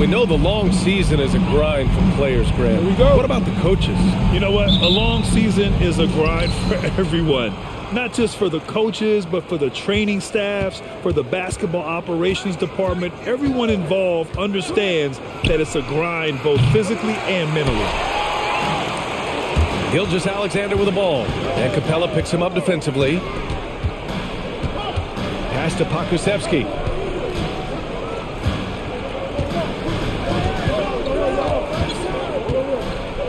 We know the long season is a grind for players, Grant. Here we go. What about the coaches? You know what? A long season is a grind for everyone. Not just for the coaches, but for the training staffs, for the basketball operations department. Everyone involved understands that it's a grind both physically and mentally. Gilgeous-Alexander with the ball. And Capella picks him up defensively. Pass to Pokusevski.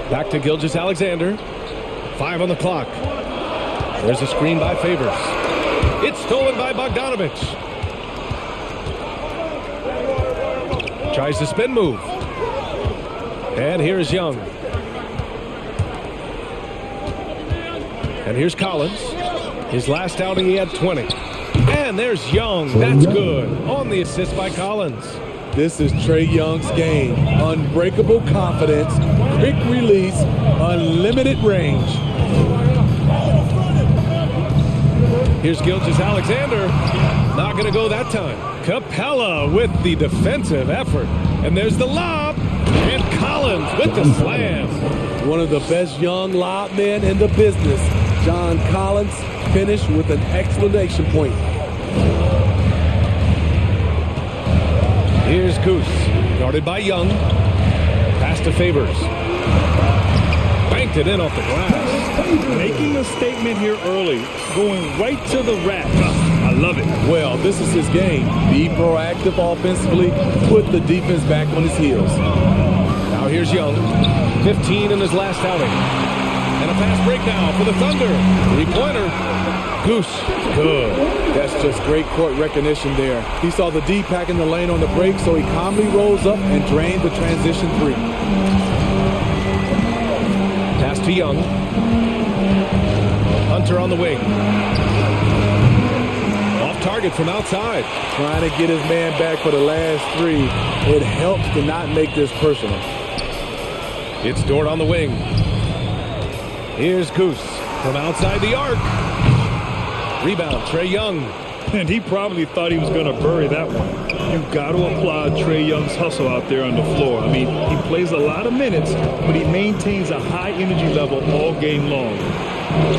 Back to Gilgeous-Alexander. 5 on the clock. There's a screen by Favors. It's stolen by Bogdanovich. Tries the spin move. And here's Young. And here's Collins. His last outing, he had 20. And there's Young. That's good. On the assist by Collins. This is Trae Young's game. Unbreakable confidence, quick release, unlimited range. Here's Gilgeous-Alexander. Not going to go that time. Capella with the defensive effort. And there's the lob. And Collins with the slam. One of the best young lob men in the business. John Collins finished with an exclamation point. Here's Goose, guarded by Young. Pass to Favors. Banked it in off the glass. Making a statement here early, going right to the rack. I love it. Well, this is his game. Be proactive offensively, put the defense back on his heels. Now here's Young, 15 in his last outing. And a fast break now for the Thunder. Three-pointer. Goose, good. That's just great court recognition there. He saw the D pack in the lane on the break, so he calmly rolls up and drained the transition three. Pass to Young. Hunter on the wing. Off target from outside. Trying to get his man back for the last three. It helps to not make this personal. It's Dort on the wing. Here's Goose from outside the arc. Rebound, Trae Young. And he probably thought he was going to bury that one. You've got to applaud Trae Young's hustle out there on the floor. I mean, he plays a lot of minutes, but he maintains a high energy level all game long.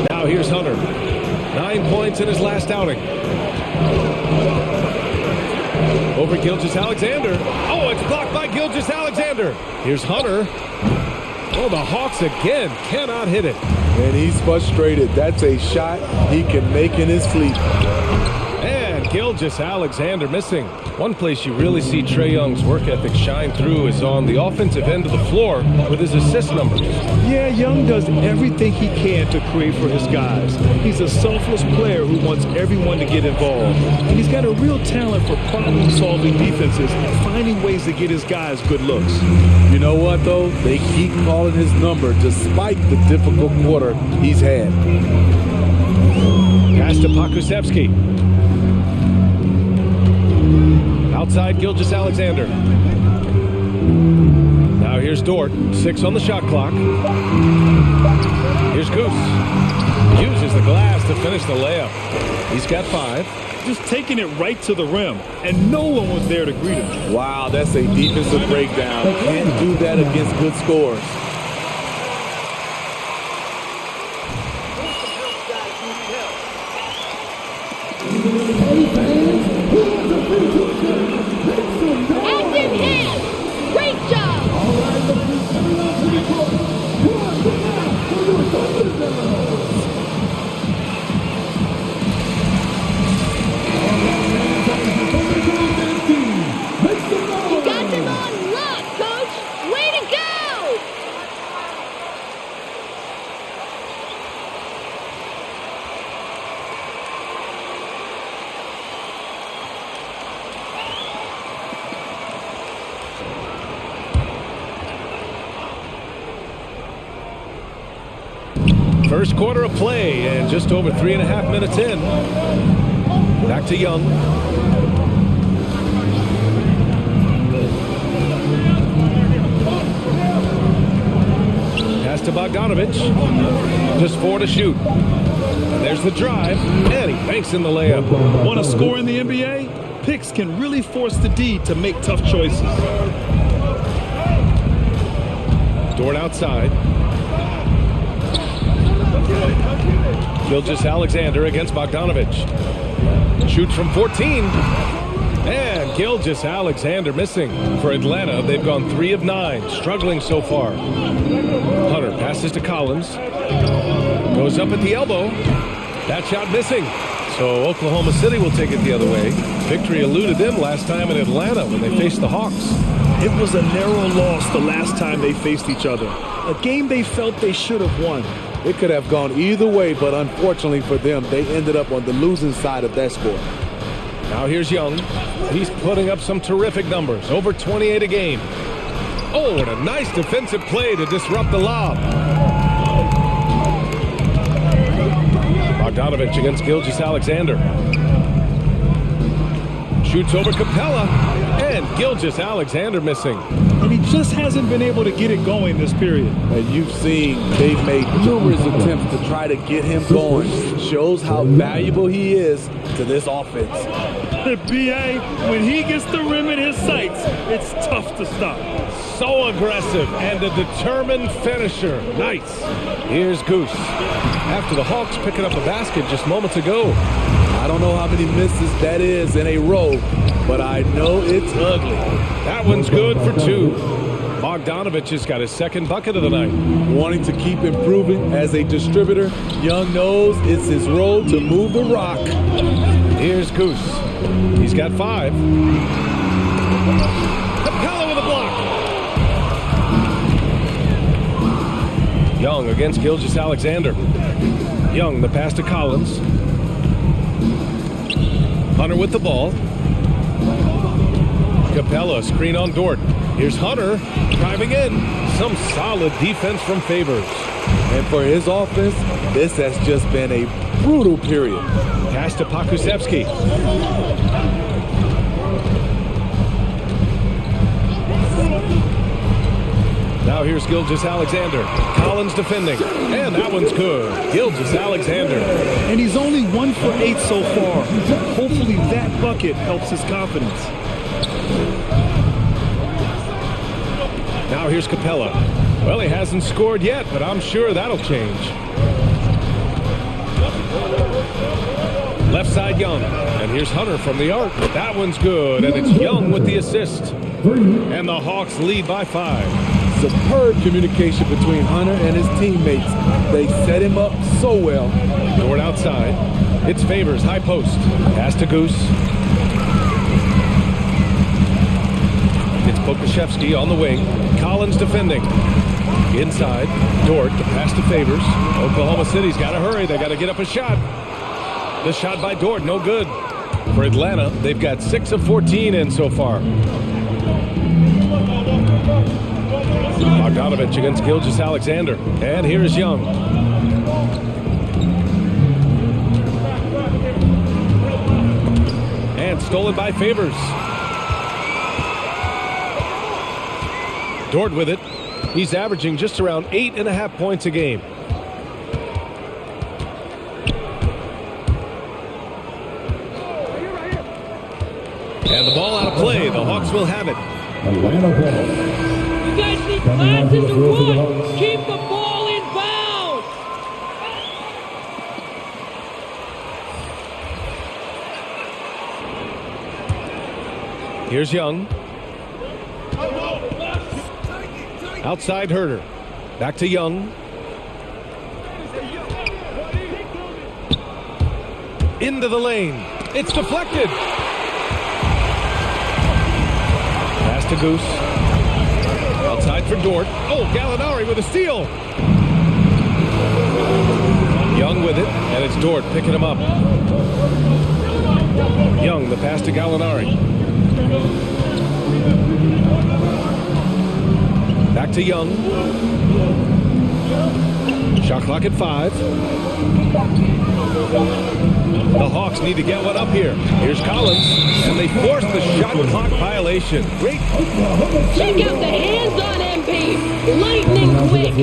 Now here's Hunter. 9 points in his last outing. Over Gilgeous-Alexander. Oh, it's blocked by Gilgeous-Alexander. Here's Hunter. Oh, the Hawks again cannot hit it. And he's frustrated. That's a shot he can make in his sleep. And Gilgeous-Alexander missing. One place you really see Trae Young's work ethic shine through is on the offensive end of the floor with his assist numbers. Yeah, Young does everything he can to create for his guys. He's a selfless player who wants everyone to get involved. And he's got a real talent for problem-solving defenses and finding ways to get his guys good looks. You know what, though? They keep calling his number despite the difficult quarter he's had. Pass to Pokusevski. Outside Gilgeous-Alexander. Now here's Dort. 6 on the shot clock. Here's Goose. Uses the glass to finish the layup. He's got 5. Just taking it right to the rim, and no one was there to greet him. Wow, that's a defensive breakdown. Can't do that against good scores. Active hands! Great job! You got them on lock, Coach! Way to go! First quarter of play and just over 3.5 minutes in. Back to Young. Pass to Bogdanovich. Just 4 to shoot. And there's the drive. And he banks in the layup. Want to score in the NBA? Picks can really force the D to make tough choices. Dort outside. Gilgeous-Alexander against Bogdanovich. Shoots from 14. And Gilgeous-Alexander missing. For Atlanta, they've gone 3 of 9, struggling so far. Hunter passes to Collins. Goes up at the elbow. That shot missing. So Oklahoma City will take it the other way. Victory eluded them last time in Atlanta when they faced the Hawks. It was a narrow loss the last time they faced each other. A game they felt they should have won. It could have gone either way, but unfortunately for them, they ended up on the losing side of that score. Now here's Young. He's putting up some terrific numbers, over 28 a game. Oh, and a nice defensive play to disrupt the lob. Bogdanovich against Gilgeous-Alexander. Shoots over Capella, and Gilgeous-Alexander missing. And he just hasn't been able to get it going this period. And you've seen they've made numerous attempts to try to get him going. Shows how valuable he is to this offense. B.A., when he gets the rim in his sights, it's tough to stop. So aggressive and a determined finisher. Nice. Here's Goose. After the Hawks picking up a basket just moments ago. I don't know how many misses that is in a row, but I know it's ugly. That one's good for 2. Bogdanovich has got his second bucket of the night. Wanting to keep improving as a distributor, Young knows it's his role to move the rock. Here's Goose. He's got 5. Capella with a block. Young against Gilgeous-Alexander. Young, the pass to Collins. Hunter with the ball. Capella, screen on Dort. Here's Hunter, driving in. Some solid defense from Favors. And for his offense, this has just been a brutal period. Pass to Pokusevski. Now here's Gilgeous-Alexander. Collins defending. And that one's good. Gilgeous-Alexander. And he's only 1 for 8 so far. Hopefully that bucket helps his confidence. Now here's Capella. Well, he hasn't scored yet, but I'm sure that'll change. Left side Young. And here's Hunter from the arc. That one's good, and it's Young with the assist. And the Hawks lead by 5. Superb communication between Hunter and his teammates. They set him up so well. Dort outside. It's Favors, high post. Pass to Goose. It's Pokusevski on the wing. Collins defending. Inside. Dort, the pass to Favors. Oklahoma City's got to hurry. They got to get up a shot. The shot by Dort, no good. For Atlanta, they've got 6 of 14 in so far. Bogdanovich against Gilgeous-Alexander. And here's Young. And stolen by Favors. Dort with it. He's averaging just around 8.5 points a game. And the ball out of play. The Hawks will have it. Atlanta ball. You guys need pads in the wood. Keep the ball in bounds. Here's Young. Outside Herter. Back to Young. Into the lane. It's deflected. Pass to Goose. Outside for Dort. Oh, Gallinari with a steal. Young with it, and it's Dort picking him up. Young, the pass to Gallinari. Back to Young. Shot clock at 5. The Hawks need to get one up here. Here's Collins, and they force the shot clock violation. Great. Check out the hands on MP. Lightning quick.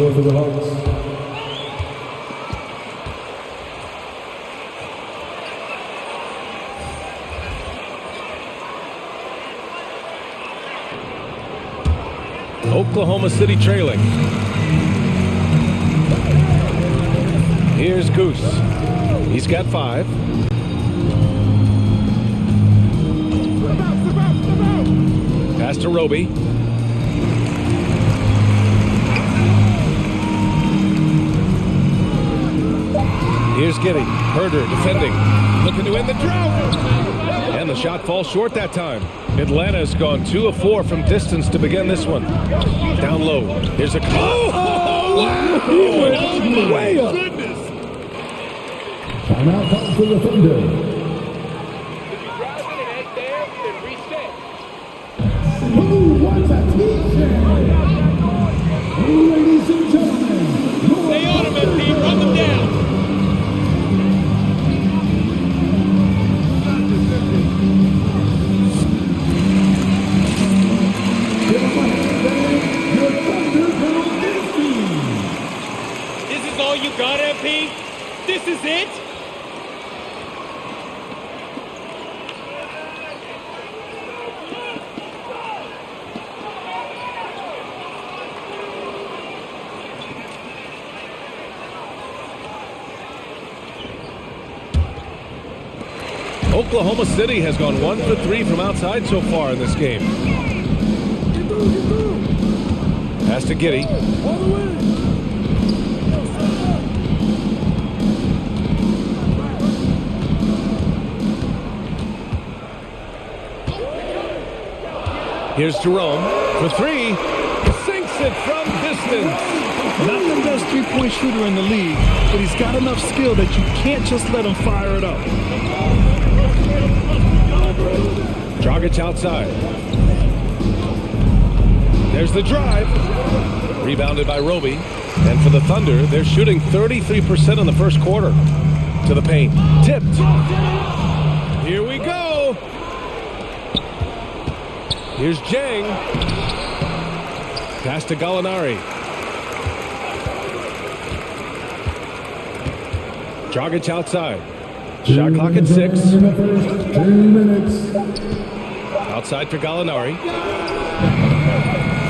Oklahoma City trailing. Here's Goose. He's got 5. Pass to Roby. Here's Giddy. Herder defending. Looking to end the drought. And the shot falls short that time. Atlanta's gone 2 of 4 from distance to begin this one. Down low. Here's a... wow! He went way up. Timeout call for the Thunder. Who wants a t-shirt? Ladies and gentlemen, Stay on him, MP. Run them down. This is all you got, MP? This is it? Oklahoma City has gone 1 for 3 from outside so far in this game. Pass to Giddy. Here's Jerome for 3. Sinks it from distance. Not the best three-point shooter in the league, but he's got enough skill that you can't just let him fire it up. Dragic outside. There's the drive. Rebounded by Roby. And for the Thunder, they're shooting 33% in the first quarter. To the paint. Tipped. Here we go. Here's Jang. Pass to Gallinari. Dragic outside. Shot clock at 6. 2 minutes. Outside for Gallinari.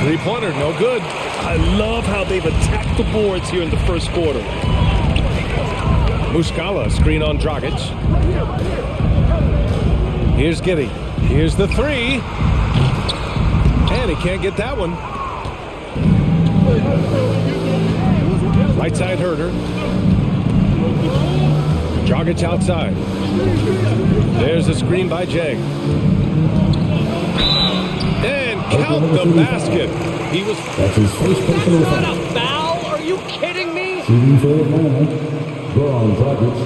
Three-pointer, no good. I love how they've attacked the boards here in the first quarter. Muscala, screen on Dragic. Here's Giddy. Here's the 3. And he can't get that one. Right side Herder. Dragic outside. There's a screen by Jang. And count the basket. He was... That's his first personal Not foul. a foul? Are you kidding me? Shooting for Atlanta. Goran Dragic.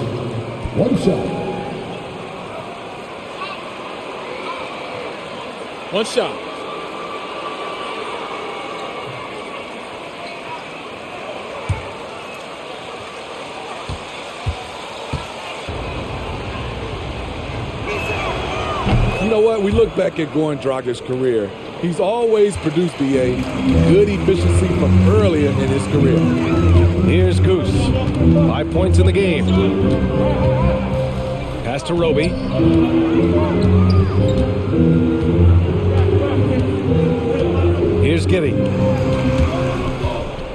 One shot. One shot. You know what? We look back at Goran Dragic's career. He's always produced BA good efficiency from earlier in his career. Here's Goose. 5 points in the game. Pass to Roby. Here's Giddy.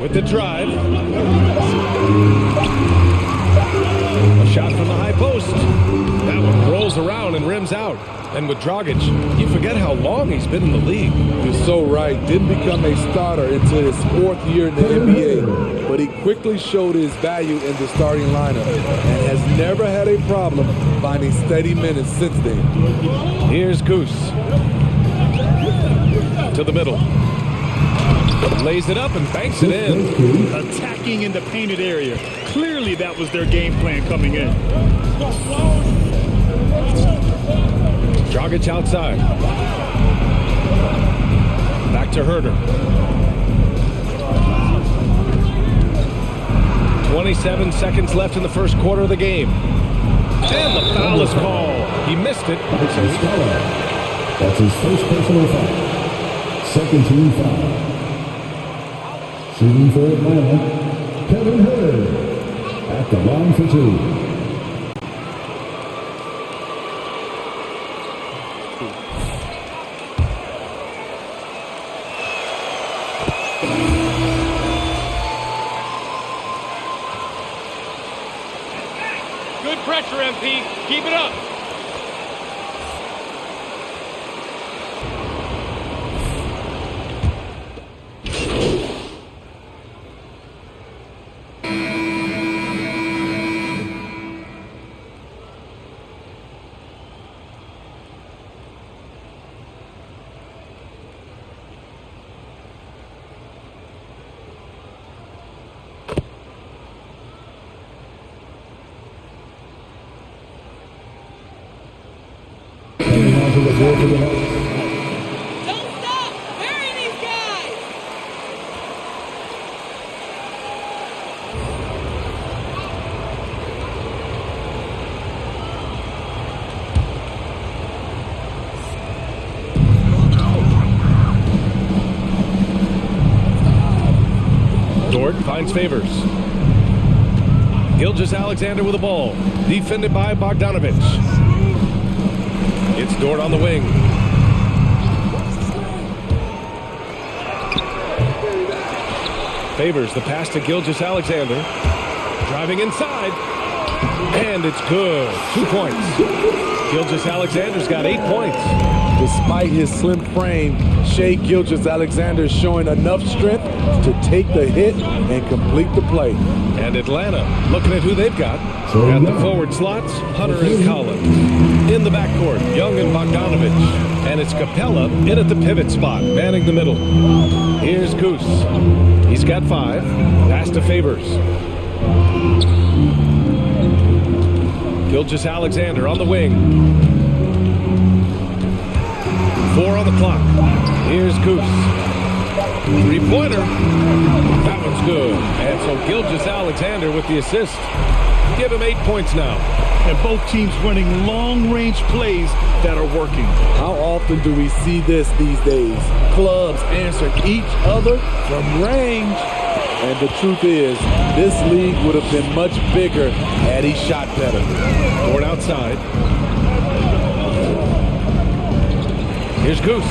With the drive. A shot from the high post. That one rolls around and rims out. And with Dragic, you forget how long he's been in the league. You're so right. Didn't become a starter until his 4th year in the NBA, but he quickly showed his value in the starting lineup and has never had a problem finding steady minutes since then. Here's Goose. To the middle. Lays it up and banks it in. Attacking in the painted area. Clearly that was their game plan coming in. Dragic outside. Back to Herder. 27 seconds left in the first quarter of the game. And the foul is called. He missed it. That's his first personal foul. Second team foul. Shooting for Atlanta, Kevin Herder at the line for 2. pressure, MP. Keep it up. Don't stop! Bury these guys! Dort finds Favors. Gilgeous-Alexander with the ball. Defended by Bogdanovich. It's Dort on the wing. Favors the pass to Gilgeous-Alexander. Driving inside. And it's good. 2 points. Gilgeous-Alexander's got 8 points. Despite his slim frame, Shai Gilgeous-Alexander is showing enough strength to take the hit and complete the play. And Atlanta looking at who they've got. At the forward slots, Hunter and Collins. In the backcourt, Young and Bogdanovich. And it's Capella in at the pivot spot, manning the middle. Here's Goose. He's got 5. Pass to Favors. Gilgeous-Alexander on the wing. 4 on the clock. Here's Goose. 3-pointer. That one's good. And so Gilgeous-Alexander with the assist. Give him 8 points now. And both teams running long-range plays that are working. How often do we see this these days? Clubs answering each other from range. And the truth is, this league would have been much bigger had he shot better. Dort outside. Here's Goose.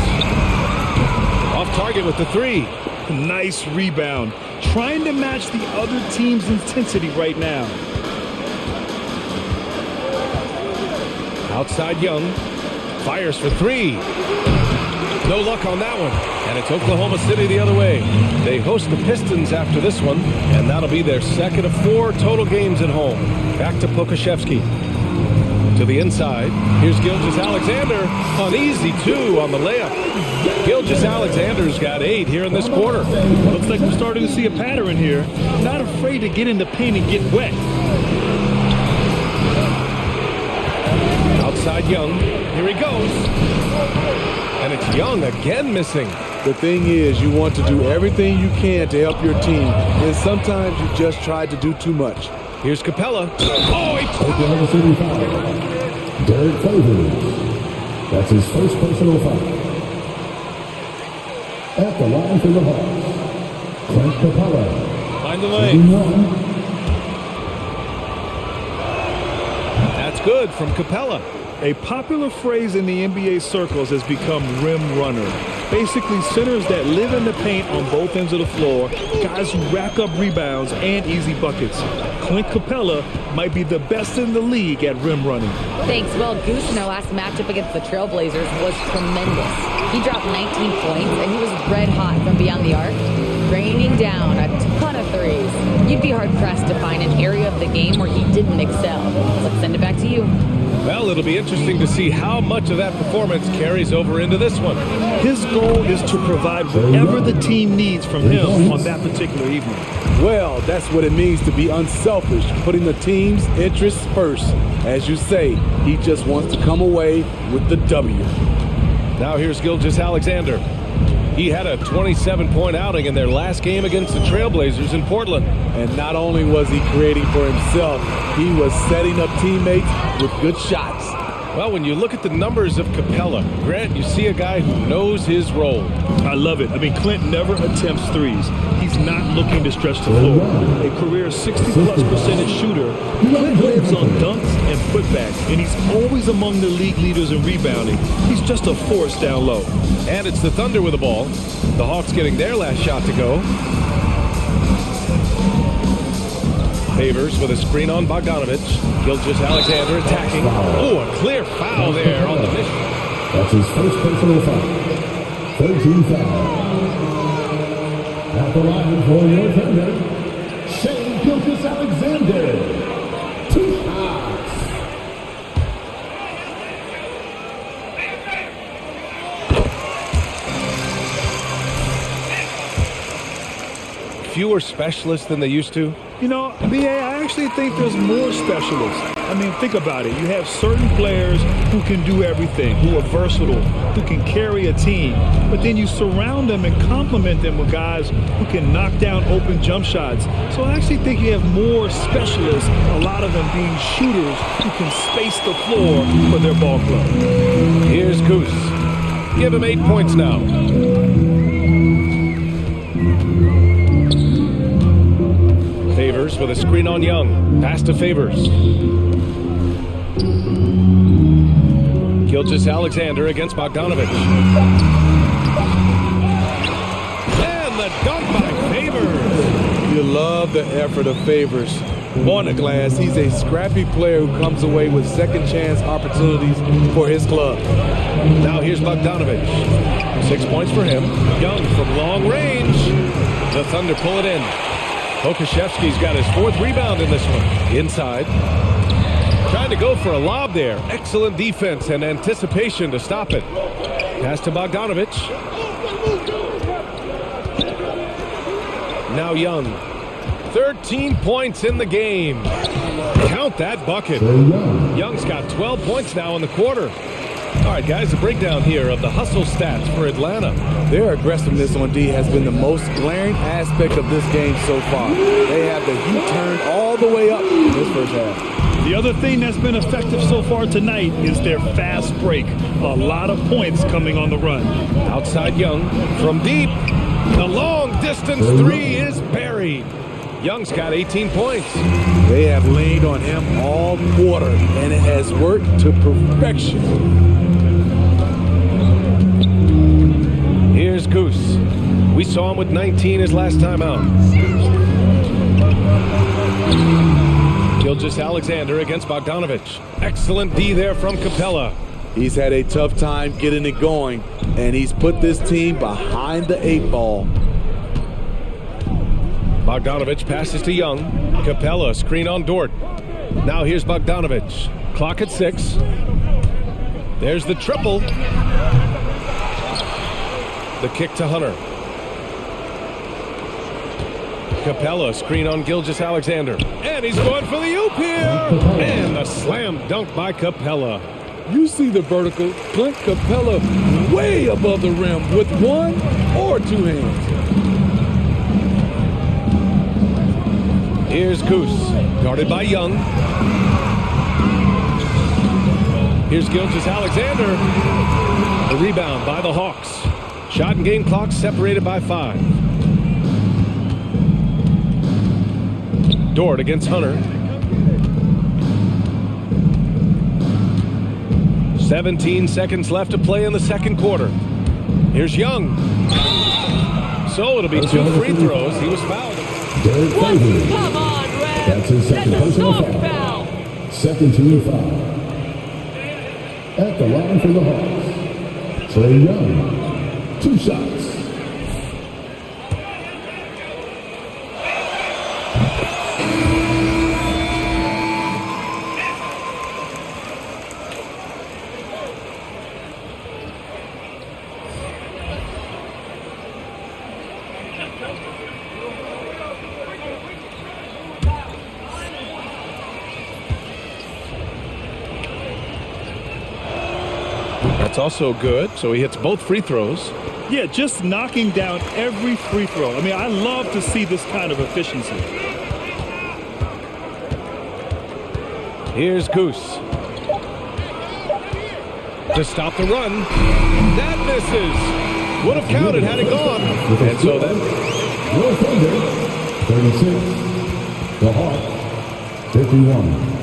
Off target with the 3. Nice rebound. Trying to match the other team's intensity right now. Outside Young. Fires for 3. No luck on that one. And it's Oklahoma City the other way. They host the Pistons after this one, and that'll be their second of 4 total games at home. Back to Pokashevsky. To the inside. Here's Gilgeous-Alexander. An easy 2 on the layup. Gilgeous-Alexander's got 8 here in this quarter. Looks like we're starting to see a pattern here. Not afraid to get in the paint and get wet. Outside Young. Here he goes. And it's Young again missing. The thing is, you want to do everything you can to help your team. And sometimes you just try to do too much. Here's Capella. Oh, Oklahoma City foul. Derek Favors. That's his first personal foul. At the line for the Hawks, Clint Capella. find the lane. That's good from Capella. A popular phrase in the NBA circles has become rim runner. Basically, centers that live in the paint on both ends of the floor, guys who rack up rebounds and easy buckets. Clint Capella might be the best in the league at rim running. Thanks. Well, Goose in their last matchup against the Trailblazers was tremendous. He dropped 19 points, and he was red hot from beyond the arc, raining down a ton of threes. You'd be hard-pressed to find an area of the game where he didn't excel. Let's send it back to you. Well, it'll be interesting to see how much of that performance carries over into this one. His goal is to provide whatever the team needs from him on that particular evening. Well, that's what it means to be unselfish, putting the team's interests first. As you say, he just wants to come away with the W. Now here's Gilgeous-Alexander. He had a 27-point outing in their last game against the Trailblazers in Portland. And not only was he creating for himself, he was setting up teammates with good shots. Well, when you look at the numbers of Capella, Grant, you see a guy who knows his role. I love it. I mean, Clint never attempts threes. He's not looking to stretch the floor. A career 60+% shooter, Clint lives on dunks and putbacks, and he's always among the league leaders in rebounding. He's just a force down low. And it's the Thunder with the ball. The Hawks getting their last shot to go. Favors with a screen on Bogdanovich. Gilgeous Alexander attacking. Oh, a clear foul there on the mission. That's his first personal foul. 13 foul. At the line for your defender, Shea Gilgeous Alexander. 2 shots. Fewer specialists than they used to. You know, BA, I actually think there's more specialists. I mean, think about it. You have certain players who can do everything, who are versatile, who can carry a team. But then you surround them and complement them with guys who can knock down open jump shots. So I actually think you have more specialists, a lot of them being shooters who can space the floor for their ball club. Here's Goose. Give him 8 points now. Favors with a screen on Young. Pass to Favors. Gilgeous Alexander against Bogdanovich. And the dunk by Favors. You love the effort of Favors. On the glass, he's a scrappy player who comes away with second chance opportunities for his club. Now here's Bogdanovich. 6 points for him. Young from long range. The Thunder pull it in. Pokashevsky's got his 4th rebound in this one. Inside. Trying to go for a lob there. Excellent defense and anticipation to stop it. Pass to Bogdanovich. Now Young. 13 points in the game. Count that bucket. Young's got 12 points now in the quarter. All right, guys, a breakdown here of the hustle stats for Atlanta. Their aggressiveness on D has been the most glaring aspect of this game so far. They have the heat turned all the way up in this first half. The other thing that's been effective so far tonight is their fast break. A lot of points coming on the run. Outside Young from deep. The long distance 3 is buried. Young's got 18 points. They have leaned on him all quarter, and it has worked to perfection. Here's Goose. We saw him with 19 his last time out. Gilgeous Alexander against Bogdanovich. Excellent D there from Capella. He's had a tough time getting it going, and he's put this team behind the 8 ball. Bogdanovich passes to Young. Capella screen on Dort. Now here's Bogdanovich. Clock at 6. There's the triple. The kick to Hunter. Capella screen on Gilgeous Alexander. And he's going for the oop here. And a slam dunk by Capella. You see the vertical. Clint Capella way above the rim with 1 or 2 hands. Here's Goose, guarded by Young. Here's Gilgeous Alexander. The rebound by the Hawks. Shot and game clock separated by 5. Dort against Hunter. 17 seconds left to play in the second quarter. Here's Young. So it'll be 2 free throws. He was fouled. Come on, Red. That's his second personal soft foul. foul. Second team foul. At the line for the Hawks, Trae Young. 2 shots. That's also good. So he hits both free throws. Yeah, just knocking down every free throw. I mean, I love to see this kind of efficiency. Here's Goose. To stop the run. That misses. Would have counted had it gone. And so then. Your Thunder, 36. The Hawks, 51.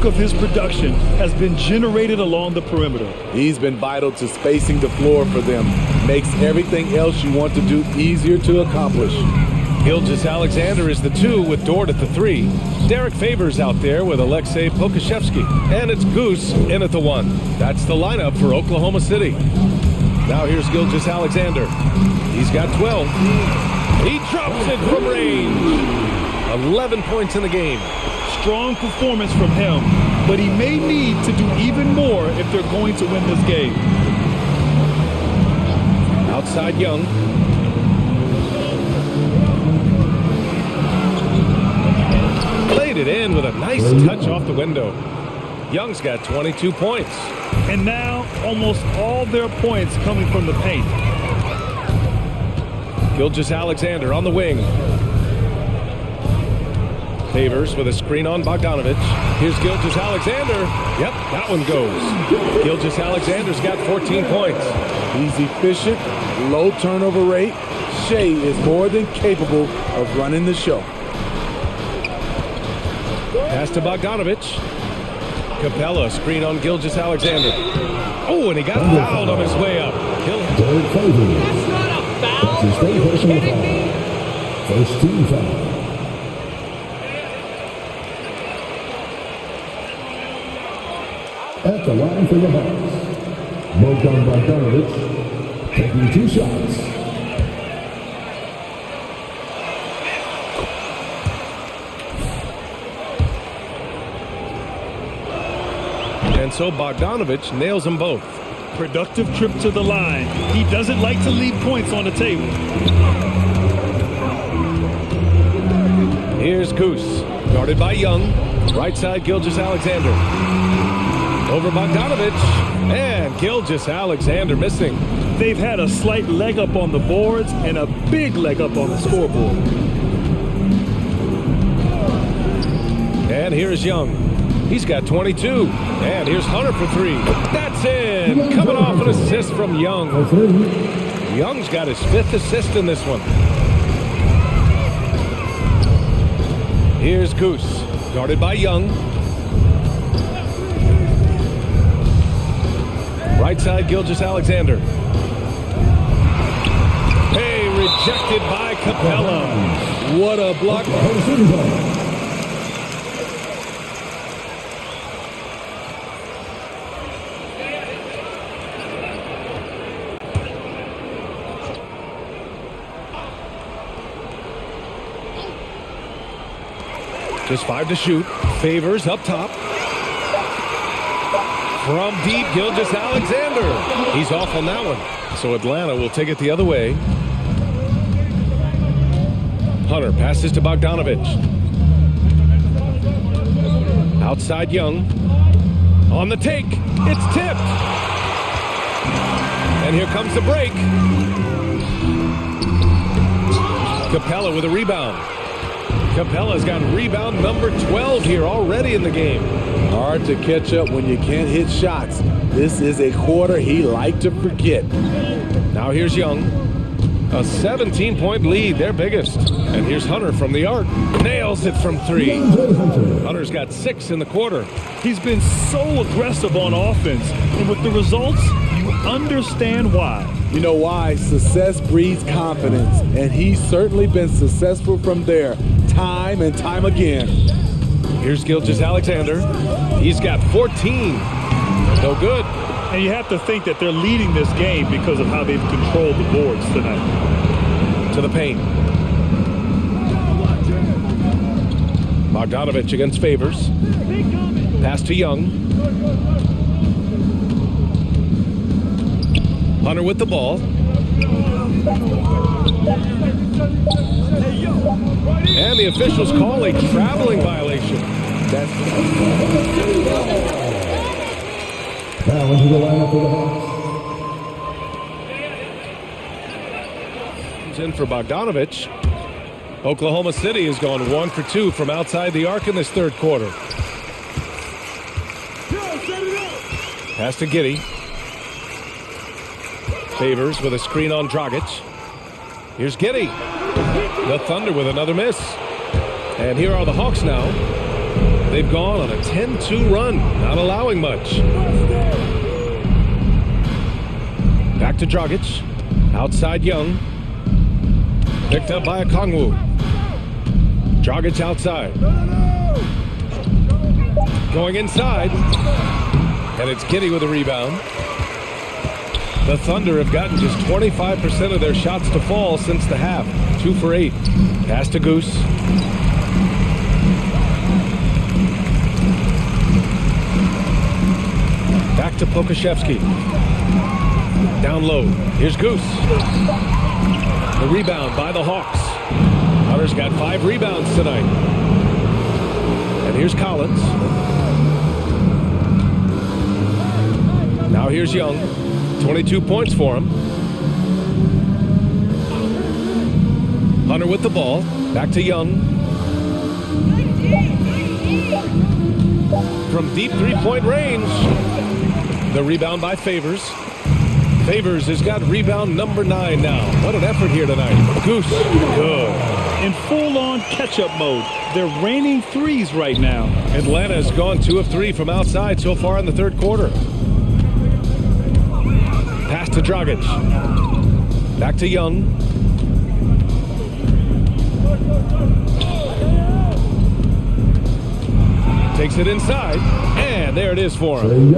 bulk of his production has been generated along the perimeter. He's been vital to spacing the floor for them. Makes everything else you want to do easier to accomplish. Gilgeous-Alexander is the 2 with Dort at the 3. Derek Favors out there with Alexei Pokashevsky. And it's Goose in at the 1. That's the lineup for Oklahoma City. Now here's Gilgeous-Alexander. He's got 12. He drops it from range. 11 points in the game. Strong performance from him, but he may need to do even more if they're going to win this game. Outside Young. Played it in with a nice touch off the window. Young's got 22 points. And now almost all their points coming from the paint. Gilgeous-Alexander on the wing. Favors with a screen on Bogdanovich. Here's Gilgeous-Alexander. Yep, that one goes. Gilgeous-Alexander's got 14 points. He's efficient, low turnover rate. Shea is more than capable of running the show. Pass to Bogdanovich. Capella, screen on Gilgeous-Alexander. Oh, and he got fouled on his way up. Derek Favors. That's not a foul. That's his third Are you personal kidding me? foul. First team foul. At the line for the Hawks, Bogdan Bogdanovich taking 2 shots. And so Bogdanovich nails them both. Productive trip to the line. He doesn't like to leave points on the table. Here's Goose, guarded by Young. Right side, Gilgeous-Alexander. Over Bogdanovich, and Gilgeous-Alexander missing. They've had a slight leg up on the boards and a big leg up on the scoreboard. And here's Young. He's got 22. And here's Hunter for 3. That's in. Coming off an assist from Young. Young's got his 5th assist in this one. Here's Goose, guarded by Young. Right side, Gilgeous-Alexander. Hey, rejected by Capella. What a block. Just 5 to shoot. Favors up top. From deep, Gilgeous-Alexander. He's off on that one. So Atlanta will take it the other way. Hunter passes to Bogdanovich. Outside Young. On the take. It's tipped. And here comes the break. Capella with a rebound. Capella's got rebound number 12 here already in the game. Hard to catch up when you can't hit shots. This is a quarter he liked to forget. Now here's Young. A 17-point lead, their biggest. And here's Hunter from the arc. Nails it from 3. Hunter's got 6 in the quarter. He's been so aggressive on offense, and with the results, you understand why. You know why? Success breeds confidence, and he's certainly been successful from there, time and time again. Here's Gilgeous-Alexander. He's got 14. No good. And you have to think that they're leading this game because of how they've controlled the boards tonight. To the paint. Bogdanovich against Favors. Pass to Young. Hunter with the ball. And the officials call a traveling violation. Now into the lineup for the Hawks. In for Bogdanovich. Oklahoma City has gone 1 for 2 from outside the arc in this third quarter. Pass to Giddey. Favors with a screen on Dragic. Here's Giddey. The Thunder with another miss. And here are the Hawks now. They've gone on a 10-2 run, not allowing much. Back to Dragic. Outside Young. Picked up by Okongwu. Dragic outside. Going inside. And it's Kinney with a rebound. The Thunder have gotten just 25% of their shots to fall since the half. 2 for 8. Pass to Goose. Back to Pokashevsky. Down low. Here's Goose. The rebound by the Hawks. Hunter's got 5 rebounds tonight. And here's Collins. Now here's Young. 22 points for him. Hunter with the ball. Back to Young. From deep three-point range. The rebound by Favors. Favors has got rebound number 9 now. What an effort here tonight. Goose, good. In full-on catch-up mode. They're raining threes right now. Atlanta has gone 2 of 3 from outside so far in the third quarter. Pass to Dragic. Back to Young. Takes it inside. And there it is for him.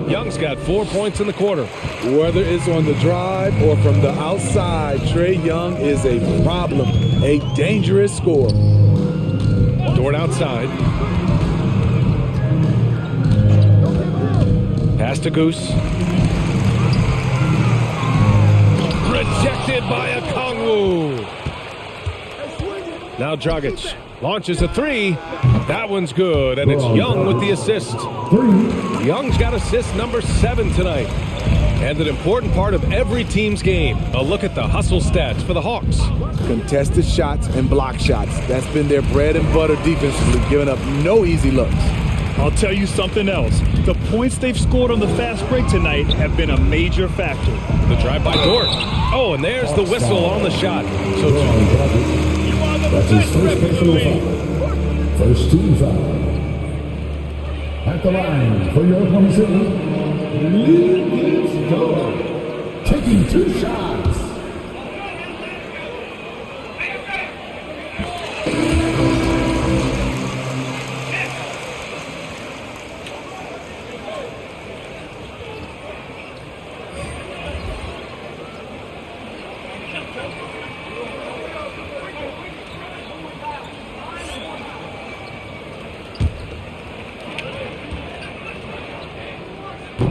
Young's got 4 points in the quarter. Whether it's on the drive or from the outside, Trae Young is a problem, a dangerous scorer. Dort outside. Pass to Goose. Rejected by Okongwu. Now Dragic launches a 3. That one's good, and it's Young with the assist. Young's got assist number 7 tonight. And an important part of every team's game. A look at the hustle stats for the Hawks. Contested shots and block shots. That's been their bread and butter defensively, giving up no easy looks. I'll tell you something else. The points they've scored on the fast break tonight have been a major factor. The drive by Dort. Oh, and there's the whistle on the shot. So that's his first personal foul. First team foul. At the line for your opponent's Dort. Taking 2 shots.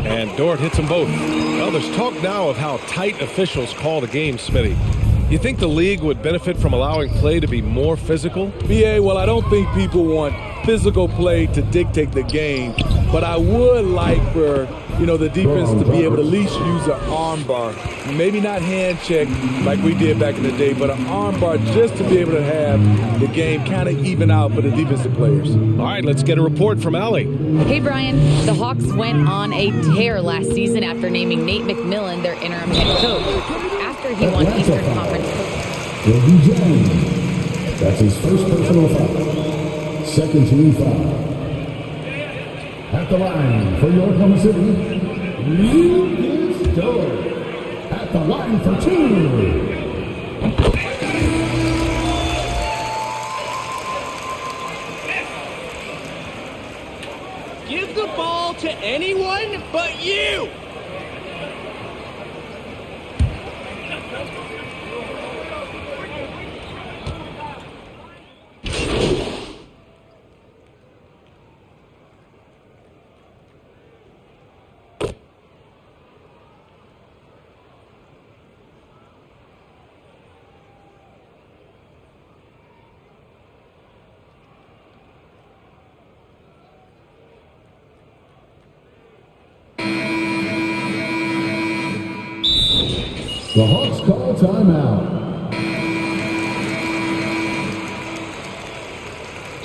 And Dort hits them both. Well, there's talk now of how tight officials call the game, Smitty. You think the league would benefit from allowing play to be more physical? BA, well, I don't think people want physical play to dictate the game, but I would like for, the defense to be able to at least use an arm bar. Maybe not hand check like we did back in the day, but an arm bar just to be able to have the game kind of even out for the defensive players. All right, let's get a report from Allie. Hey, Brian. The Hawks went on a tear last season after naming Nate McMillan their interim head coach after he won Eastern Conference Jones. That's his first personal foul. Second team foul. At the line for your Oklahoma City, Dort. At the line for 2. Give the ball to anyone but you! The Hawks call timeout.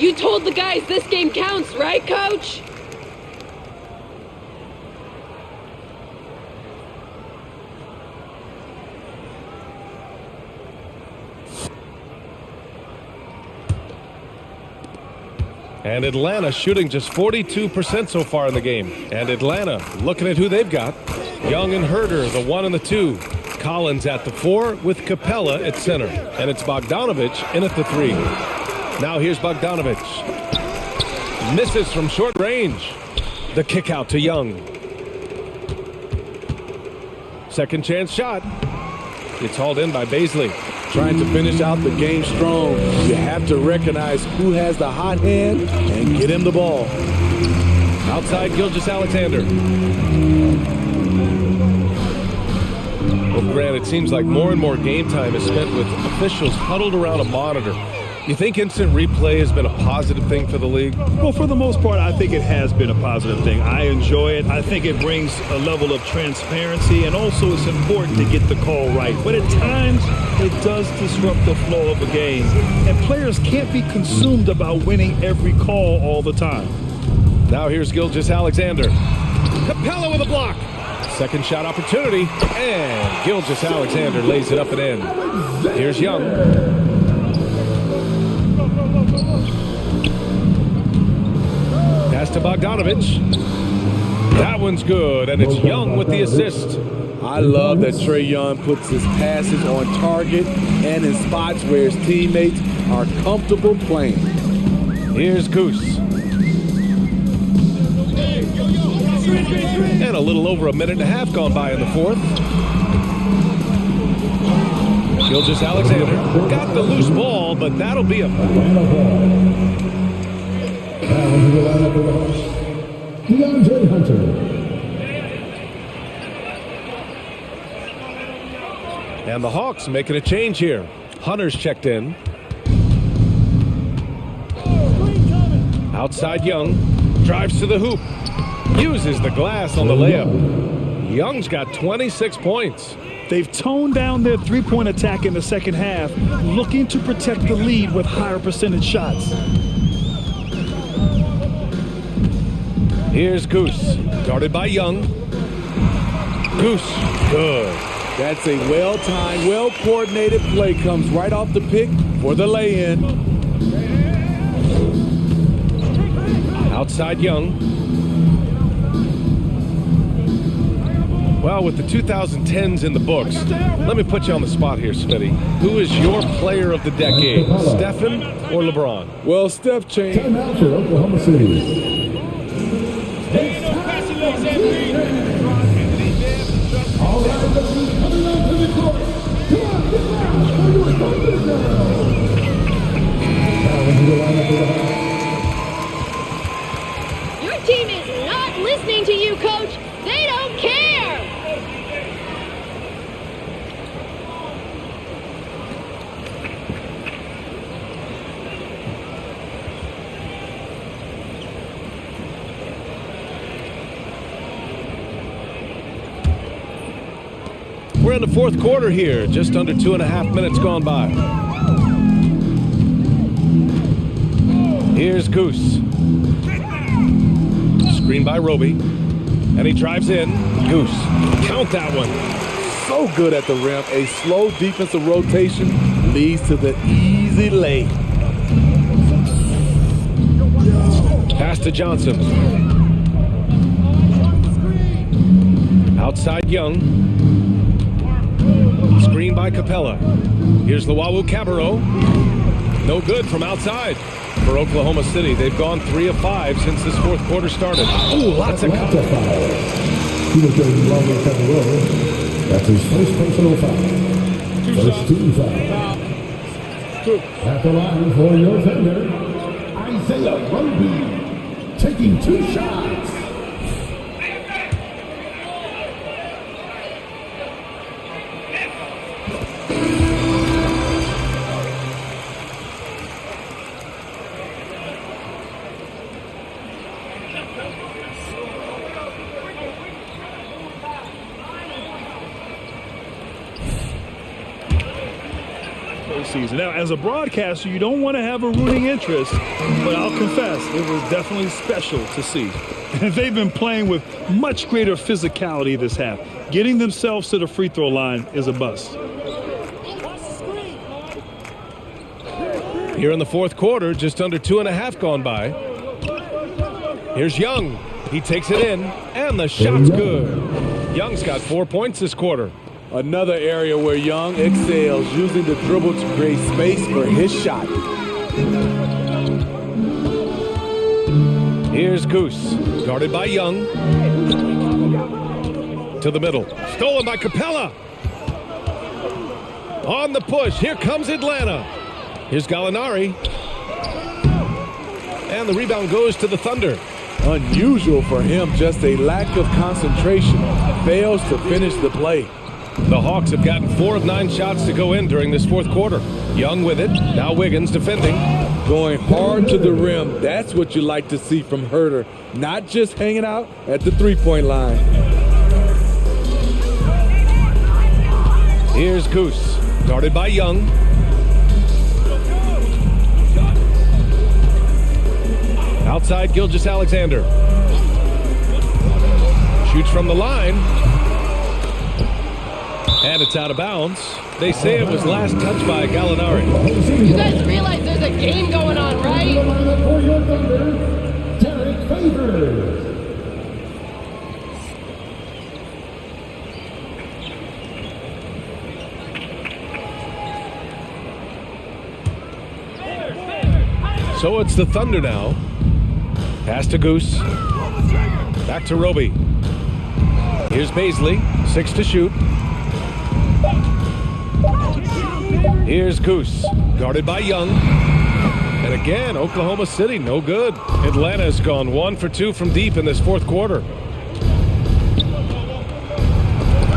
You told the guys this game counts, right, Coach? And Atlanta shooting just 42% so far in the game. And Atlanta looking at who they've got. Young and Herder, the 1 and the 2. Collins at the 4 with Capella at center. And it's Bogdanovich in at the 3. Now here's Bogdanovich. Misses from short range. The kick out to Young. Second chance shot. It's hauled in by Baisley. Trying to finish out the game strong, you have to recognize who has the hot hand and get him the ball. Outside Gilgeous-Alexander. Well, Grant, it seems like more and more game time is spent with officials huddled around a monitor. You think instant replay has been a positive thing for the league? Well, for the most part, I think it has been a positive thing. I enjoy it. I think it brings a level of transparency, and also it's important to get the call right. But at times, it does disrupt the flow of a game, and players can't be consumed about winning every call all the time. Now here's Gilgeous-Alexander. Capella with a block. Second shot opportunity, and Gilgeous-Alexander lays it up and in. Here's Young. Pass to Bogdanovich. That one's good, and it's Young with the assist. I love that Trae Young puts his passes on target and in spots where his teammates are comfortable playing. Here's Goose. And a little over a minute and a half gone by in the fourth. Gilgeous-Alexander got the loose ball, but that'll be a DeAndre Hunter. And the Hawks making a change here. Hunter's checked in. Outside Young. Drives to the hoop. Uses the glass on the layup. Young's got 26 points. They've toned down their three-point attack in the second half, looking to protect the lead with higher percentage shots. Here's Goose, guarded by Young. Goose, good. That's a well-timed, well-coordinated play. Comes right off the pick for the lay-in. Outside Young. Well, with the 2010s in the books, let me put you on the spot here, Smitty. Who is your player of the decade, Stephen or LeBron? Well, Steph changed. Timeout for Oklahoma City. All right, coming onto the court. Come on, get down for your thunder girl. Now into the lineup for the Hawks. Your team is not listening to you, Coach. They don't care. We're in the fourth quarter here, just under 2.5 minutes gone by. Here's Goose. Screen by Roby. And he drives in. Goose. Count that one. So good at the rim. A slow defensive rotation leads to the easy lay. Pass to Johnson. Outside Young. Screen by Capella. Here's Luwawu-Cabarrot. No good from outside. For Oklahoma City, they've gone 3 of 5 since this fourth quarter started. Ooh, lots of Atlanta foul. He was going Luwawu-Cabarrot. That's his first personal foul. First team foul. At the line for your offender, Isaiah Roby, taking 2 shots. Season. Now, as a broadcaster, you don't want to have a rooting interest, but I'll confess, it was definitely special to see. And they've been playing with much greater physicality this half. Getting themselves to the free throw line is a bust. Here in the fourth quarter, just under 2.5 gone by. Here's Young. He takes it in, and the shot's good. Young's got 4 points this quarter. Another area where Young excels, using the dribble to create space for his shot. Here's Goose, guarded by Young. To the middle, stolen by Capella. On the push, here comes Atlanta. Here's Gallinari. And the rebound goes to the Thunder. Unusual for him, just a lack of concentration. Fails to finish the play. The Hawks have gotten 4 of 9 shots to go in during this fourth quarter. Young with it, now Wiggins defending. Going hard to the rim, that's what you like to see from Herter. Not just hanging out at the three-point line. Here's Goose, guarded by Young. Outside Gilgeous-Alexander. Shoots from the line. And it's out of bounds. They say it was last touched by Gallinari. You guys realize there's a game going on, right? For your Thunder, Derek Favors. So it's the Thunder now. Pass to Goose. Back to Roby. Here's Baisley. 6 to shoot. Here's Goose, guarded by Young. And again, Oklahoma City, no good. Atlanta's gone 1 for 2 from deep in this fourth quarter.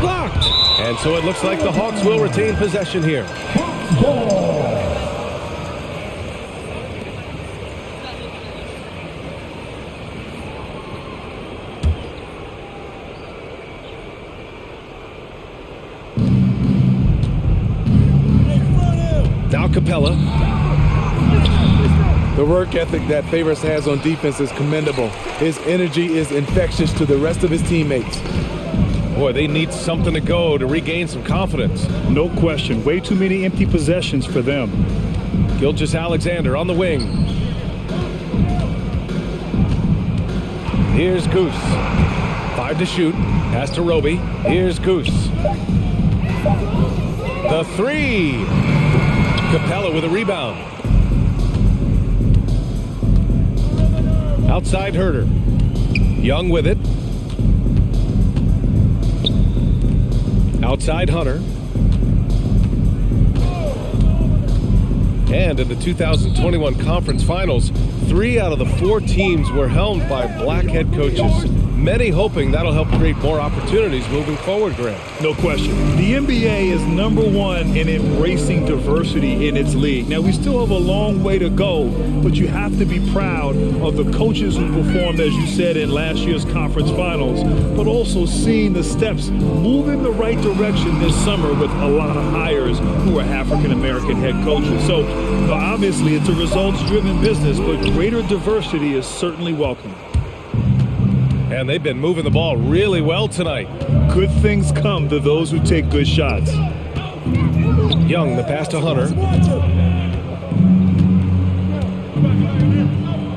Blocked! And so it looks like the Hawks will retain possession here. Now Capella. The work ethic that Favors has on defense is commendable. His energy is infectious to the rest of his teammates. Boy, they need something to go to regain some confidence. No question. Way too many empty possessions for them. Gilgeous-Alexander on the wing. Here's Goose. 5 to shoot. Pass to Roby. Here's Goose. The 3. Capella with a rebound. Outside Herter. Young with it. Outside Hunter. And in the 2021 Conference Finals, 3 out of the 4 teams were helmed by black head coaches. Many hoping that'll help create more opportunities moving forward, Grant. No question. The NBA is #1 in embracing diversity in its league. Now, we still have a long way to go, but you have to be proud of the coaches who performed, as you said, in last year's conference finals, but also seeing the steps move in the right direction this summer with a lot of hires who are African-American head coaches. So, obviously, it's a results-driven business, but greater diversity is certainly welcome. And they've been moving the ball really well tonight. Good things come to those who take good shots. Young, the pass to Hunter.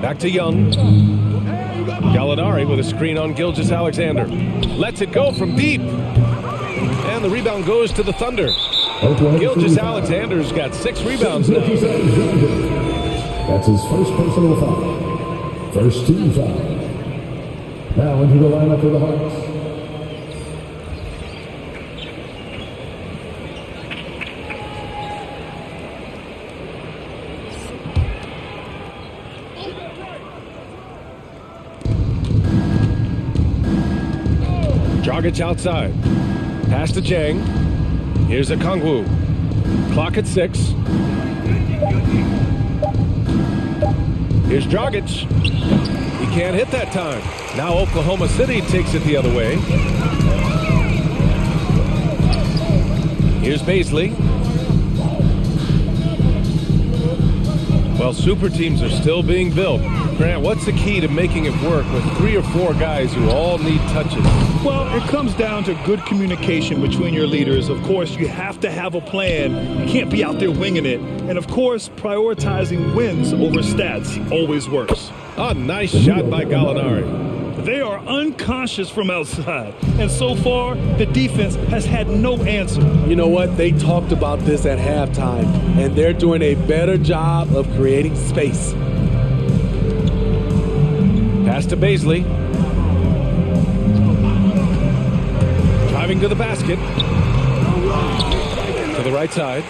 Back to Young. Gallinari with a screen on Gilgeous-Alexander. Lets it go from deep. And the rebound goes to the Thunder. Gilgeous-Alexander's got 6 rebounds now. That's his first personal foul. First team foul. Now into the lineup for the Hawks. Dragic outside. Pass to Jang. Here's a Kongwu. Clock at 6. Here's Dragic. He can't hit that time. Now Oklahoma City takes it the other way. Here's Baisley. Well, super teams are still being built. Grant, what's the key to making it work with 3 or 4 guys who all need touches? Well, it comes down to good communication between your leaders. Of course, you have to have a plan. You can't be out there winging it. And of course, prioritizing wins over stats always works. A nice shot by Gallinari. They are unconscious from outside. And so far, the defense has had no answer. You know what? They talked about this at halftime, and they're doing a better job of creating space. Pass to Baisley. Driving to the basket. To the right side.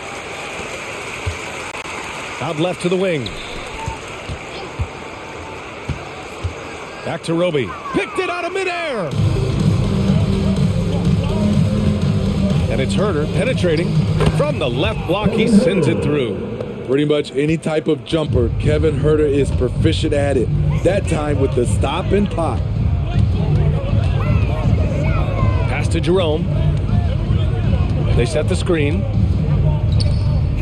Out left to the wing. Back to Roby. Picked it out of midair. And it's Herter penetrating. From the left block, he sends it through. Pretty much any type of jumper, Kevin Herter is proficient at it. That time with the stop and pop. Pass to Jerome. They set the screen.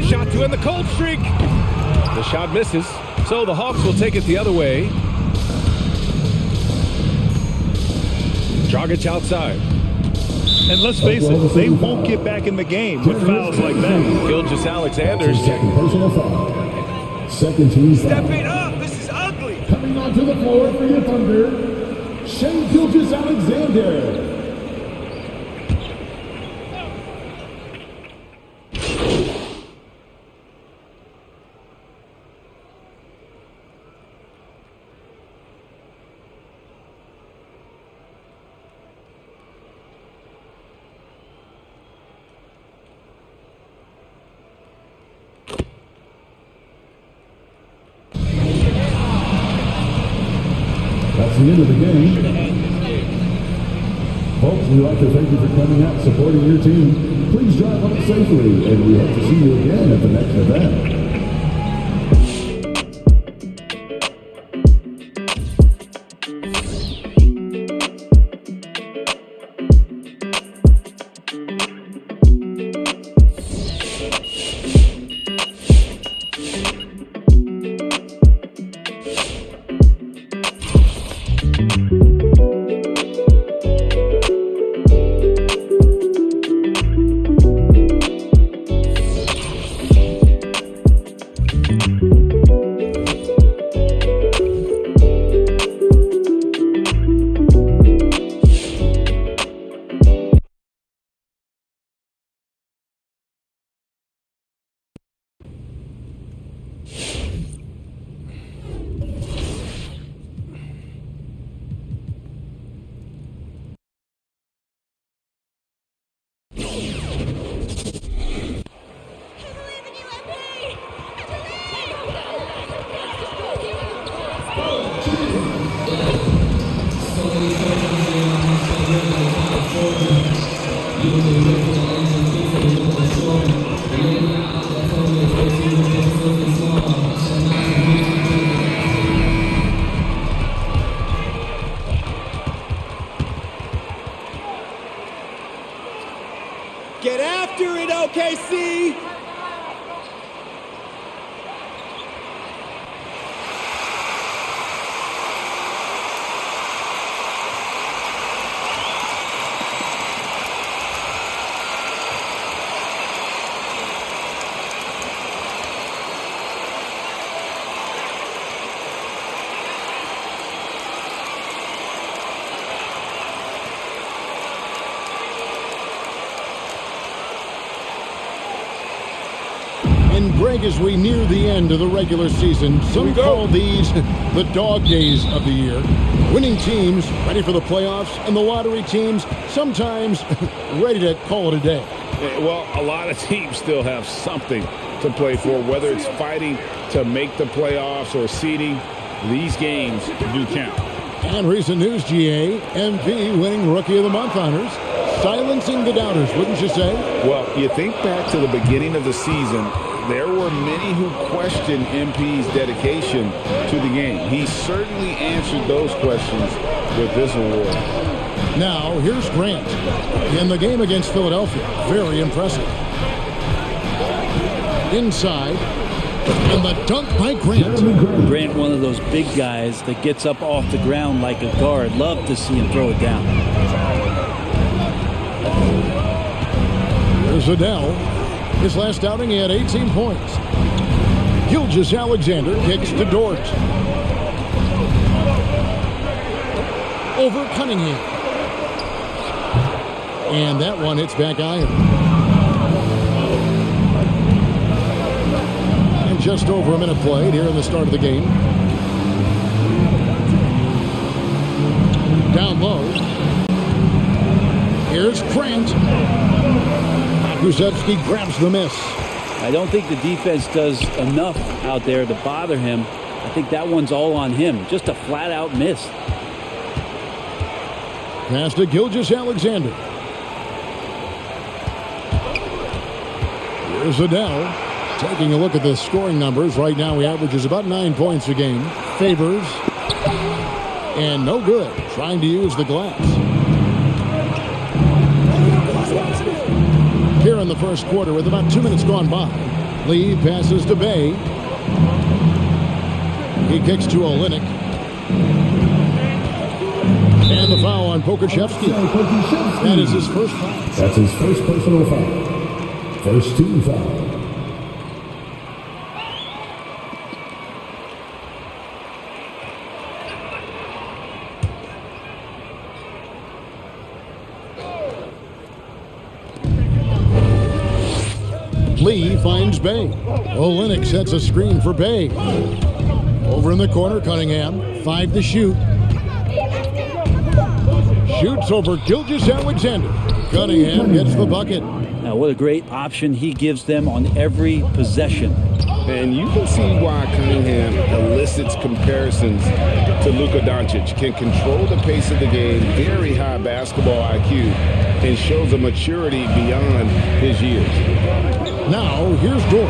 Shot to end the cold streak. The shot misses. So the Hawks will take it the other way. Dragic outside. And let's face it, they won't get back in the game with fouls like that. Gilgeous-Alexander's Second personal foul. Second team foul. Step it up. This is ugly. Coming onto the floor for your Thunder, Shea Gilgeous-Alexander. That's the end of the game. Folks, we'd like to thank you for coming out, supporting your team. Please drive home safely, and we hope to see you again at the next event. Get after it, OKC! And Greg, as we near the end of the regular season, some call these the dog days of the year. Winning teams ready for the playoffs, and the lottery teams sometimes ready to call it a day. Well, a lot of teams still have something to play for, whether it's fighting to make the playoffs or seeding. These games do count. And recent news, GA, MP winning Rookie of the Month honors, silencing the doubters, wouldn't you say? Well, you think back to the beginning of the season, there were many who questioned MP's dedication to the game. He certainly answered those questions with this award. Now, here's Grant. In the game against Philadelphia, very impressive. Inside, And the dunk by Grant. Grant, one of those big guys that gets up off the ground like a guard. Love to see him throw it down. Here's Adele. His last outing, he had 18 points. Gilgeous-Alexander kicks to Dort. Over Cunningham. And that one hits back iron. And just over a minute played here in the start of the game. Down low. Here's Grant. Kuszewski grabs the miss. I don't think the defense does enough out there to bother him. I think that one's all on him. Just a flat-out miss. Pass to Gilgeous-Alexander. Here's Adele. Taking a look at the scoring numbers. Right now he averages about 9 points a game. Favors. And no good. Trying to use the glass. Here in the first quarter with about 2 minutes gone by. Lee passes to Bay. He kicks to Olynyk. And the foul on Pokuševski. That is his first foul. That's his first personal foul. First team foul. Lee finds Bay. Olynyk sets a screen for Bay. Over in the corner, Cunningham. 5 to shoot. Shoots over Gilgeous-Alexander. Cunningham gets the bucket. Now, what a great option he gives them on every possession. And you can see why Cunningham elicits comparisons to Luka Doncic. Can control the pace of the game, very high basketball IQ, and shows a maturity beyond his years. Now, here's Dort.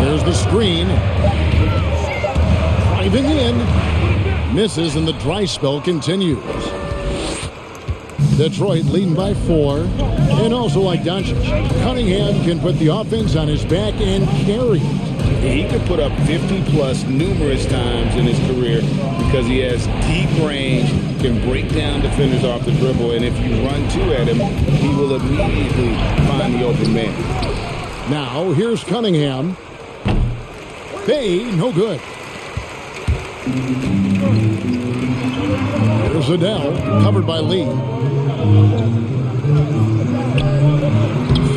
There's the screen. Driving in. Misses, and the dry spell continues. Detroit leading by 4. And also like Doncic, Cunningham can put the offense on his back and carry it. He could put up 50-plus numerous times in his career because he has deep range, can break down defenders off the dribble, and if you run 2 at him, he will immediately find the open man. Now, here's Cunningham. Bay, no good. Here's Adele, covered by Lee.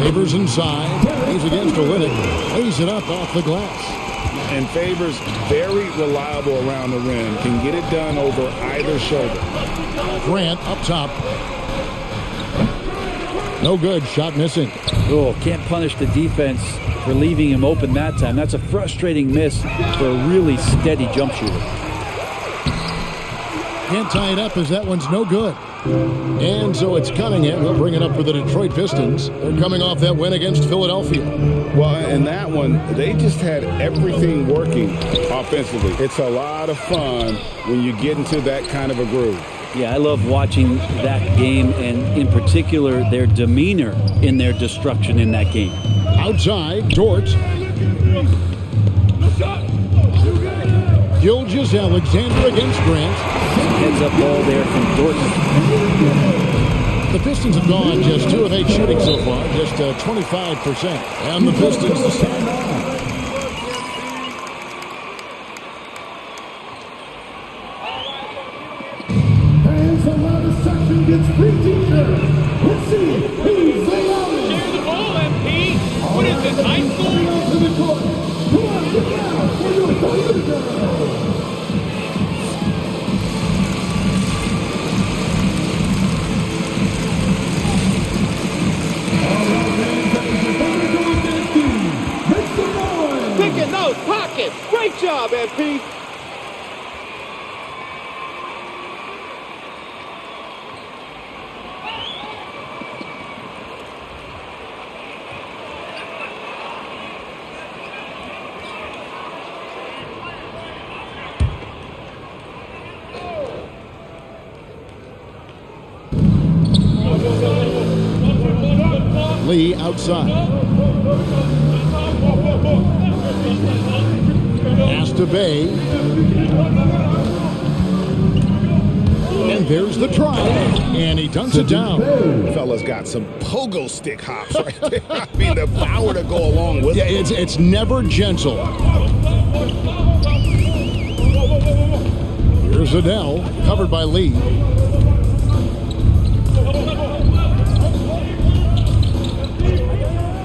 Favors inside. He's against Olynyk. Lays it up off the glass. And Favors very reliable around the rim. Can get it done over either shoulder. Grant up top. No good. Shot missing. Oh, can't punish the defense for leaving him open that time. That's a frustrating miss for a really steady jump shooter. Can't tie it up as that one's no good. And so it's Cunningham. He'll bring it up for the Detroit Pistons. They're coming off that win against Philadelphia. Well, in that one, they just had everything working offensively. It's a lot of fun when you get into that kind of a groove. Yeah, I love watching that game, and in particular, their demeanor in their destruction in that game. Outside, Dort. Gilgeous-Alexander against Grant. Heads up ball there from Dorton. The Pistons have gone just 2 of 8 shooting so far, just 25%. And the Pistons to stand on. And the loudest section gets free t-shirts. Let's see who's the loudest. Share the ball, MP. What is this, high school? To the court. Come on, get down for your Thunder Girls. Picking those pockets. Great job, MP. Lee outside. to Bay. And there's the drive, and he dunks it down. Fella's got some pogo stick hops right there. I mean, the power to go along with it. Yeah, it's never gentle. Here's Adele, covered by Lee.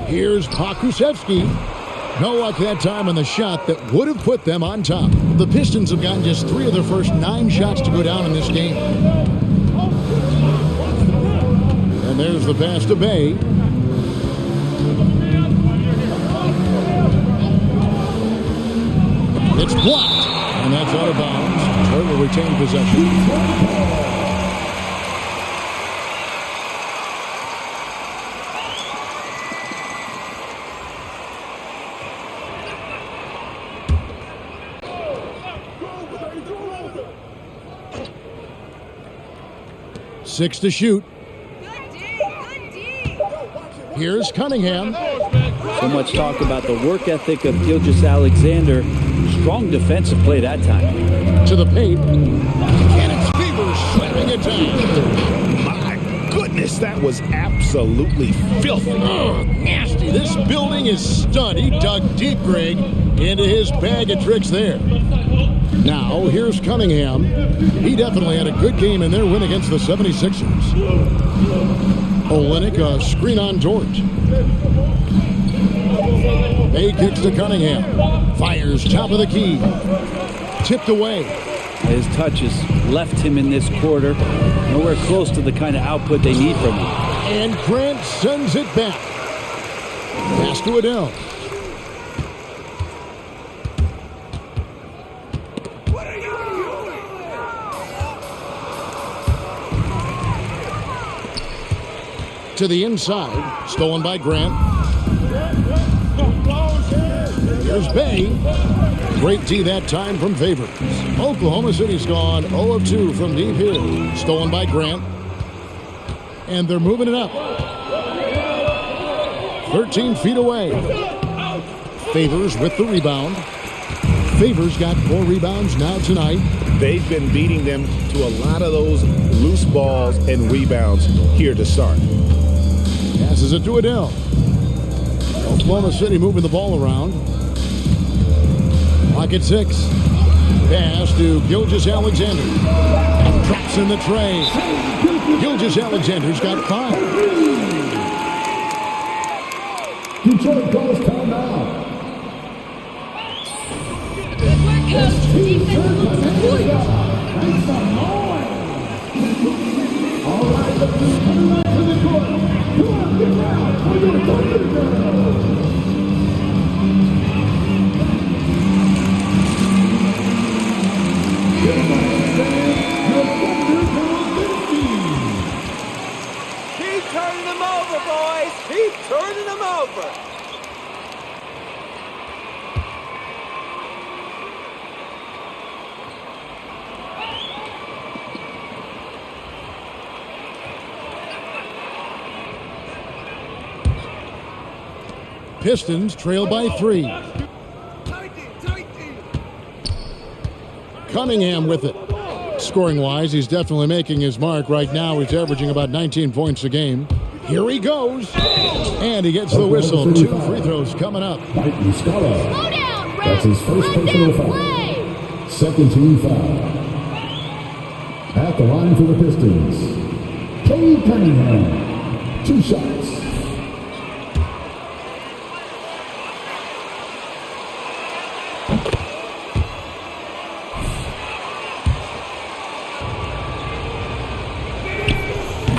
Here's Pakusevsky. No luck that time on the shot that would have put them on top. The Pistons have gotten just 3 of their first 9 shots to go down in this game. And there's the pass to Bay. It's blocked, and that's out of bounds. Detroit will retain possession. Six to shoot. Here's Cunningham. So much talk about the work ethic of Gilgeous Alexander. Strong defensive play that time. To the paint. And it's Beavers slamming it down. My goodness, that was absolutely filthy. Oh, nasty. This building is stunned. He dug deep, Greg, into his bag of tricks there. Now, here's Cunningham. He definitely had a good game in their win against the 76ers. Olenek, a screen on George. Bay kicks to Cunningham. Fires top of the key. Tipped away. His touches left him in this quarter. Nowhere close to the kind of output they need from him. And Grant sends it back. Pass to Adele. To the inside, stolen by Grant. Here's Bay. Great D that time from Favors. Oklahoma City's gone 0 of 2 from deep here. Stolen by Grant. And they're moving it up. 13 feet away. Favors with the rebound. Favors got 4 rebounds now tonight. They've been beating them to a lot of those loose balls and rebounds here to start. Passes it to Adele. Oklahoma City moving the ball around. Clock at 6. Pass to Gilgeous Alexander. Drops in the tray. Gilgeous Alexander's got 5. Detroit calls timeout. Good work, coach. Defense looks good. Make some noise. All right, let's come back to the court. Come on, get out. We're going to go to the Keep turning them over, boys. Keep turning them over. Pistons trail by 3. Cunningham with it. Scoring-wise, he's definitely making his mark. Right now, he's averaging about 19 points a game. Here he goes. And he gets the whistle. 2 free throws coming up. Slow down, Red. That's his first Let personal them foul. play. Second team foul. At the line for the Pistons, Cade Cunningham. 2 shots.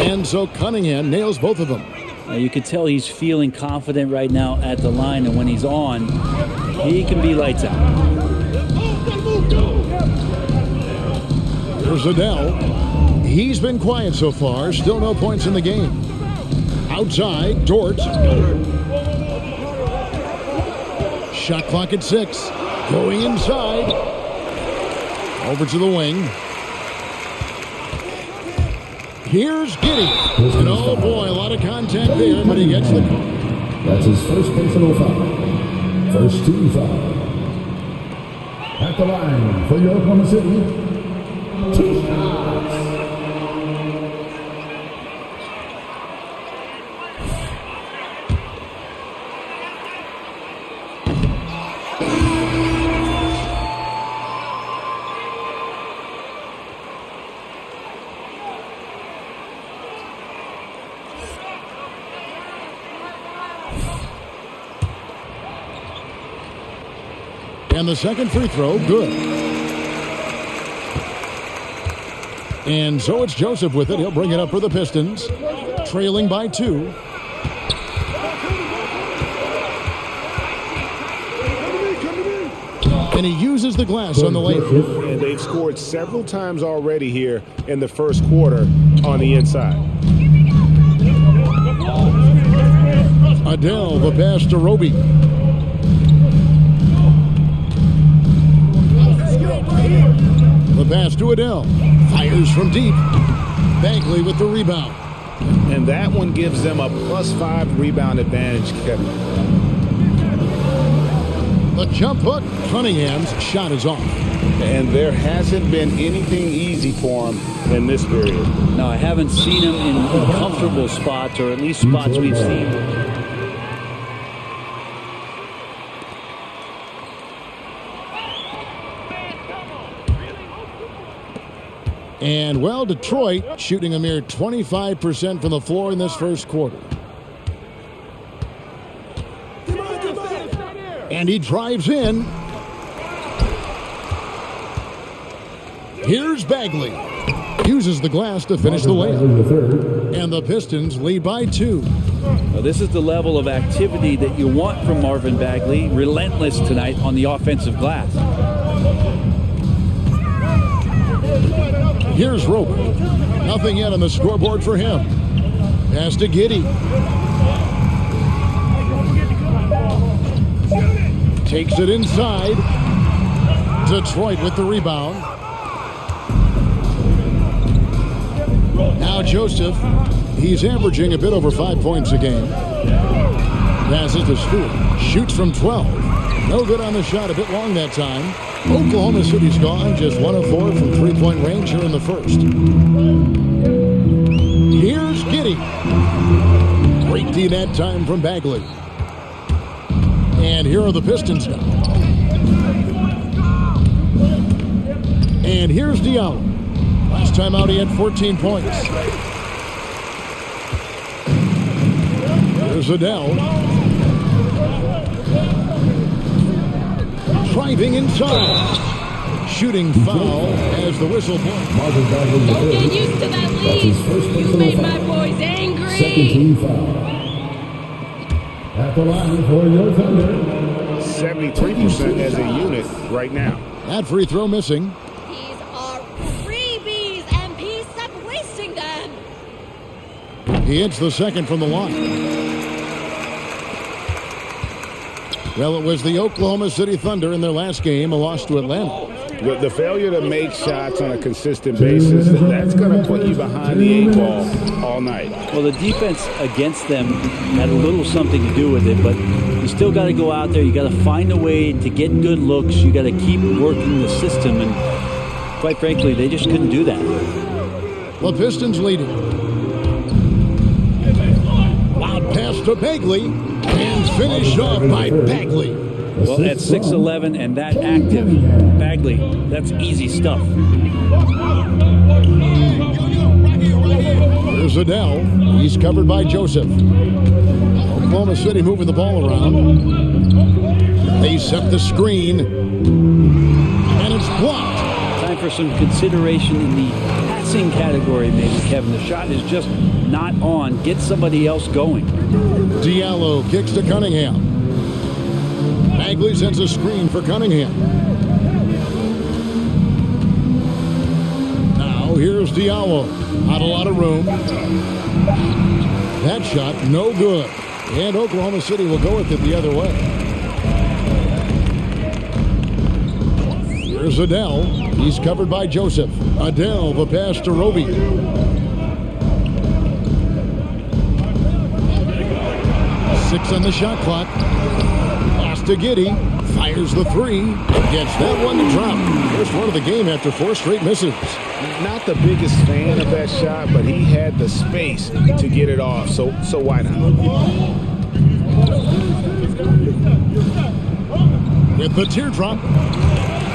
And so Cunningham nails both of them. You can tell he's feeling confident right now at the line, and when he's on, he can be lights out. Here's Adele. He's been quiet so far. Still no points in the game. Outside, Dort. Shot clock at 6. Going inside. Over to the wing. Here's Giddey. And oh boy, a lot of contact there, but he gets the call. That's his first personal foul. First team foul. At the line for your Oklahoma City, 2 shots. And the second free throw, good. And so it's Joseph with it. He'll bring it up for the Pistons, trailing by 2. And he uses the glass on the layup. And they've scored several times already here in the first quarter on the inside. Adele, the pass to Roby. The pass to Adele. Fires from deep. Bagley with the rebound. And that one gives them a +5 rebound advantage, Kevin. The jump hook. Cunningham's shot is off. And there hasn't been anything easy for him in this period. No, I haven't seen him in comfortable spots, or at least spots we've seen. And, well, Detroit shooting a mere 25% from the floor in this first quarter. And he drives in. Here's Bagley. Uses the glass to finish the layup. And the Pistons lead by 2. Now, this is the level of activity that you want from Marvin Bagley. Relentless tonight on the offensive glass. Here's Roby. Nothing yet on the scoreboard for him. Pass to Giddey. Takes it inside. Detroit with the rebound. Now Joseph. He's averaging a bit over 5 points a game. Passes to Stewart. Shoots from 12. No good on the shot. A bit long that time. Oklahoma City's gone just 1 of 4 from three-point range here in the first. Here's Giddey. Great D that time from Bagley. And here are the Pistons now. And here's Diallo. Last time out he had 14 points. Here's Adele. Driving inside. Shooting foul as the whistle blows. Don't get used to that lead. You made my boys angry. Second team foul. At the line for your Thunder, 73% as a unit right now. That free throw missing. These are freebies, MP. Stop wasting them. He hits the second from the line. Well, it was the Oklahoma City Thunder in their last game, a loss to Atlanta. The failure to make shots on a consistent basis, that's going to put you behind the 8 ball all night. Well, the defense against them had a little something to do with it, but you still got to go out there. You got to find a way to get good looks. You got to keep working the system, and quite frankly, they just couldn't do that. The Pistons leading. Loud pass to Bagley, and finished off by Bagley. Well, at 6'11" and that active, Bagley, that's easy stuff. There's Adele. He's covered by Joseph. Oklahoma City moving the ball around. They set the screen, and it's blocked. Time for some consideration in the passing category, maybe, Kevin. The shot is just not on. Get somebody else going. Diallo kicks to Cunningham. Bagley sends a screen for Cunningham. Now here's Diallo. Not a lot of room. That shot no good. And Oklahoma City will go with it the other way. Here's Adele. He's covered by Joseph. Adele, the pass to Roby. Six on the shot clock. Pass to Giddey. Fires the three. Gets that one to drop. First one of the game after 4 straight misses. Not the biggest fan of that shot, but he had the space to get it off, so why not? With the teardrop.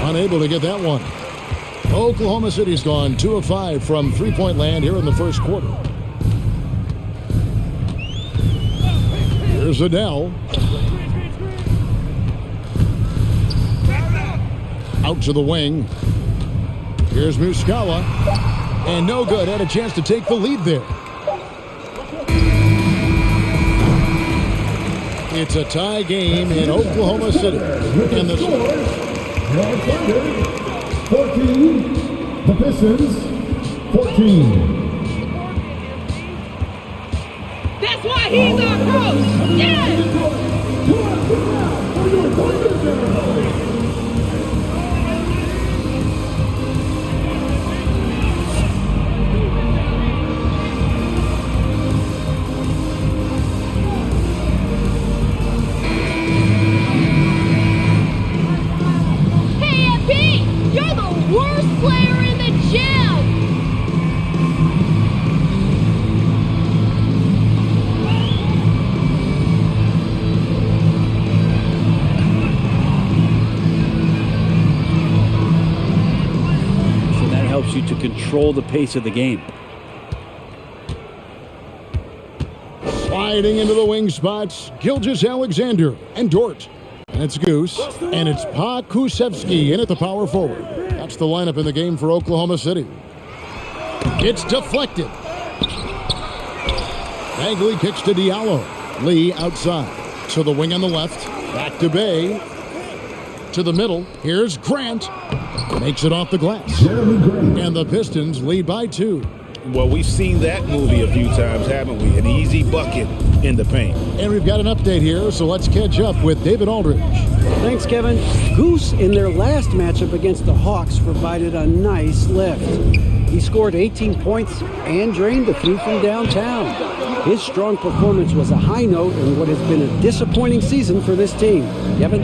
Unable to get that one. Oklahoma City's gone 2 of 5 from three-point land here in the first quarter. Here's Adele. Out to the wing. Here's Muscala. And no good. Had a chance to take the lead there. It's a tie game in Oklahoma City. And the score. Your Thunder, 14. The Pistons, 14. That's why he's our coach. Yes! Player in the gym! So that helps you to control the pace of the game. Sliding into the wing spots, Gilgeous-Alexander and Dort. And it's Goose. And it's Pakusevsky in at the power forward. That's the lineup in the game for Oklahoma City. It's deflected. Bagley kicks to Diallo. Lee outside. To the wing on the left. Back to Bay. To the middle. Here's Grant. Makes it off the glass. And the Pistons lead by 2. Well, we've seen that movie a few times, haven't we? An easy bucket in the paint. And we've got an update here, so let's catch up with David Aldridge. Thanks, Kevin. Goose, in their last matchup against the Hawks, provided a nice lift. He scored 18 points and drained the 3 from downtown. His strong performance was a high note in what has been a disappointing season for this team. Kevin?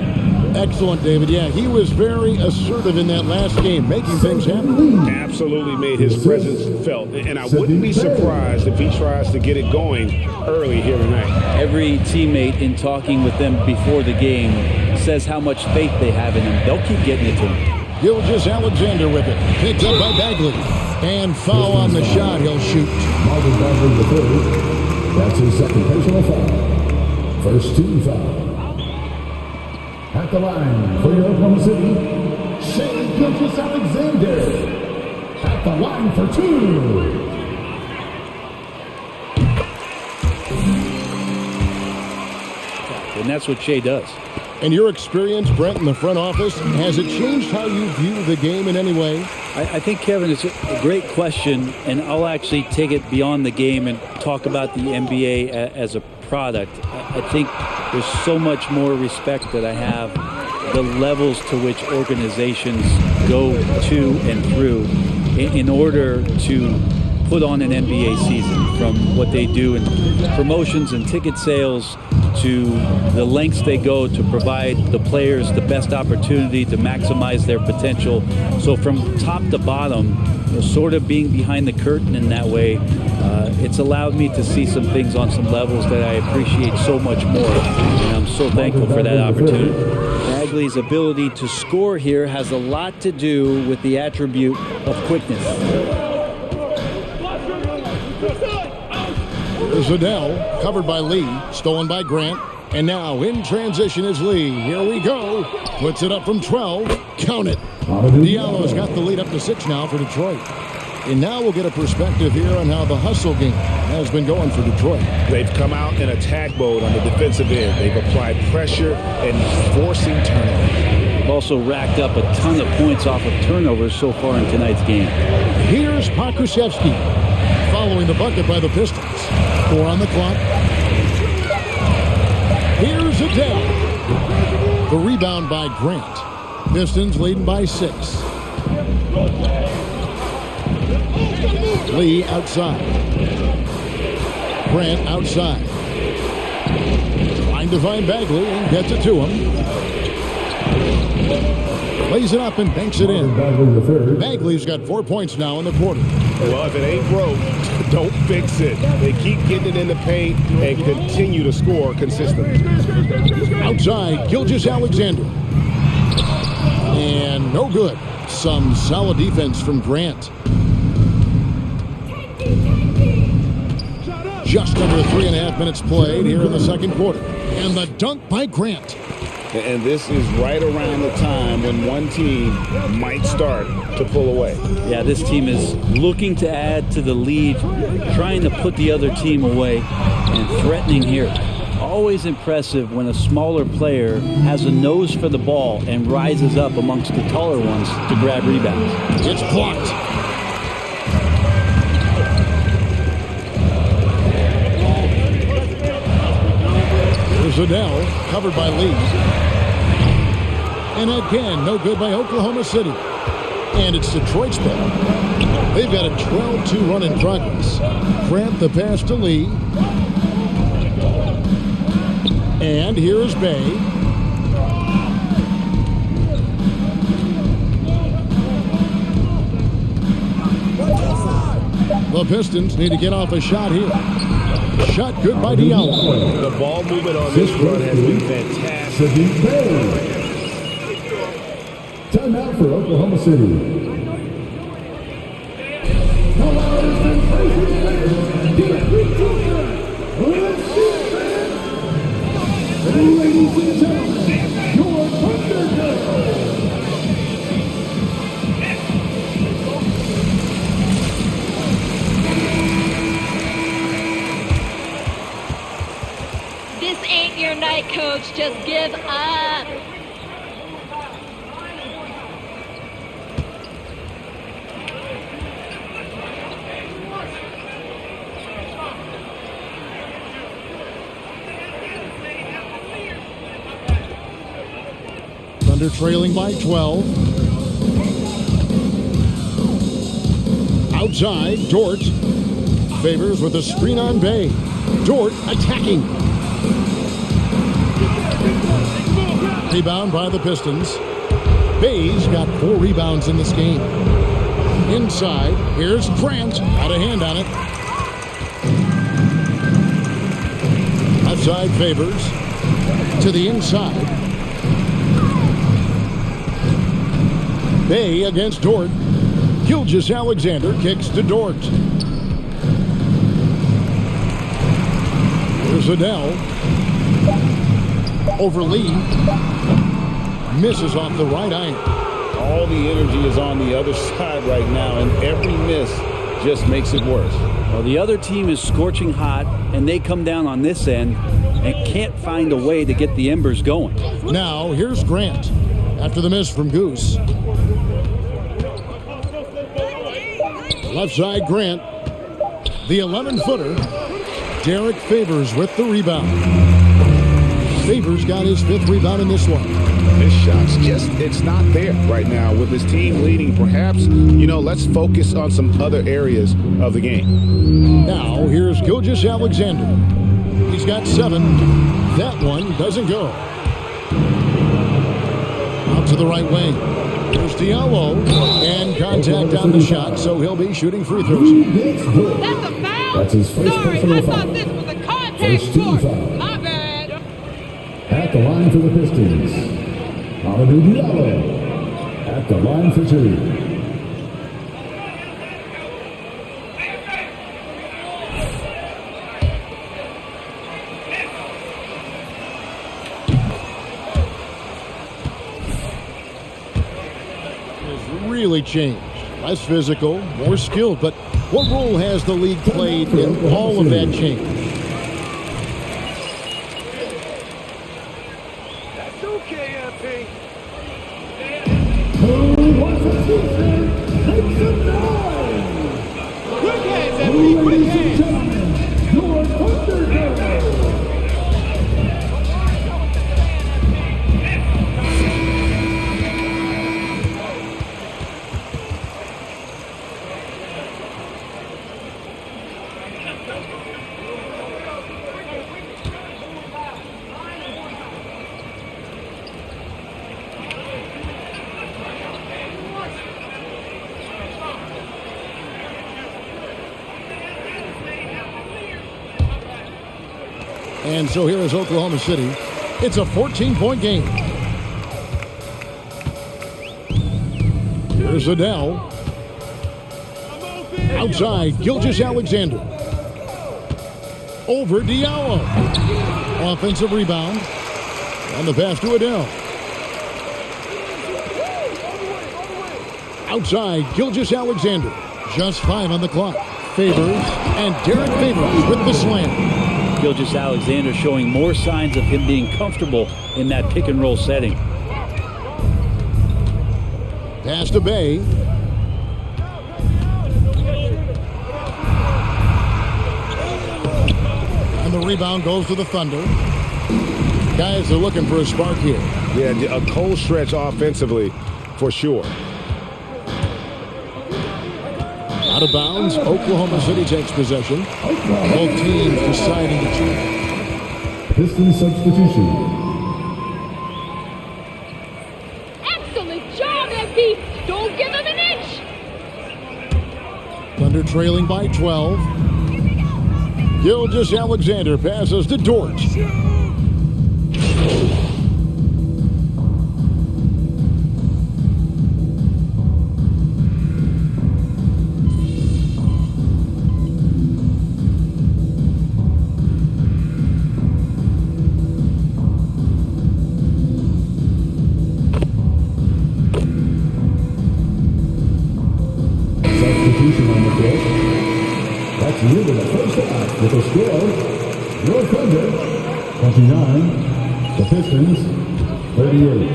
Excellent, David. Yeah, he was very assertive in that last game, making things happen. Absolutely made his presence felt. And I wouldn't be surprised if he tries to get it going early here tonight. Every teammate in talking with them before the game says how much faith they have in him. They'll keep getting it to him. Gilgeous-Alexander with it. Picked up by Bagley. And foul on the shot. He'll shoot. Marvin Bagley the third. That's his second personal foul. First team foul. At the line for your Oklahoma City, Shea Gilgeous-Alexander. At the line for 2. And that's what Shea does. And your experience, Brent, in the front office, has it changed how you view the game in any way? I think, Kevin, it's a great question, and I'll actually take it beyond the game and talk about the NBA as a product. I think there's so much more respect that I have, the levels to which organizations go to and through in order to put on an NBA season, from what they do in promotions and ticket sales to the lengths they go to provide the players the best opportunity to maximize their potential. So from top to bottom, sort of being behind the curtain in that way, it's allowed me to see some things on some levels that I appreciate so much more, and I'm so thankful for that opportunity. Bagley's ability to score here has a lot to do with the attribute of quickness. Zadell, covered by Lee, stolen by Grant, and now in transition is Lee. Here we go. Puts it up from 12. Count it. Diallo's got the lead up to 6 now for Detroit. And now we'll get a perspective here on how the hustle game has been going for Detroit. They've come out in attack mode on the defensive end. They've applied pressure and forcing turnovers. They've also racked up a ton of points off of turnovers so far in tonight's game. Here's Pakusevsky following the bucket by the Pistons. 4 on the clock. Here's Adele. The rebound by Grant. Pistons leading by 6. Lee outside. Grant outside. Trying to find Bagley and gets it to him. Lays it up and banks it in. Bagley the third. Bagley's got 4 points now in the quarter. Well, if it ain't broke, don't fix it. They keep getting it in the paint and continue to score consistently. Outside, Gilgeous-Alexander. And no good. Some solid defense from Grant. Just under 3.5 minutes played here in the second quarter. And the dunk by Grant. And this is right around the time when one team might start to pull away. Yeah, this team is looking to add to the lead, trying to put the other team away, and threatening here. Always impressive when a smaller player has a nose for the ball and rises up amongst the taller ones to grab rebounds. It's blocked. Zadell, covered by Lee. And again, no good by Oklahoma City. And it's Detroit's ball. They've got a 12-2 run in progress. Grant the pass to Lee. And here's Bay. The Pistons need to get off a shot here. Shot good by Diallo. The ball movement on this run has been fantastic. Timeout for Oklahoma City. Ladies and gentlemen, your Thunder Girls. This ain't your night, Coach. Just give up. Thunder trailing by 12. Outside, Dort. Favors with a screen on Bay. Dort attacking. Rebound by the Pistons. Bay's got 4 rebounds in this game. Inside, here's Grant. Got a hand on it. Outside, Favors. To the inside. Bay against Dort. Gilgeous-Alexander kicks to Dort. Here's Adele. Over Lee. Misses off the right eye. All the energy is on the other side right now, and every miss just makes it worse. Well, the other team is scorching hot, and they come down on this end and can't find a way to get the embers going. Now, here's Grant after the miss from Goose. Left side, Grant. The 11-footer. Derek Favors with the rebound. Favors got his 5th rebound in this one. His shot's it's not there right now with his team leading. Perhaps, let's focus on some other areas of the game. Now, here's Gilgeous-Alexander. He's got 7. That one doesn't go. Out to the right wing. Here's Diallo. And contact on the shot, so he'll be shooting free throws. That's a foul? That's his first Sorry, personal I foul. thought this was a contact First team sport. foul. My bad. At the line for the Pistons, Amadou Diallo. At the line for 2. Really changed. Less physical, more skilled. But what role has the league played in all of that change? That's okay, MP. Quick hands, MP, quick hands. Your Thunder Girls. And so here is Oklahoma City. It's a 14-point game. Here's Adele. Outside, Gilgeous-Alexander. Over Diallo. Offensive rebound. And the pass to Adele. Outside, Gilgeous-Alexander. Just 5 on the clock. Favors, and Derek Favors with the slam. Gilgeous-Alexander showing more signs of him being comfortable in that pick-and-roll setting. Pass to Bay. And the rebound goes to the Thunder. Guys are looking for a spark here. Yeah, a cold stretch offensively for sure. Out of bounds, Oklahoma City takes possession. Both teams deciding to choose. Piston substitution. Excellent job, MP. Don't give him an inch. Thunder trailing by 12. Gilgeous-Alexander passes to Dort. Substitution on the court. That's the end of the first half with a score. Your Thunder, 29. The Pistons, 38.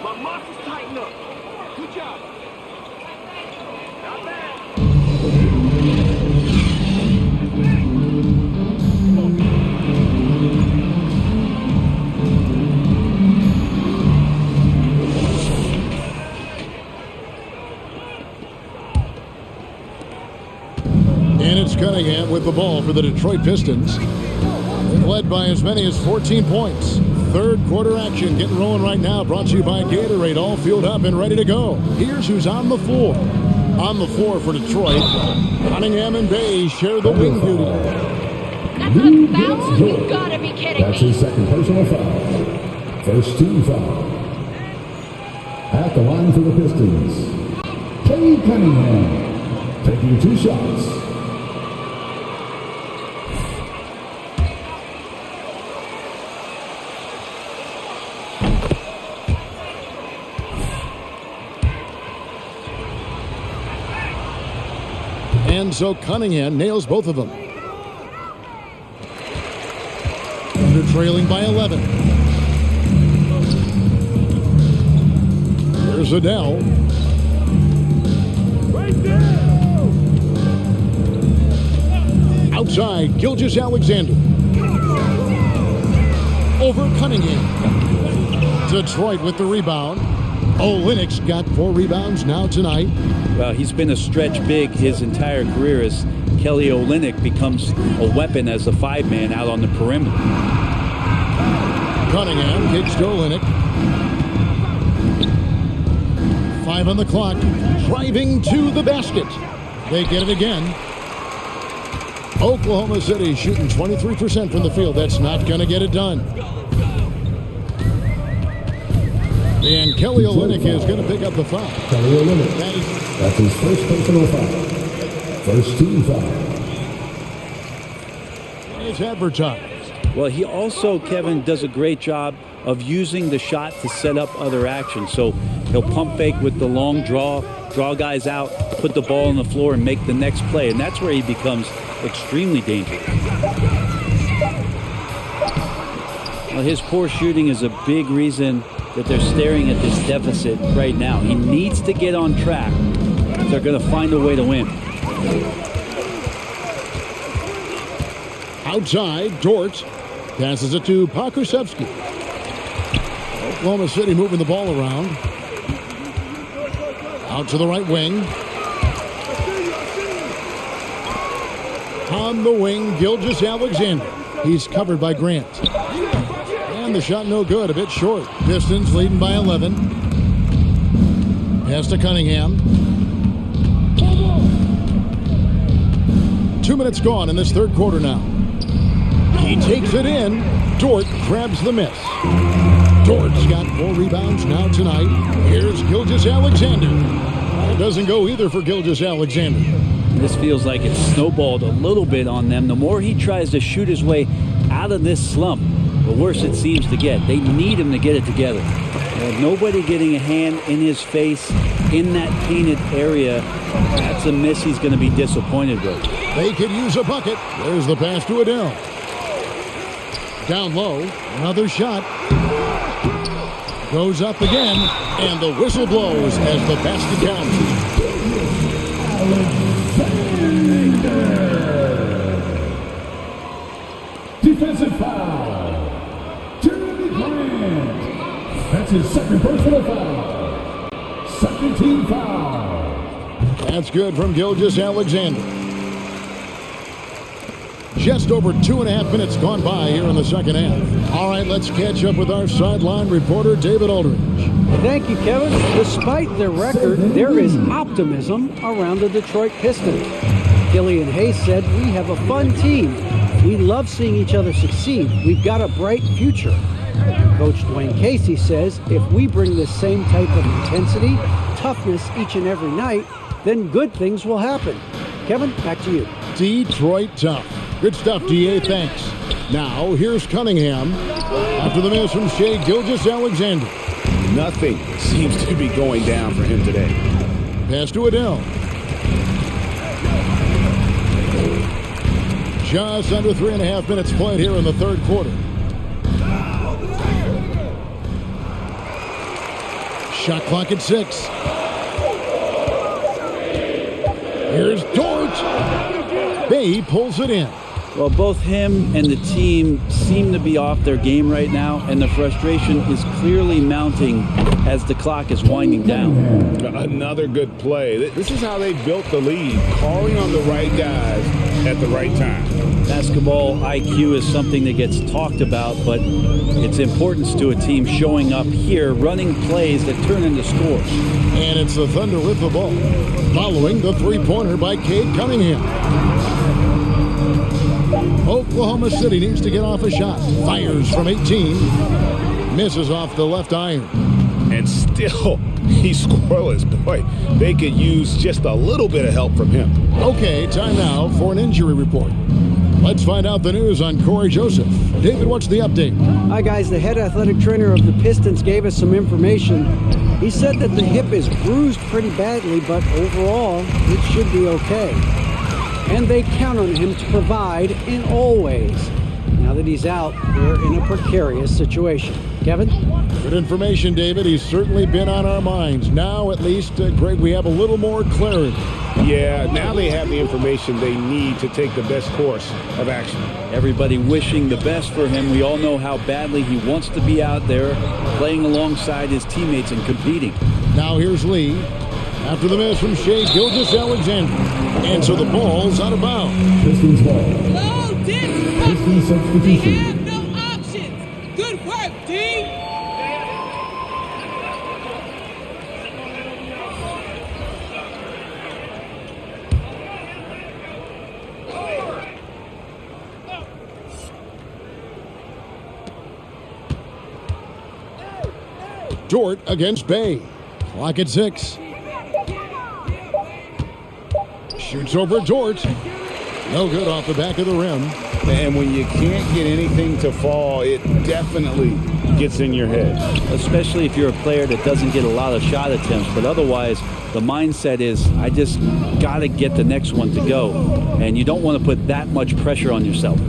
My muscles tighten up. Good job. Not bad. And it's Cunningham with the ball for the Detroit Pistons. They've led by as many as 14 points. Third quarter action getting rolling right now. Brought to you by Gatorade. All fueled up and ready to go. Here's who's on the floor. On the floor for Detroit, Cunningham and Bay share the wing duty. That's a foul? You gotta be kidding That's me. his second personal foul. First team foul. At the line for the Pistons, Cade Cunningham taking 2 shots. And so Cunningham nails both of them. They're trailing by 11. Here's Adele. Outside, Gilgeous-Alexander. Over Cunningham. Detroit with the rebound. Olynyk's got 4 rebounds now tonight. Well, he's been a stretch big his entire career as Kelly Olynyk becomes a weapon as a 5-man out on the perimeter. Cunningham kicks to Olynyk. 5 on the clock. Driving to the basket. They get it again. Oklahoma City shooting 23% from the field. That's not going to get it done. And Kelly Olynyk is going to pick up the foul. Kelly Olynyk. That's his first personal foul. First team foul. It's advertised. Well, he also, Kevin, does a great job of using the shot to set up other action. So he'll pump fake with the long draw guys out, put the ball on the floor, and make the next play. And that's where he becomes extremely dangerous. Well, his poor shooting is a big reason that they're staring at this deficit right now. He needs to get on track if they're going to find a way to win. Outside, Dort passes it to Pokusevski. Oklahoma City moving the ball around. Out to the right wing. On the wing, Gilgeous-Alexander. He's covered by Grant. And the shot no good, a bit short. Pistons leading by 11. Pass to Cunningham. 2 minutes gone in this third quarter now. He takes it in. Dort grabs the miss. Dort's got 4 rebounds now tonight. Here's Gilgeous-Alexander. It doesn't go either for Gilgeous-Alexander. This feels like it's snowballed a little bit on them. The more he tries to shoot his way out of this slump, the worse it seems to get. They need him to get it together. Nobody getting a hand in his face in that painted area. That's a miss he's going to be disappointed with. They could use a bucket. There's the pass to Adele. Down low, another shot. Goes up again, and the whistle blows as the basket counts. Defensive foul. Jeremy Grant. That's his second personal foul. Second team foul. That's good from Gilgeous-Alexander. Just over 2.5 minutes gone by here in the second half. All right, let's catch up with our sideline reporter, David Aldridge. Thank you, Kevin. Despite their record, there is optimism around the Detroit Pistons. Killian Hayes said, "We have a fun team. We love seeing each other succeed. We've got a bright future." Coach Dwayne Casey says, "If we bring this same type of intensity, toughness each and every night, then good things will happen." Kevin, back to you. Detroit tough. Good stuff, DA. Thanks. Now, here's Cunningham. After the miss from Shai Gilgeous-Alexander. Nothing seems to be going down for him today. Pass to Adele. Just under 3.5 minutes played here in the third quarter. Shot clock at 6. Here's Dort. Bay pulls it in. Well, both him and the team seem to be off their game right now, and the frustration is clearly mounting as the clock is winding down. Another good play. This is how they built the lead, calling on the right guys at the right time. Basketball IQ is something that gets talked about, but its importance to a team showing up here, running plays that turn into scores. And it's the Thunder with the ball, following the three-pointer by Cade Cunningham. Oklahoma City needs to get off a shot. Fires from 18. Misses off the left iron. And still, he's scoreless. Boy, they could use just a little bit of help from him. Okay, time now for an injury report. Let's find out the news on Corey Joseph. David, what's the update? Hi, guys. The head athletic trainer of the Pistons gave us some information. He said that the hip is bruised pretty badly, but overall, it should be okay. And they count on him to provide in all ways. Now that he's out, they're in a precarious situation. Kevin? Good information, David. He's certainly been on our minds. Now, at least, Greg, we have a little more clarity. Yeah, now they have the information they need to take the best course of action. Everybody wishing the best for him. We all know how badly he wants to be out there playing alongside his teammates and competing. Now here's Lee. After the miss from Shai Gilgeous-Alexander. And so the ball's out of bounds. Pistons ball. Low distance. Pistons They substitution. have no options. Good work, D. Dort against Bay. Clock at 6. Shoots over Dort. No good off the back of the rim. And when you can't get anything to fall, it definitely gets in your head. Especially if you're a player that doesn't get a lot of shot attempts. But otherwise, the mindset is, I just got to get the next one to go. And you don't want to put that much pressure on yourself.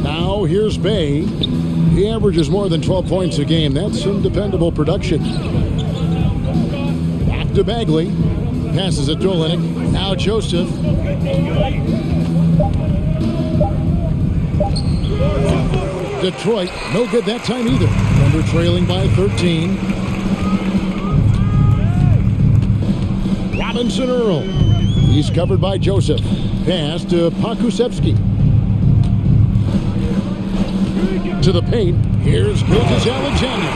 Now here's Bay. He averages more than 12 points a game. That's some dependable production. Back to Bagley. Passes it to Olynyk. Now Joseph. Detroit, no good that time either. Thunder trailing by 13. Robinson Earl. He's covered by Joseph. Pass to Pokusevski. To the paint. Here's Gilgeous-Alexander.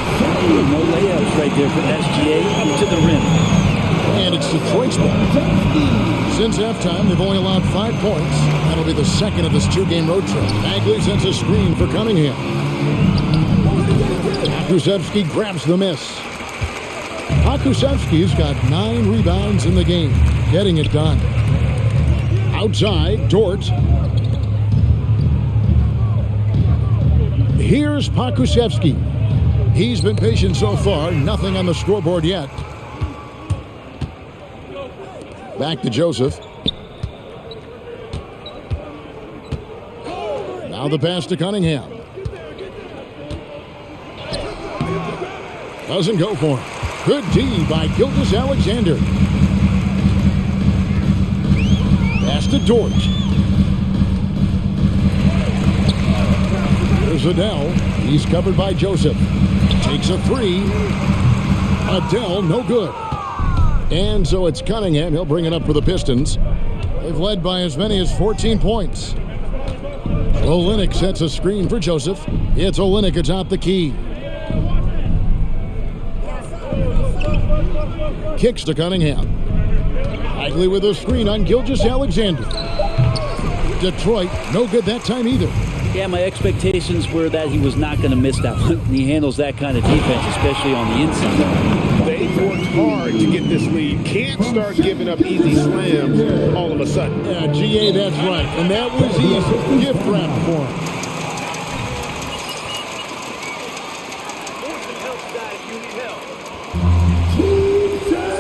No layups right there for SGA up to the rim. And it's Detroit's ball. Since halftime, they've only allowed 5 points. That'll be the second of this 2-game road trip. Bagley sends a screen for Cunningham. Pakusevsky grabs the miss. Pakusevsky's got 9 rebounds in the game, getting it done. Outside, Dort. Here's Pakusevsky. He's been patient so far, nothing on the scoreboard yet. Back to Joseph. Now the pass to Cunningham. Doesn't go for him. Good D by Gilgeous-Alexander. Pass to Dort. Here's Adele. He's covered by Joseph. Takes a 3. Adele, no good. And so it's Cunningham. He'll bring it up for the Pistons. They've led by as many as 14 points. Olynyk sets a screen for Joseph. It's Olynyk atop the key. Kicks to Cunningham. Bagley with a screen on Gilgeous-Alexander. Detroit, no good that time either. Yeah, my expectations were that he was not going to miss that one. He handles that kind of defense, especially on the inside. They've worked hard to get this lead. Can't start giving up easy slams all of a sudden. Yeah, GA, that's right. And that was easy. Gift wrap for him.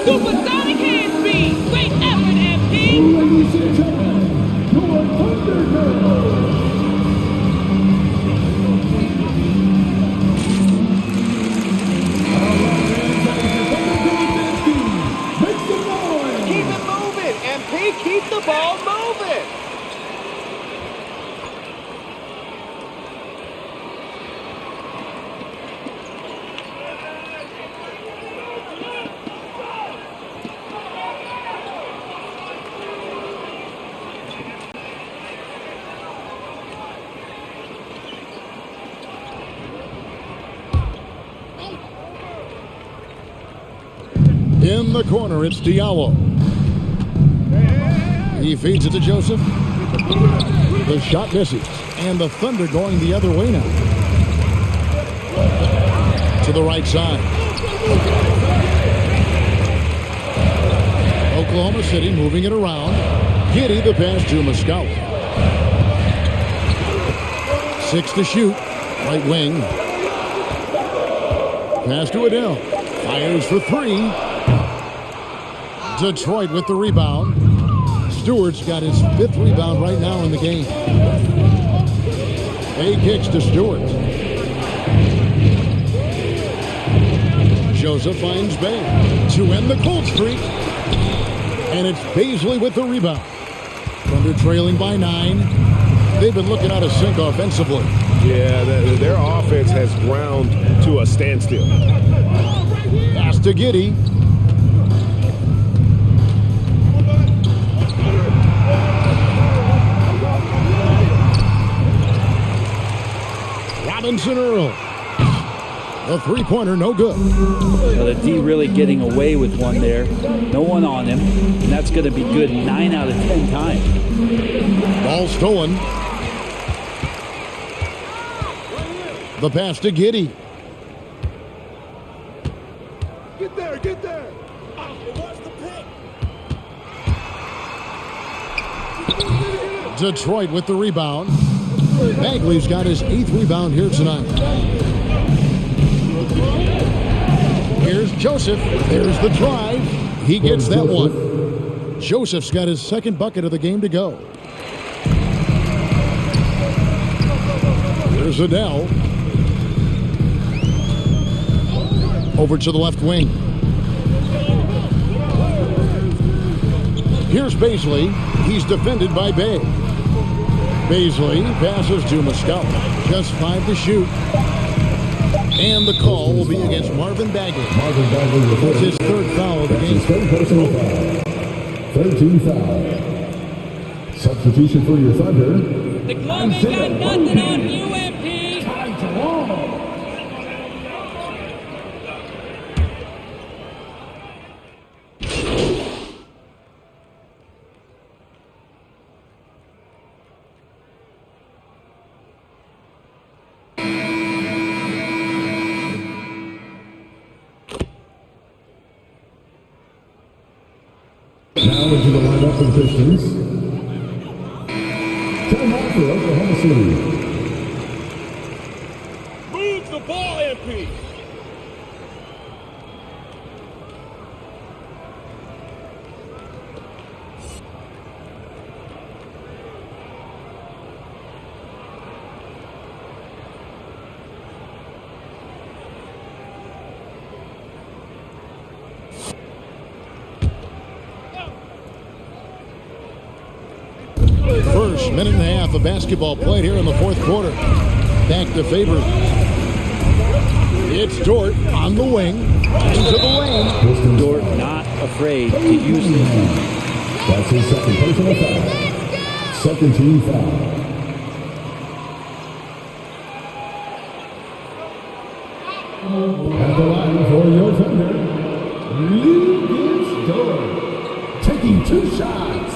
Supersonic hand speed. Great effort, MP. Ladies and gentlemen, your Thunder Girls. Keep it moving, MP. Keep the ball moving. In the corner, it's Diallo. He feeds it to Joseph. The shot misses. And the Thunder going the other way now. To the right side. Oklahoma City moving it around. Giddey the pass to Muscala. 6 to shoot. Right wing. Pass to Adele. Fires for 3. Detroit with the rebound. Stewart's got his 5th rebound right now in the game. A kicks to Stewart. Joseph finds Bay to end the cold streak. And it's Baisley with the rebound. Thunder trailing by 9. They've been looking out of sync offensively. Yeah, their offense has ground to a standstill. Pass to Giddey. Robinson Earl. The 3-pointer, no good. Well, the D really getting away with one there. No one on him. And that's going to be good 9 out of 10 times. Ball stolen. The pass to Giddey. Get there, get there. Detroit with the rebound. Bagley's got his 8th rebound here tonight. Here's Joseph. There's the drive. He gets that one. Joseph's got his 2nd bucket of the game to go. Here's Adele. Over to the left wing. Here's Baisley. He's defended by Bay. Baisley passes to Muscala. Just 5 to shoot. And the call will be against Marvin Bagley. Marvin Bagley with It's his 3rd foul of the game. 3rd personal foul. 13 foul. Substitution for your Thunder. The club ain't got nothing on you, MP. Time to roll. for the Pistons. Timeout for Oklahoma City. Move the ball, MP. First minute and a half of basketball played here in the fourth quarter. Back to Favors. It's Dort on the wing. Into the lane. Dort not afraid to use it. That's his second personal foul. Second team foul. At the line for your offender, Lucas Dort, taking 2 shots.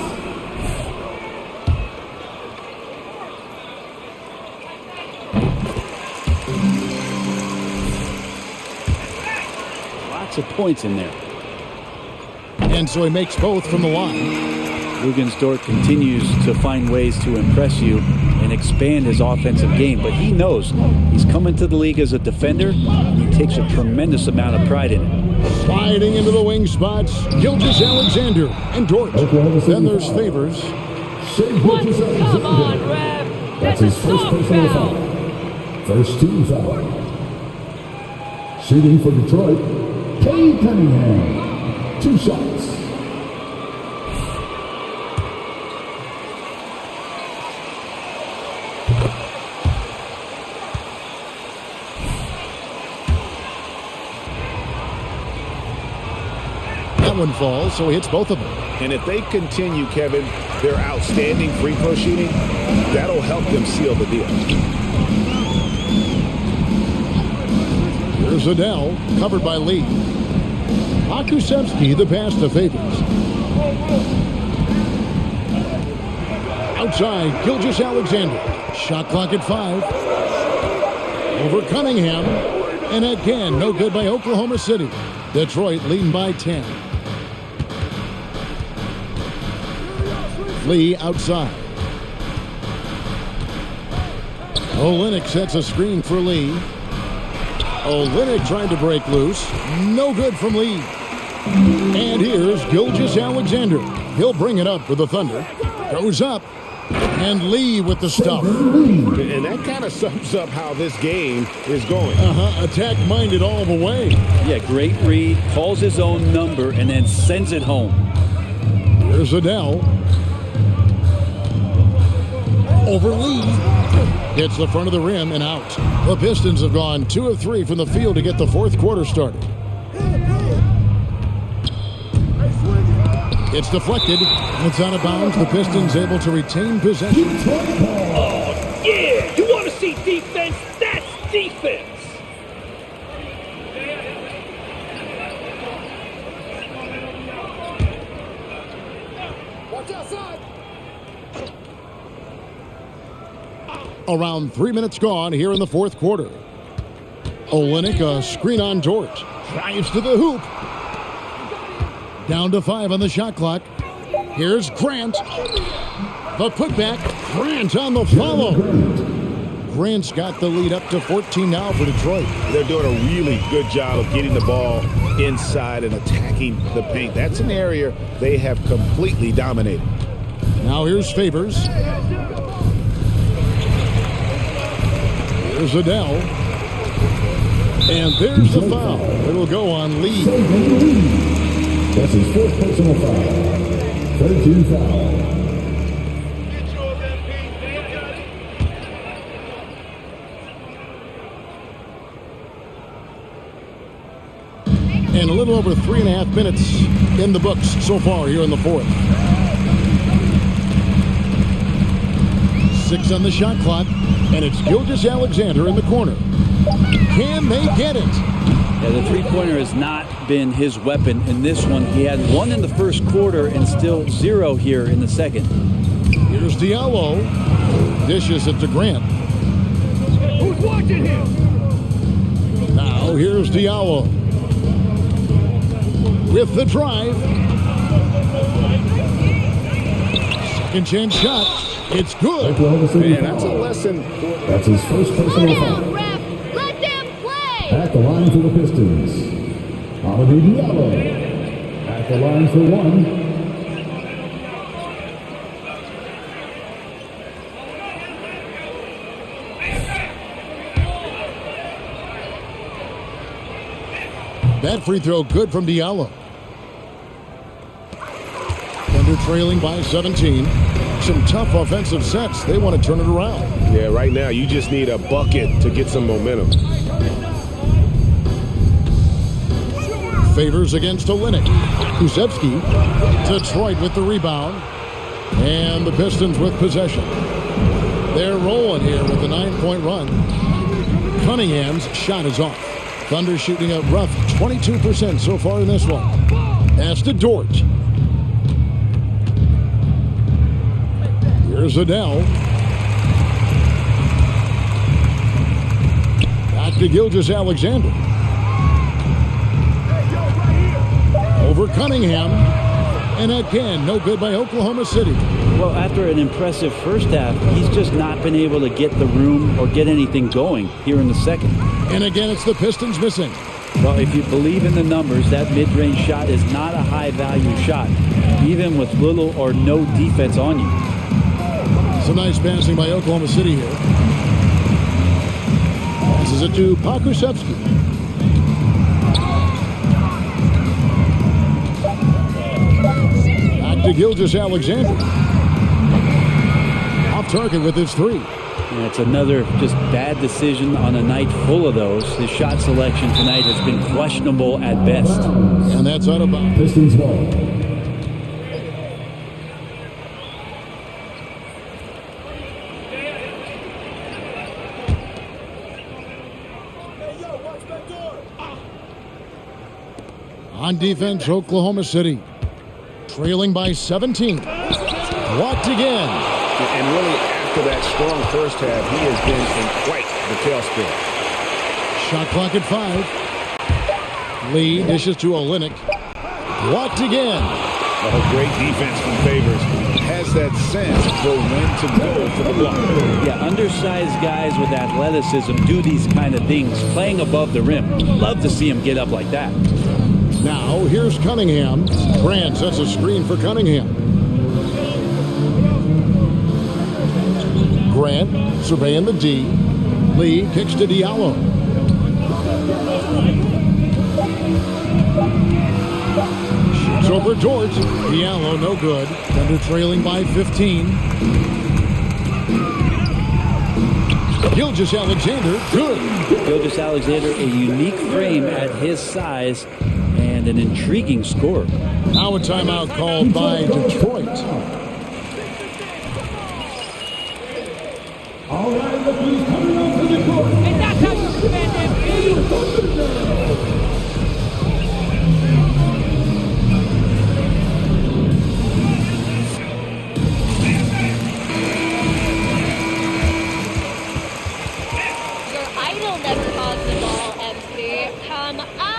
Lots of points in there. And so he makes both from the line. Lugens Dort continues to find ways to impress you and expand his offensive game, but he knows he's coming to the league as a defender, and he takes a tremendous amount of pride in it. Sliding into the wing spots, Gilgeous Alexander and Dort. Then there's Favors. Come on, Rev. That's his first personal foul. First team foul. Shooting for Detroit, Cade Cunningham. 2 shots. That one falls, so he hits both of them. And if they continue, Kevin, their outstanding free throw shooting, that'll help them seal the deal. Here's Adele, covered by Lee. Akusevsky, the pass to Favors. Outside, Gilgeous Alexander. Shot clock at 5. Over Cunningham. And again, no good by Oklahoma City. Detroit leading by 10. Lee outside. Olynyk sets a screen for Lee. Olynyk trying to break loose. No good from Lee. And here's Gilgeous Alexander. He'll bring it up for the Thunder. Goes up. And Lee with the stuff. And that kind of sums up how this game is going. Attack-minded all the way. Yeah, great read. Calls his own number and then sends it home. Here's Adele. Over Lee. Hits the front of the rim and out. The Pistons have gone 2 of 3 from the field to get the fourth quarter started. It's deflected. It's out of bounds. The Pistons able to retain possession. Oh, yeah! You want to see defense? That's defense! Watch outside. Around 3 minutes gone here in the fourth quarter. Olynyk, a screen on Dort. Drives to the hoop. Down to 5 on the shot clock. Here's Grant. The putback. Grant on the follow. Grant's got the lead up to 14 now for Detroit. They're doing a really good job of getting the ball inside and attacking the paint. That's an area they have completely dominated. Now here's Favors. Here's Adele. And there's the foul. It'll go on Lee. That's his 4th personal foul. 3rd team foul. And a little over 3.5 minutes in the books so far here in the fourth. 6 on the shot clock, and it's Gilgeous Alexander in the corner. Can they get it? Yeah, the three-pointer has not been his weapon in this one. He had 1 in the first quarter and still 0 here in the second. Here's Diallo. Dishes it to Grant. Who's watching him? Now here's Diallo. With the drive. Second chance shot. It's good. Oklahoma City Man, that's a foul. lesson. That's his first Slow personal down, foul. ref. Let them play. At the line for the Pistons, Amadou Diallo. At the line for one. That free throw good from Diallo. Thunder trailing by 17. Some tough offensive sets. They want to turn it around. Yeah, right now you just need a bucket to get some momentum. Favors against Olynyk. Kusevski. Detroit with the rebound. And the Pistons with possession. They're rolling here with a 9-point run. Cunningham's shot is off. Thunder shooting a rough 22% so far in this one. Pass to Dort. Here's Adele. Back to Gilgeous-Alexander. Over Cunningham. And again, no good by Oklahoma City. Well, after an impressive first half, he's just not been able to get the room or get anything going here in the second. And again, it's the Pistons missing. Well, if you believe in the numbers, that mid-range shot is not a high-value shot, even with little or no defense on you. Some nice passing by Oklahoma City here. Passes it to Pokusevski. Back to Gilgeous-Alexander. Off target with his three. And it's another just bad decision on a night full of those. His shot selection tonight has been questionable at best. And that's out of bounds. Pistons ball. On defense, Oklahoma City. Trailing by 17. Blocked again. And really, after that strong first half, he has been in quite the tailspin. Shot clock at 5. Lee dishes to Olynyk. Blocked again. Oh, great defense from Favors. Has that sense for when to go for the block. Yeah, undersized guys with athleticism do these kind of things, playing above the rim. Love to see him get up like that. Now, here's Cunningham. Grant sets a screen for Cunningham. Grant surveying the D. Lee kicks to Diallo. Shoots over Dort. Diallo no good. Thunder trailing by 15. Gilgeous-Alexander good. Gilgeous-Alexander, a unique frame at his size and an intriguing score. Now a timeout called by Detroit. All right, look who's coming onto the court. And that's how you defend them, Your idol never calls the ball, MC. Come on.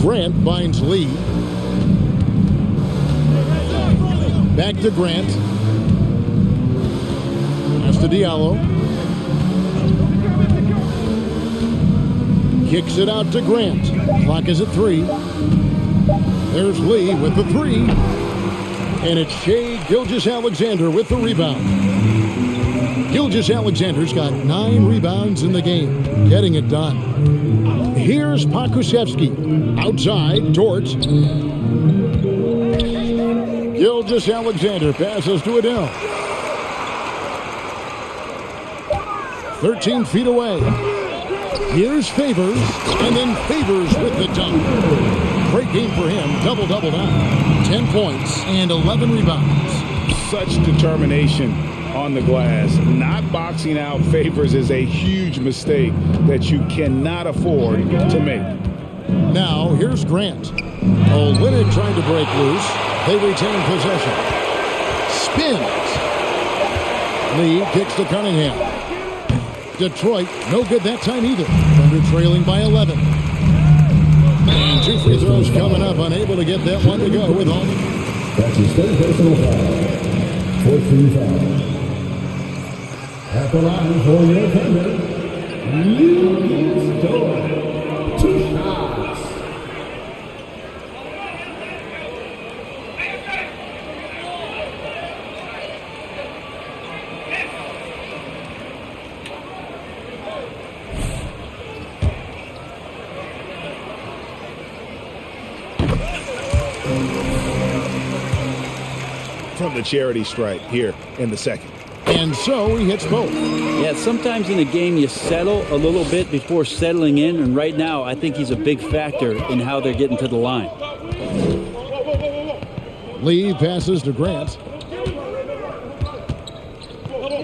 Grant finds Lee. Back to Grant. Pass to Diallo. Kicks it out to Grant. Clock is at 3. There's Lee with the 3. And it's Shai Gilgeous-Alexander with the rebound. Gilgeous-Alexander's got 9 rebounds in the game, getting it done. Here's Pokusevski. Outside, Dort. Gilgeous-Alexander passes to Adele. 13 feet away. Here's Favors, and then Favors with the dunk. Great game for him. Double-double now. 10 points and 11 rebounds. Such determination. on the glass. Not boxing out Favors is a huge mistake that you cannot afford to make. Now, here's Grant. Olynyk trying to break loose. They retain possession. Spins. Lee kicks to Cunningham. Detroit, no good that time either. Thunder trailing by 11. And 2 free throws coming up. Unable to get that one to go with only. That's his third personal foul. 4th foul. At the line for your Thunder, Lucas Dort. 2 shots. From the charity stripe here in the second. And so he hits both. Yeah, sometimes in a game you settle a little bit before settling in, and right now I think he's a big factor in how they're getting to the line. Lee passes to Grant.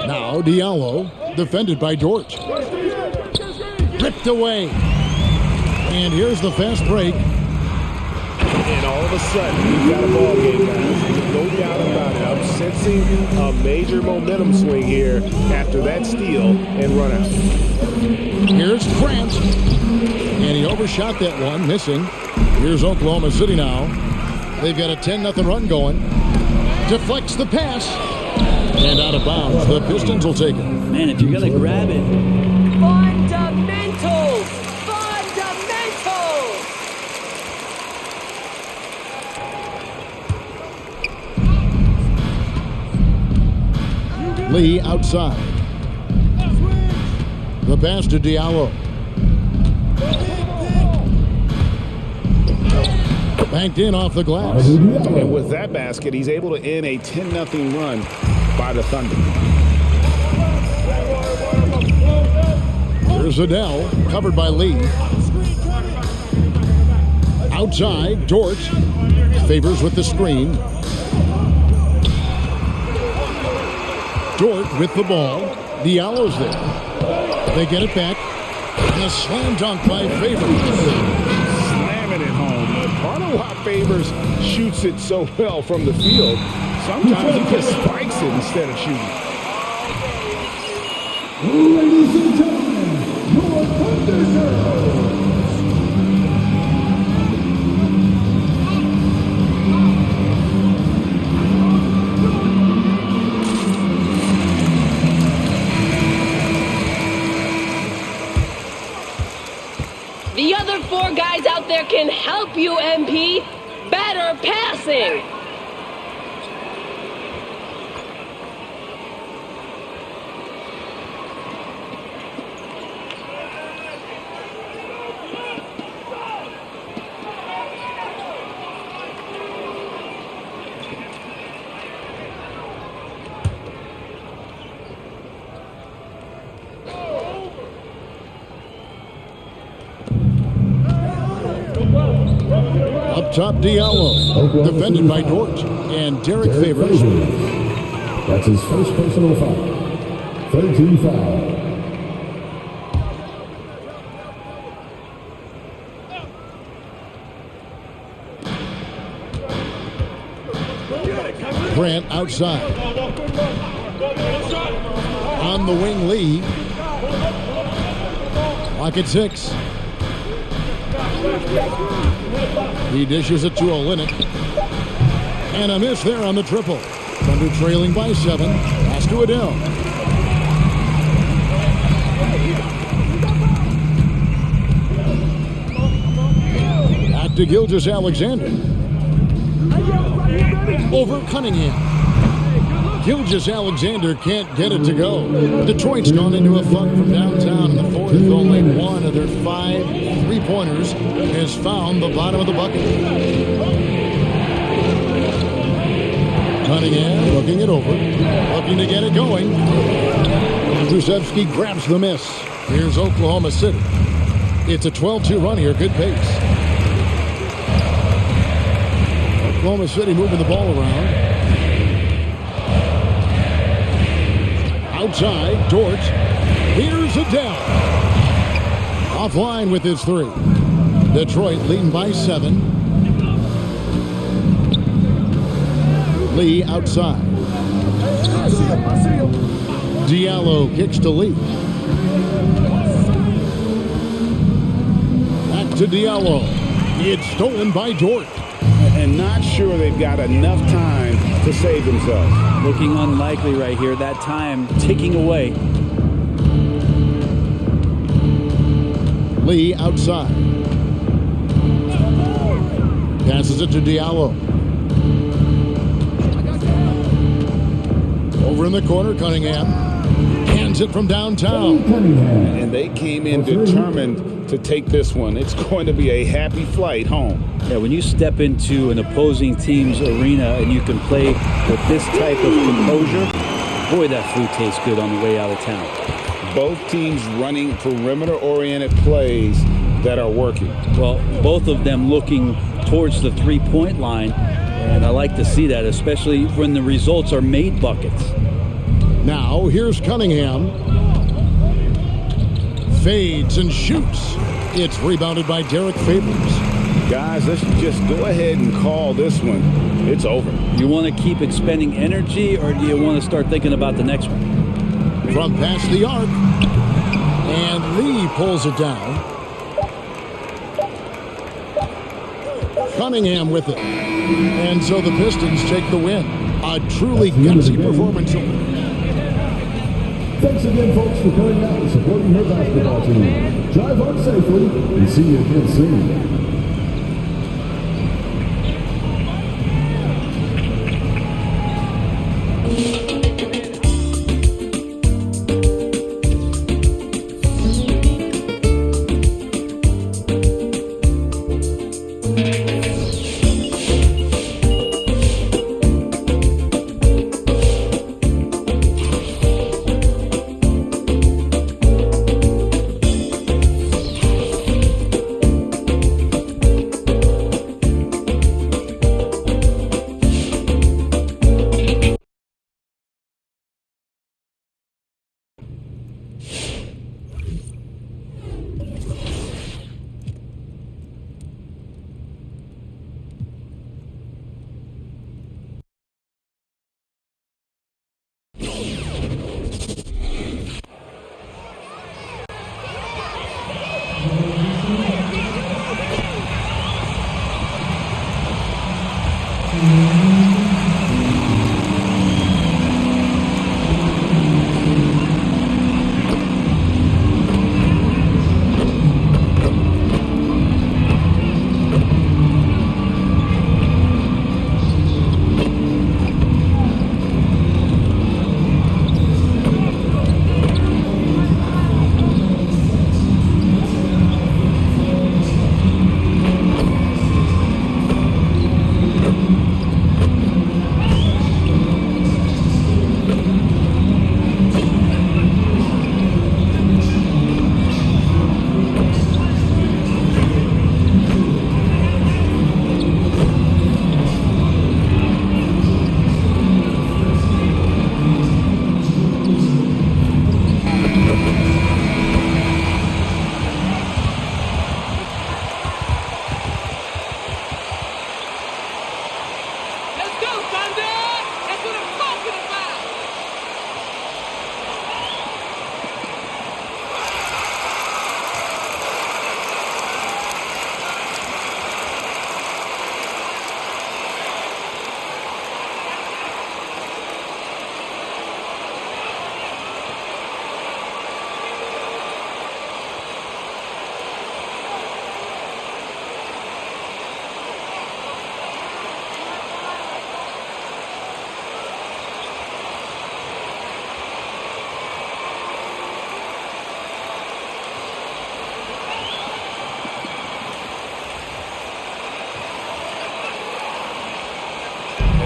Now Diallo, defended by Dort. Ripped away. And here's the fast break. And all of a sudden, we've got a ball game, guys. There's no doubt about it. I'm sensing a major momentum swing here after that steal and run out. Here's Grant. And he overshot that one, missing. Here's Oklahoma City now. They've got a 10-0 run going. Deflects the pass. And out of bounds. The Pistons will take it. Man, if you're going to grab it. Fundamentals! Fundamentals! Lee outside. The pass to Diallo. Banked in off the glass. And with that basket, he's able to end a 10-0 run by the Thunder. Here's Adele, covered by Lee. Outside, Dort. Favors with the screen. Dort with the ball. Diallo's there. They get it back. And a slam dunk by Favors. Slamming it home. Part of why Favors shoots it so well from the field, sometimes he just spikes it instead of shooting. Ladies and gentlemen, your Thunder Girls. The other 4 guys out there can help you, MP. Better passing. Up top, Diallo. Defended by Dort. And Derek Favors. That's his first personal foul. 13 foul. Grant outside. On the wing, Lee. Clock at 6. He dishes it to Olynyk. And a miss there on the triple. Thunder trailing by 7. Pass to Adele. Back to Gilgeous-Alexander. Over Cunningham. Gilgeous-Alexander can't get it to go. Detroit's gone into a funk from downtown in the fourth. Only one of their 5 3-pointers has found the bottom of the bucket. Cunningham looking it over. Looking to get it going. Krzyzewski grabs the miss. Here's Oklahoma City. It's a 12-2 run here. Good pace. Oklahoma City moving the ball around. Outside, Dort. Here's Adele. Offline with his 3. Detroit leading by 7. Lee outside. Diallo kicks to Lee. Back to Diallo. It's stolen by Dort. And not sure they've got enough time to save themselves. Looking unlikely right here. That time ticking away. Lee outside. Passes it to Diallo. Over in the corner, Cunningham. Hands it from downtown. And they came in determined to take this one. It's going to be a happy flight home. Yeah, when you step into an opposing team's arena and you can play with this type of composure, boy, that food tastes good on the way out of town. Both teams running perimeter-oriented plays that are working. Well, both of them looking towards the three-point line, and I like to see that, especially when the results are made buckets. Now, here's Cunningham. Fades and shoots. It's rebounded by Derek Favors. Guys, let's just go ahead and call this one. It's over. You want to keep expending energy, or do you want to start thinking about the next one? From past the arc. And Lee pulls it down. Cunningham with it. And so the Pistons take the win. A truly gutsy performance. Thanks again, folks, for coming out and supporting your basketball team. Drive home safely and see you again soon.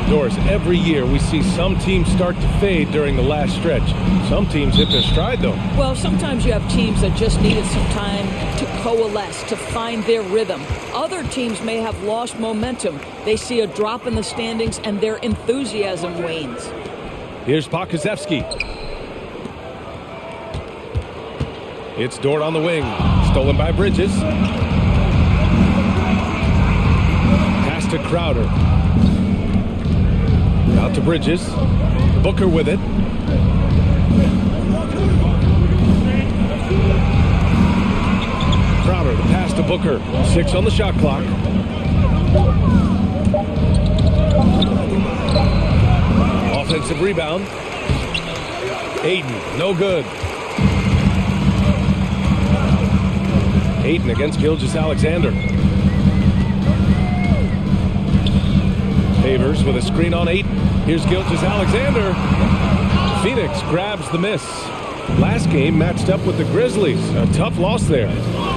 Doors, every year we see some teams start to fade during the last stretch. Some teams hit their stride, though. Well, sometimes you have teams that just needed some time to coalesce, to find their rhythm. Other teams may have lost momentum. They see a drop in the standings and their enthusiasm wanes. Here's Pokusevski. It's Dort on the wing. Stolen by Bridges. Pass to Crowder. Out to Bridges. Booker with it. Crowder, the pass to Booker. 6 on the shot clock. Offensive rebound. Ayton, no good. Ayton against Gilgeous-Alexander. Favors with a screen on Ayton. Here's Gilgeous-Alexander. Phoenix grabs the miss. Last game matched up with the Grizzlies. A tough loss there.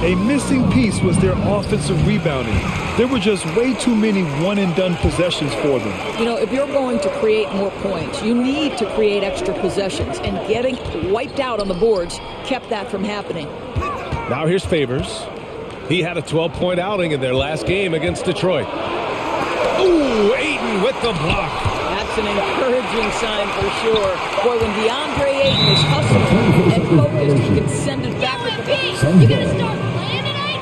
A missing piece was their offensive rebounding. There were just way too many one-and-done possessions for them. You know, if you're going to create more points, you need to create extra possessions. And getting wiped out on the boards kept that from happening. Now here's Favors. He had a 12-point outing in their last game against Detroit. Ooh, Ayton with the block. That's an encouraging sign for sure. Boy, when DeAndre Ayton is hustling and focused, he can send it back with the ball. You gonna start playing tonight?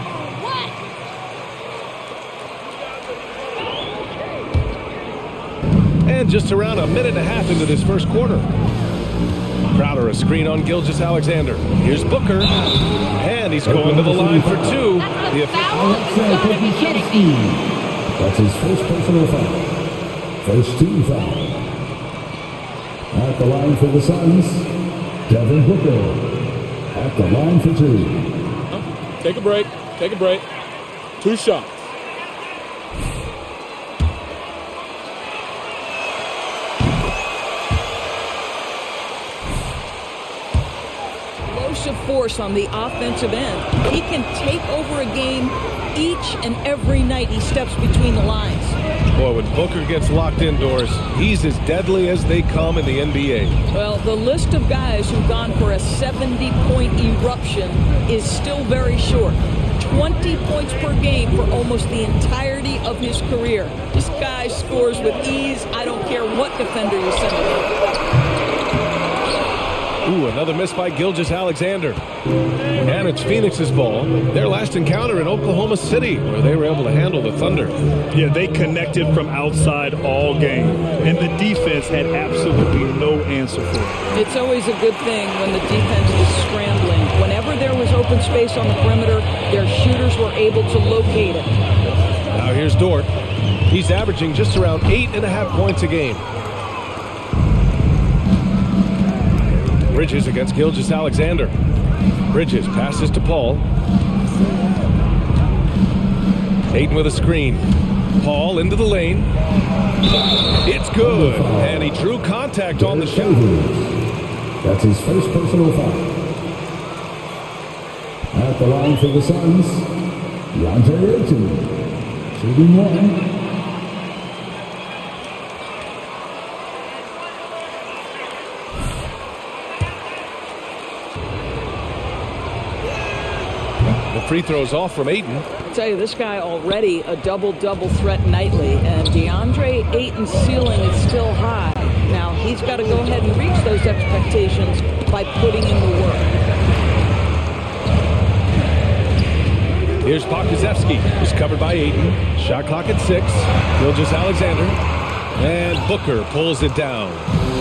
What? And just around a minute and a half into this first quarter. Crowder, a screen on Gilgeous-Alexander. Here's Booker. And he's going to the line for 2. The Foul? You gotta be kidding me. That's his first personal foul. First team foul. At the line for the Suns, Devin Booker. At the line for 2. Take a break. Take a break. 2 shots. Explosive force on the offensive end. He can take over a game each and every night he steps between the lines. Boy, when Booker gets locked indoors, he's as deadly as they come in the NBA. Well, the list of guys who've gone for a 70-point eruption is still very short. 20 points per game for almost the entirety of his career. This guy scores with ease. I don't care what defender you send him. Ooh, another miss by Gilgeous-Alexander. And it's Phoenix's ball. Their last encounter in Oklahoma City, where they were able to handle the Thunder. Yeah, they connected from outside all game, and the defense had absolutely no answer for it. It's always a good thing when the defense is scrambling. Whenever there was open space on the perimeter, their shooters were able to locate it. Now here's Dort. He's averaging just around 8.5 points a game. Bridges against Gilgeous-Alexander. Bridges passes to Paul. Ayton with a screen. Paul into the lane. It's good. And he drew contact on the shot. That's his first personal foul. At the line for the Suns, DeAndre Ayton. Shooting 1. Free throws off from Ayton. I'll tell you, this guy already a double-double threat nightly, and DeAndre Ayton's ceiling is still high. Now, he's got to go ahead and reach those expectations by putting in the work. Here's Pokusevski. He's covered by Ayton. Shot clock at 6. Gilgeous-Alexander. And Booker pulls it down.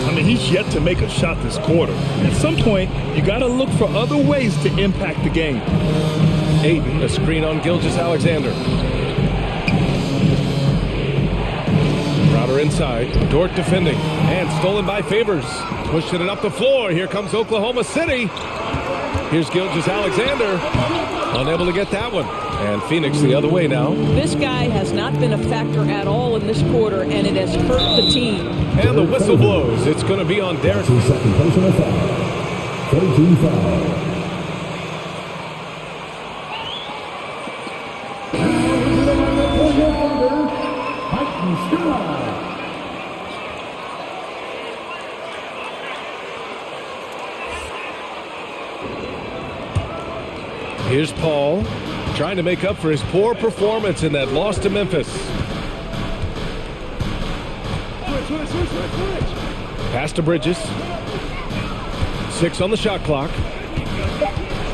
I mean, he's yet to make a shot this quarter. At some point, you got to look for other ways to impact the game. Ayton, a screen on Gilgeous-Alexander. Crowder inside. Dort defending. And stolen by Favors. Pushing it up the floor. Here comes Oklahoma City. Here's Gilgeous-Alexander. Unable to get that one. And Phoenix the other way now. This guy has not been a factor at all in this quarter, and it has hurt the team. And the whistle blows. It's going to be on Derek. His second personal foul. 13 foul. Here's Paul, trying to make up for his poor performance in that loss to Memphis. Pass to Bridges. 6 on the shot clock.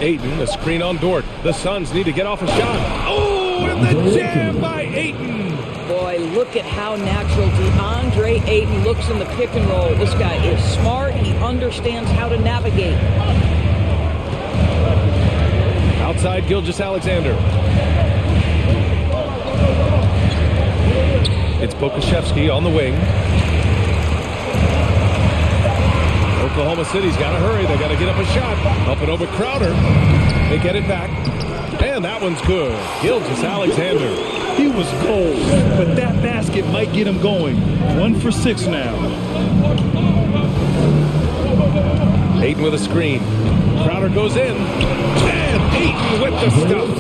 Ayton, a screen on Dort. The Suns need to get off a shot. Oh, and the jam by Ayton. Boy, look at how natural DeAndre Ayton looks in the pick and roll. This guy is smart. He understands how to navigate. Outside Gilgeous-Alexander. It's Pokashevsky on the wing. Oklahoma City's got to hurry. They got to get up a shot. Up and over Crowder. They get it back. And that one's good. Gilgeous-Alexander. He was cold, but that basket might get him going. 1 for 6 now. Ayton with a screen. Crowder goes in. And Ayton with the stuff.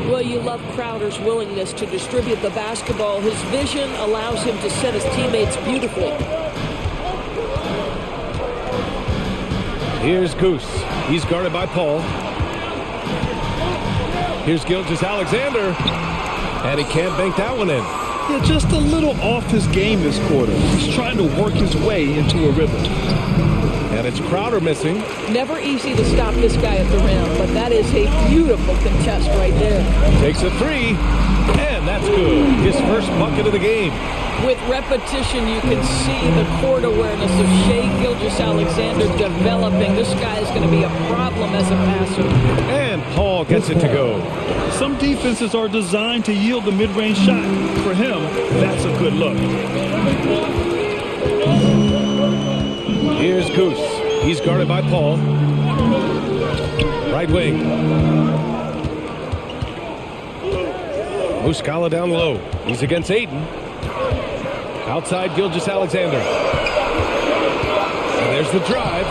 Well, you love Crowder's willingness to distribute the basketball. His vision allows him to set his teammates beautifully. Here's Goose. He's guarded by Paul. Here's Gilgeous-Alexander. And he can't bank that one in. Yeah, just a little off his game this quarter. He's trying to work his way into a rhythm. And it's Crowder missing. Never easy to stop this guy at the rim, but that is a beautiful contest right there. Takes a three, and that's good. His first bucket of the game. With repetition, you can see the court awareness of Shai Gilgeous-Alexander developing. This guy is going to be a problem as a passer. And Paul gets it to go. Some defenses are designed to yield the mid-range shot. For him, that's a good look. Here's Goose. He's guarded by Paul. Right wing. Muscala down low. He's against Ayton. Outside Gilgeous-Alexander. And there's the drive.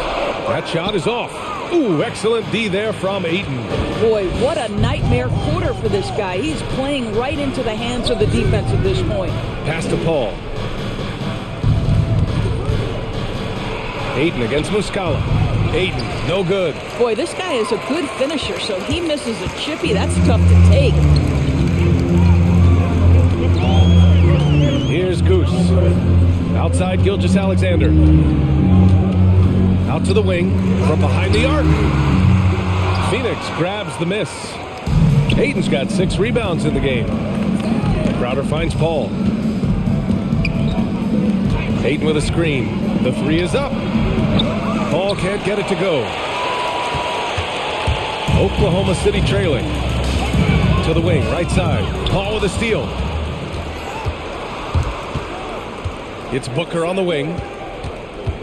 That shot is off. Ooh, excellent D there from Ayton. Boy, what a nightmare quarter for this guy. He's playing right into the hands of the defense at this point. Pass to Paul. Ayton against Muscala. Ayton, no good. Boy, this guy is a good finisher, so he misses a chippy. That's tough to take. Here's Goose. Outside Gilgeous-Alexander. Out to the wing from behind the arc. Phoenix grabs the miss. Ayton's got 6 rebounds in the game. Crowder finds Paul. Ayton with a screen. The three is up. Paul can't get it to go. Oklahoma City trailing. To the wing, right side. Paul with a steal. It's Booker on the wing.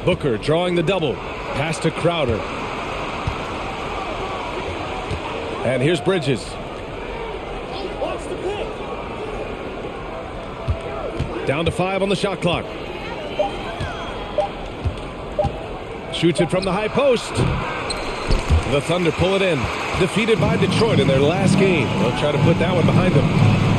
Booker drawing the double. Pass to Crowder. And here's Bridges. Down to 5 on the shot clock. Shoots it from the high post. The Thunder pull it in. Defeated by Detroit in their last game. They'll try to put that one behind them.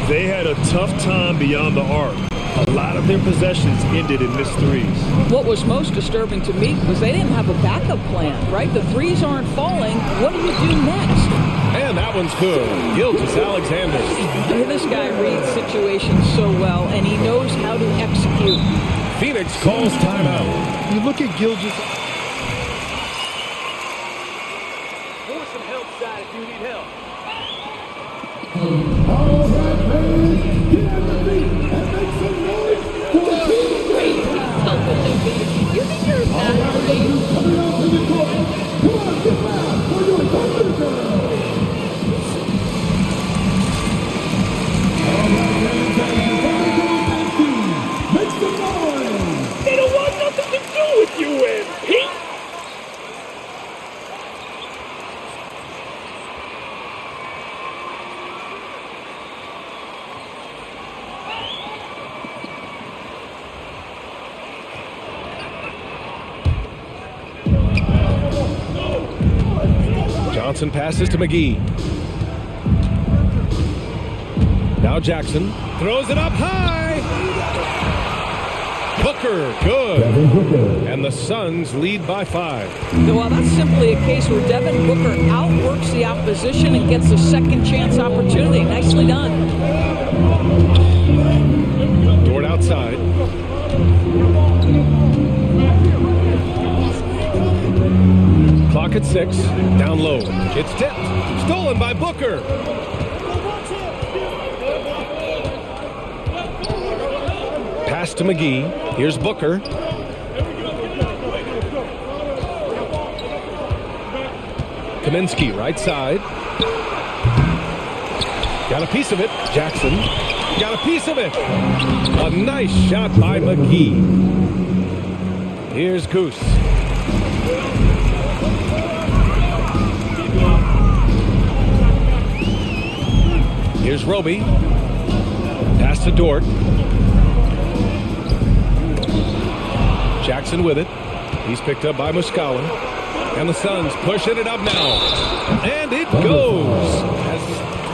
They had a tough time beyond the arc. A lot of their possessions ended in missed threes. What was most disturbing to me was they didn't have a backup plan, right? The threes aren't falling. What do you do next? And that one's good. Gilgeous-Alexander. This guy reads situations so well, and he knows how to execute. Phoenix calls timeout. You look at Gilgeous. For some help, side, if you need help. All right, fans, get on your feet and make some noise for You think you're that great? coming out to the court. Come on, get loud for your Thunder Girls. All right, fans, as the Thunder Girls team, make some noise. They don't want nothing to do with you, MP. Johnson passes to McGee. Now Jackson throws it up high. Booker, good. And the Suns lead by 5. Well, that's simply a case where Devin Booker outworks the opposition and gets a second chance opportunity. Nicely done. Dort outside. Clock at 6. Down low. It's tipped. Stolen by Booker. Pass to McGee. Here's Booker. Kaminsky, right side. Got a piece of it. Jackson. Got a piece of it. A nice shot by McGee. Here's Goose. Here's Roby. Pass to Dort. Jackson with it. He's picked up by Muscala. And the Suns pushing it up now. And it goes.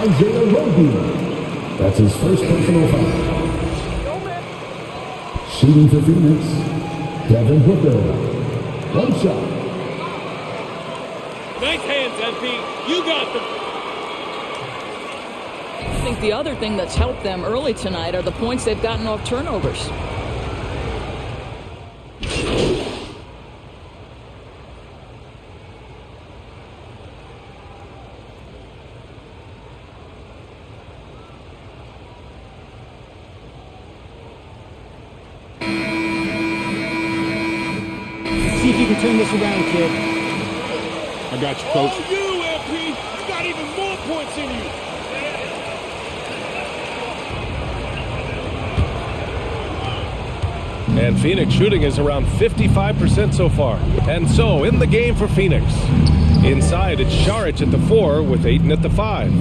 Isaiah Roby. That's his first personal foul. Shooting for Phoenix, Devin Booker. One shot. Nice hands, MP. You got them. I think the other thing that's helped them early tonight are the points they've gotten off turnovers. See if you can turn this around, kid. I got you, Coach. Oh, you, MP. You got even more points in you. And Phoenix shooting is around 55% so far. And so in the game for Phoenix. Inside, it's Šarić at the 4 with Ayton at the 5.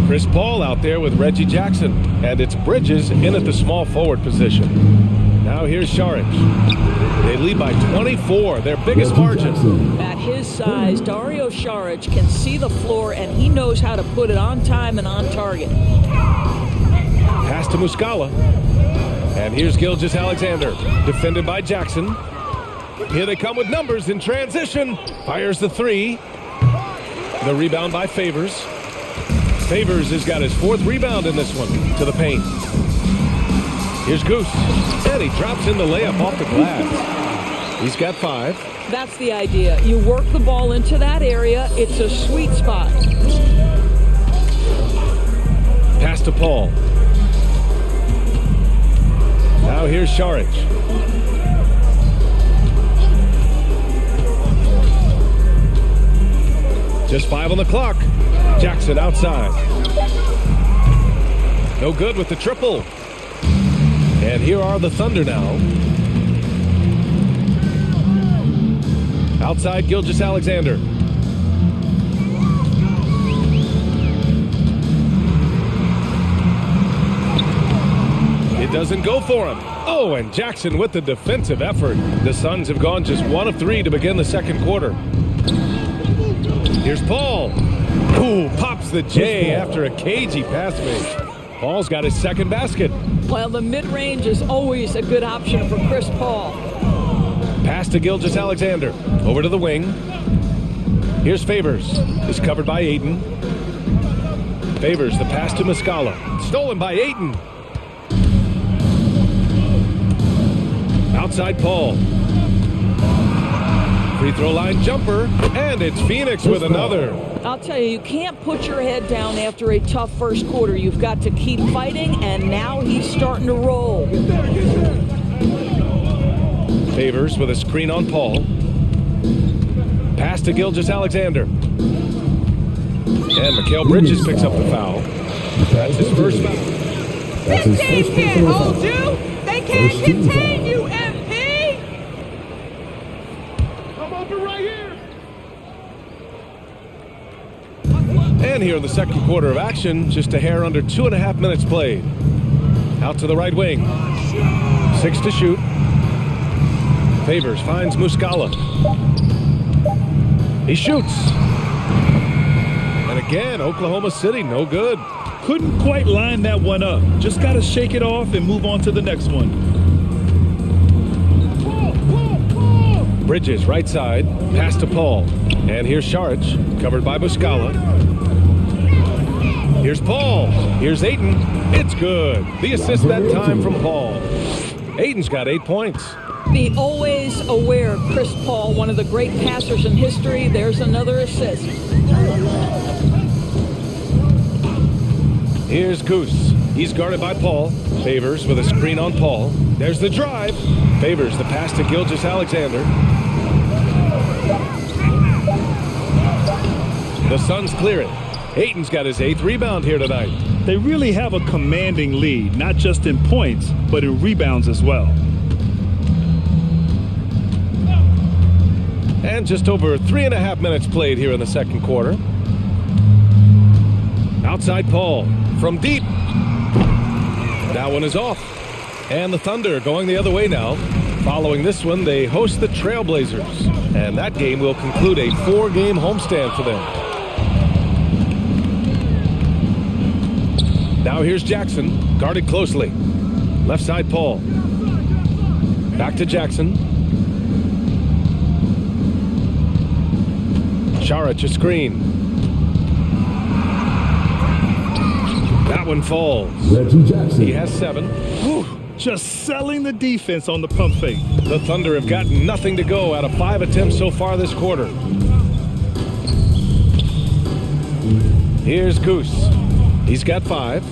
Chris Paul out there with Reggie Jackson. And it's Bridges in at the small forward position. Now here's Šarić. They lead by 24, their biggest margin. At his size, Dario Šarić can see the floor, and he knows how to put it on time and on target. Pass to Muscala. And here's Gilgeous-Alexander, defended by Jackson. Here they come with numbers in transition. Fires the 3. The rebound by Favors. Favors has got his 4th rebound in this one to the paint. Here's Goose. And he drops in the layup off the glass. He's got 5. That's the idea. You work the ball into that area. It's a sweet spot. Pass to Paul. Now here's Šarić. Just 5 on the clock. Jackson outside. No good with the triple. And here are the Thunder now. Outside, Gilgeous-Alexander. It doesn't go for him. Oh, and Jackson with the defensive effort. The Suns have gone just 1 of 3 to begin the second quarter. Here's Paul. Ooh, pops the J after a cagey pass fake. Paul's got his 2nd basket. Well, the mid-range is always a good option for Chris Paul. Pass to Gilgeous-Alexander. Over to the wing. Here's Favors. Is covered by Ayton. Favors the pass to Muscala. Stolen by Ayton. Outside Paul. Free throw line jumper. And it's Phoenix with another. I'll tell you, you can't put your head down after a tough first quarter. You've got to keep fighting, and now he's starting to roll. Favors with a screen on Paul. Pass to Gilgeous-Alexander. And Mikal Bridges picks up the foul. That's his first foul. That's his first personal foul. They can't contain you, MP! I'm open right here. And here in the second quarter of action, just a hair under 2.5 minutes played. Out to the right wing. 6 to shoot. Favors finds Muscala. He shoots. And again, Oklahoma City, no good. Couldn't quite line that one up. Just got to shake it off and move on to the next one. Bridges, right side. Pass to Paul. And here's Šarić, covered by Muscala. Here's Paul. Here's Ayton. It's good. The assist that time from Paul. Ayton's got 8 points. Be always aware, Chris Paul, one of the great passers in history. There's another assist. Here's Goose. He's guarded by Paul. Favors with a screen on Paul. There's the drive. Favors the pass to Gilgeous-Alexander. The Suns clear it. Ayton's got his 8th rebound here tonight. They really have a commanding lead, not just in points, but in rebounds as well. And just over 3.5 minutes played here in the second quarter. Outside Paul from deep. That one is off. And the Thunder going the other way now. Following this one, they host the Trailblazers. And that game will conclude a 4-game homestand for them. Now here's Jackson, guarded closely. Left side Paul. Back to Jackson. Saric a screen. That one falls. Reggie Jackson. He has 7. Whew, just selling the defense on the pump fake. The Thunder have got nothing to go out of 5 attempts so far this quarter. Here's Goose. He's got 5.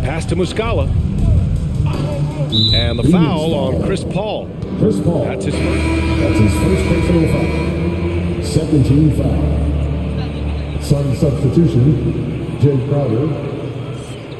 Pass to Muscala. And the foul on Chris Paul. Chris Paul. That's his first. That's his first personal foul. Second team foul. Sun substitution, Jay Crowder.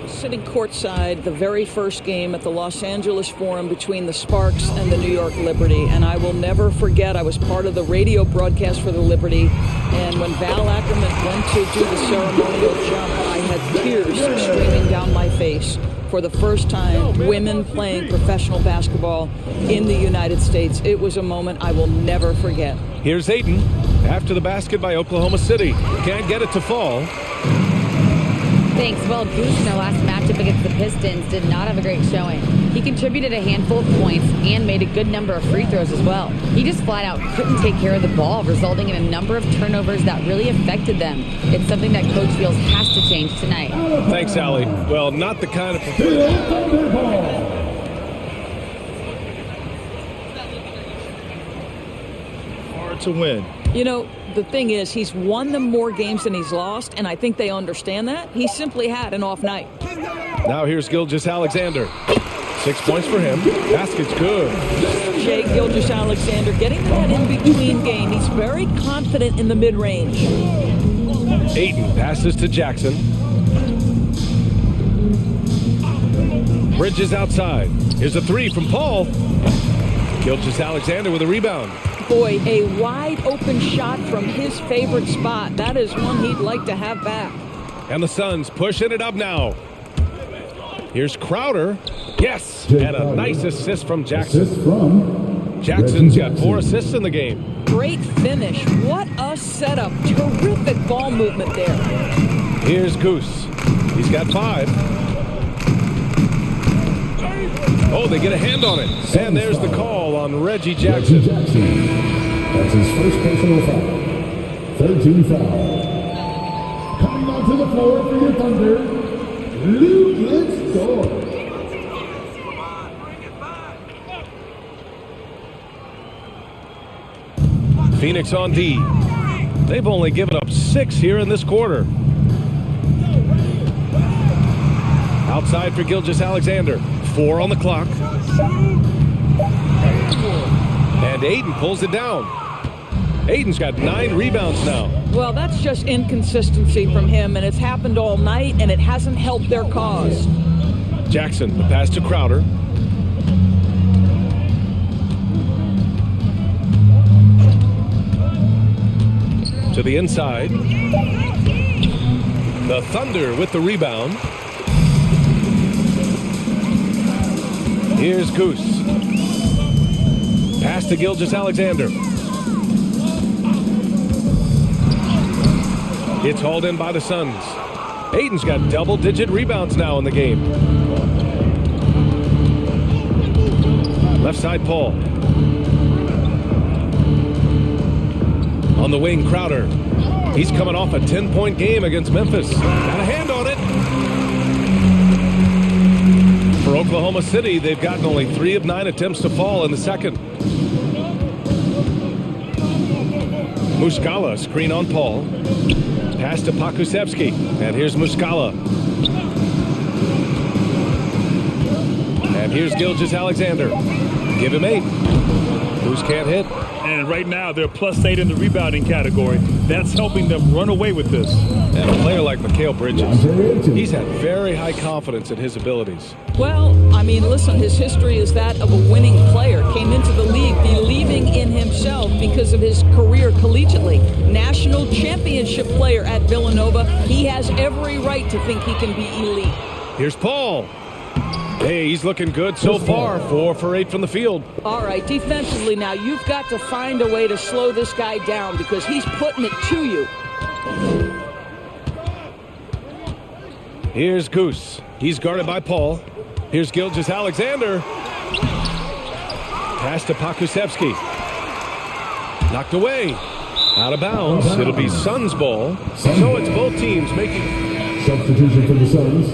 Sitting courtside, the very first game at the Los Angeles Forum between the Sparks and the New York Liberty. And I will never forget, I was part of the radio broadcast for the Liberty. And when Val Ackerman went to do the ceremonial jump, I had tears streaming down my face. For the first time, women playing professional basketball in the United States. It was a moment I will never forget. Here's Ayton. After the basket by Oklahoma City. Can't get it to fall. Thanks. Well, Goose in their last matchup against the Pistons did not have a great showing. He contributed a handful of points and made a good number of free throws as well. He just flat out couldn't take care of the ball, resulting in a number of turnovers that really affected them. It's something that Coach feels has to change tonight. Thanks, Allie. Well, not the kind of... Hard to win. You know, the thing is, he's won them more games than he's lost, and I think they understand that. He simply had an off night. Now here's Gilgeous-Alexander. 6 points for him. Basket's good. Shai Gilgeous-Alexander getting that in-between game. He's very confident in the mid-range. Ayton passes to Jackson. Bridges outside. Here's a 3 from Paul. Gilgeous-Alexander with a rebound. Boy, a wide-open shot from his favorite spot. That is one he'd like to have back. And the Suns pushing it up now. Here's Crowder. Yes, and a nice assist from Jackson. Assist from Jackson's got 4 assists in the game. Great finish. What a setup. Terrific ball movement there. Here's Goose. He's got 5. Oh, they get a hand on it. And there's the call on Reggie Jackson. That's his first personal foul. Third team foul. Coming onto the floor for your Thunder, Luke Dort. Phoenix on D. They've only given up 6 here in this quarter. Outside for Gilgeous-Alexander. 4 on the clock. And Ayton pulls it down. Ayton's got 9 rebounds now. Well, that's just inconsistency from him, and it's happened all night, and it hasn't helped their cause. Jackson, the pass to Crowder. To the inside. The Thunder with the rebound. Here's Goose. Pass to Gilgeous-Alexander. It's hauled in by the Suns. Ayton's got double-digit rebounds now in the game. Left side, Paul. On the wing, Crowder. He's coming off a 10-point game against Memphis. Got a hand on it. For Oklahoma City, they've gotten only 3 of 9 attempts to fall in the second. Muscala, screen on Paul. Pass to Pakusevsky. And here's Muscala. And here's Gilgeous-Alexander. Give him 8. Goose can't hit. And right now, they're +8 in the rebounding category. That's helping them run away with this. And a player like Mikal Bridges, he's had very high confidence in his abilities. Well, I mean, listen, his history is that of a winning player. Came into the league believing in himself because of his career collegiately. National championship player at Villanova. He has every right to think he can be elite. Here's Paul. Hey, he's looking good so far. 4 for 8 from the field. All right, defensively now, you've got to find a way to slow this guy down because he's putting it to you. Here's Goose. He's guarded by Paul. Here's Gilgeous-Alexander. Pass to Pakusevsky. Knocked away. Out of bounds. It'll be Suns ball. So it's both teams making... Substitution for the Suns.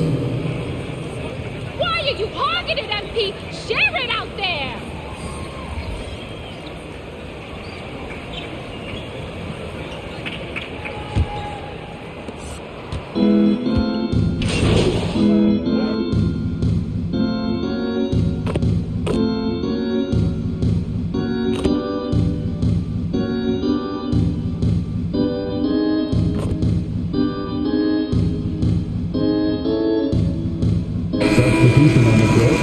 Why are you hogging it, MP? Share it out there! Substitution on the court.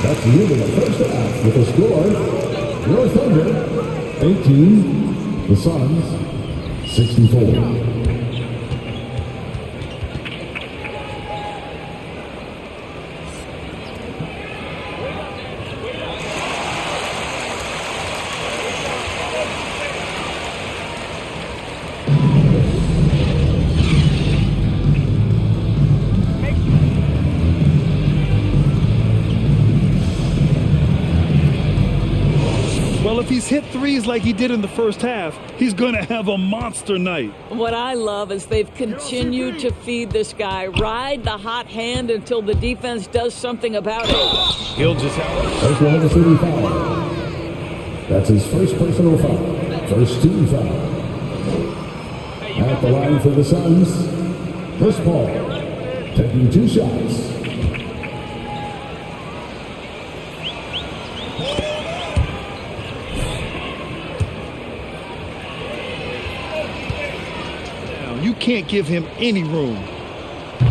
That's the end of the first half with a score. Your Thunder, 18. The Suns, 64. Well, if he's hit threes like he did in the first half, he's going to have a monster night. What I love is they've continued to feed this guy. Ride the hot hand until the defense does something about it. Oklahoma City foul. That's his first personal foul. First team foul. At the line for the Suns, Chris Paul, taking 2 shots. You can't give him any room.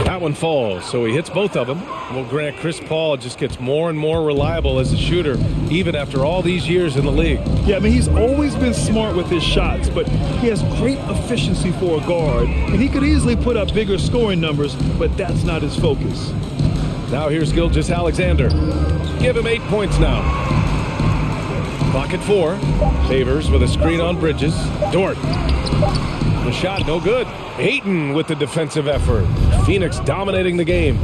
That one falls, so he hits both of them. Well, Grant, Chris Paul just gets more and more reliable as a shooter, even after all these years in the league. Yeah, I mean, he's always been smart with his shots, but he has great efficiency for a guard, and he could easily put up bigger scoring numbers, but that's not his focus. Now here's Gilgeous-Alexander. Give him 8 points now. Clock at 4. Favors with a screen on Bridges. Dort. The shot, no good. Ayton with the defensive effort. Phoenix dominating the game.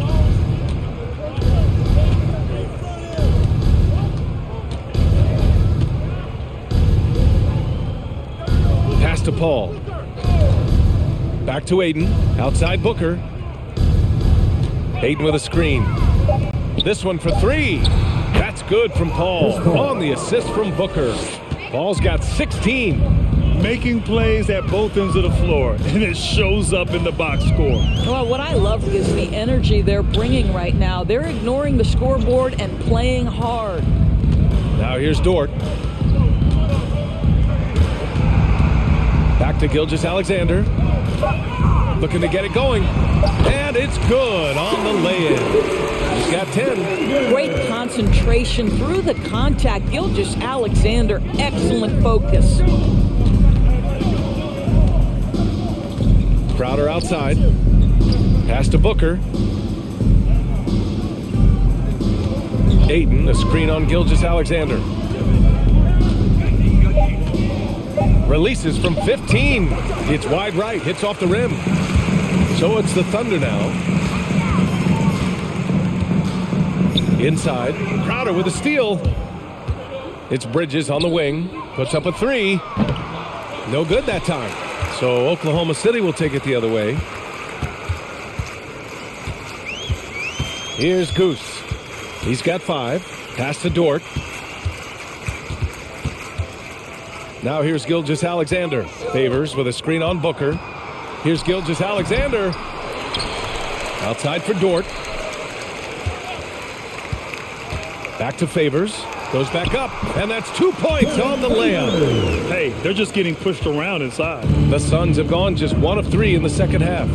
Pass to Paul. Back to Ayton. Outside Booker. Ayton with a screen. This one for 3. That's good from Paul. On the assist from Booker. Paul's got 16. Making plays at both ends of the floor, and it shows up in the box score. Well, what I love is the energy they're bringing right now. They're ignoring the scoreboard and playing hard. Now here's Dort. Back to Gilgeous-Alexander. Looking to get it going. And it's good on the lay-in. He's got 10. Great concentration through the contact. Gilgeous-Alexander, excellent focus. Crowder outside. Pass to Booker. Ayton, a screen on Gilgeous-Alexander. Releases from 15. It's wide right, hits off the rim. So it's the Thunder now. Inside, Crowder with a steal. It's Bridges on the wing. Puts up a 3. No good that time. So Oklahoma City will take it the other way. Here's Goose. He's got 5. Pass to Dort. Now here's Gilgeous-Alexander. Favors with a screen on Booker. Here's Gilgeous-Alexander. Outside for Dort. Back to Favors. Goes back up. And that's 2 points on the layup. Hey, they're just getting pushed around inside. The Suns have gone just 1 of 3 in the second half.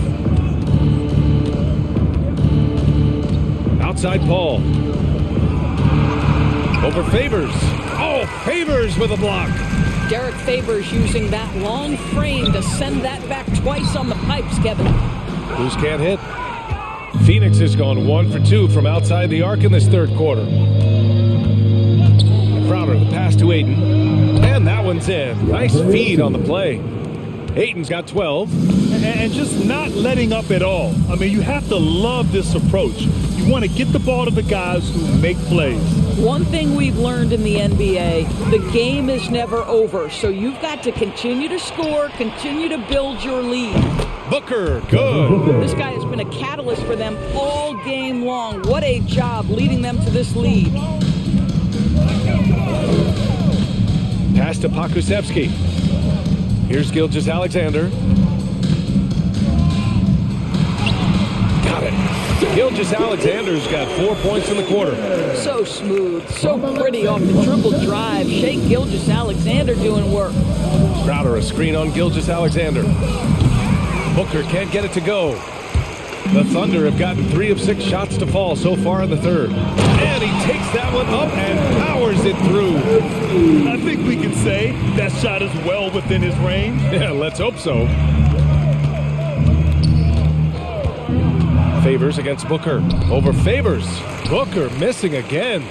Outside Paul. Over Favors. Oh, Favors with a block. Derek Favors using that long frame to send that back twice on the pipes, Kevin. Who's can't hit? Phoenix has gone 1 for 2 from outside the arc in this third quarter. Crowder, the pass to Ayton. And that one's in. Nice feed on the play. Ayton's got 12. And just not letting up at all. I mean, you have to love this approach. You want to get the ball to the guys who make plays. One thing we've learned in the NBA, the game is never over. So you've got to continue to score, continue to build your lead. Booker, good. This guy has been a catalyst for them all game long. What a job leading them to this lead. Pass to Pokusevski. Here's Gilgeous-Alexander. Got it. Gilgeous-Alexander's got 4 points in the quarter. So smooth, so pretty off the dribble drive. Shea Gilgeous-Alexander doing work. Crowder, a screen on Gilgeous-Alexander. Booker can't get it to go. The Thunder have gotten 3 of 6 shots to fall so far in the third. And he takes that one up and powers it through. I think we can say that shot is well within his range. Yeah, let's hope so. Favors against Booker. Over Favors. Booker missing again.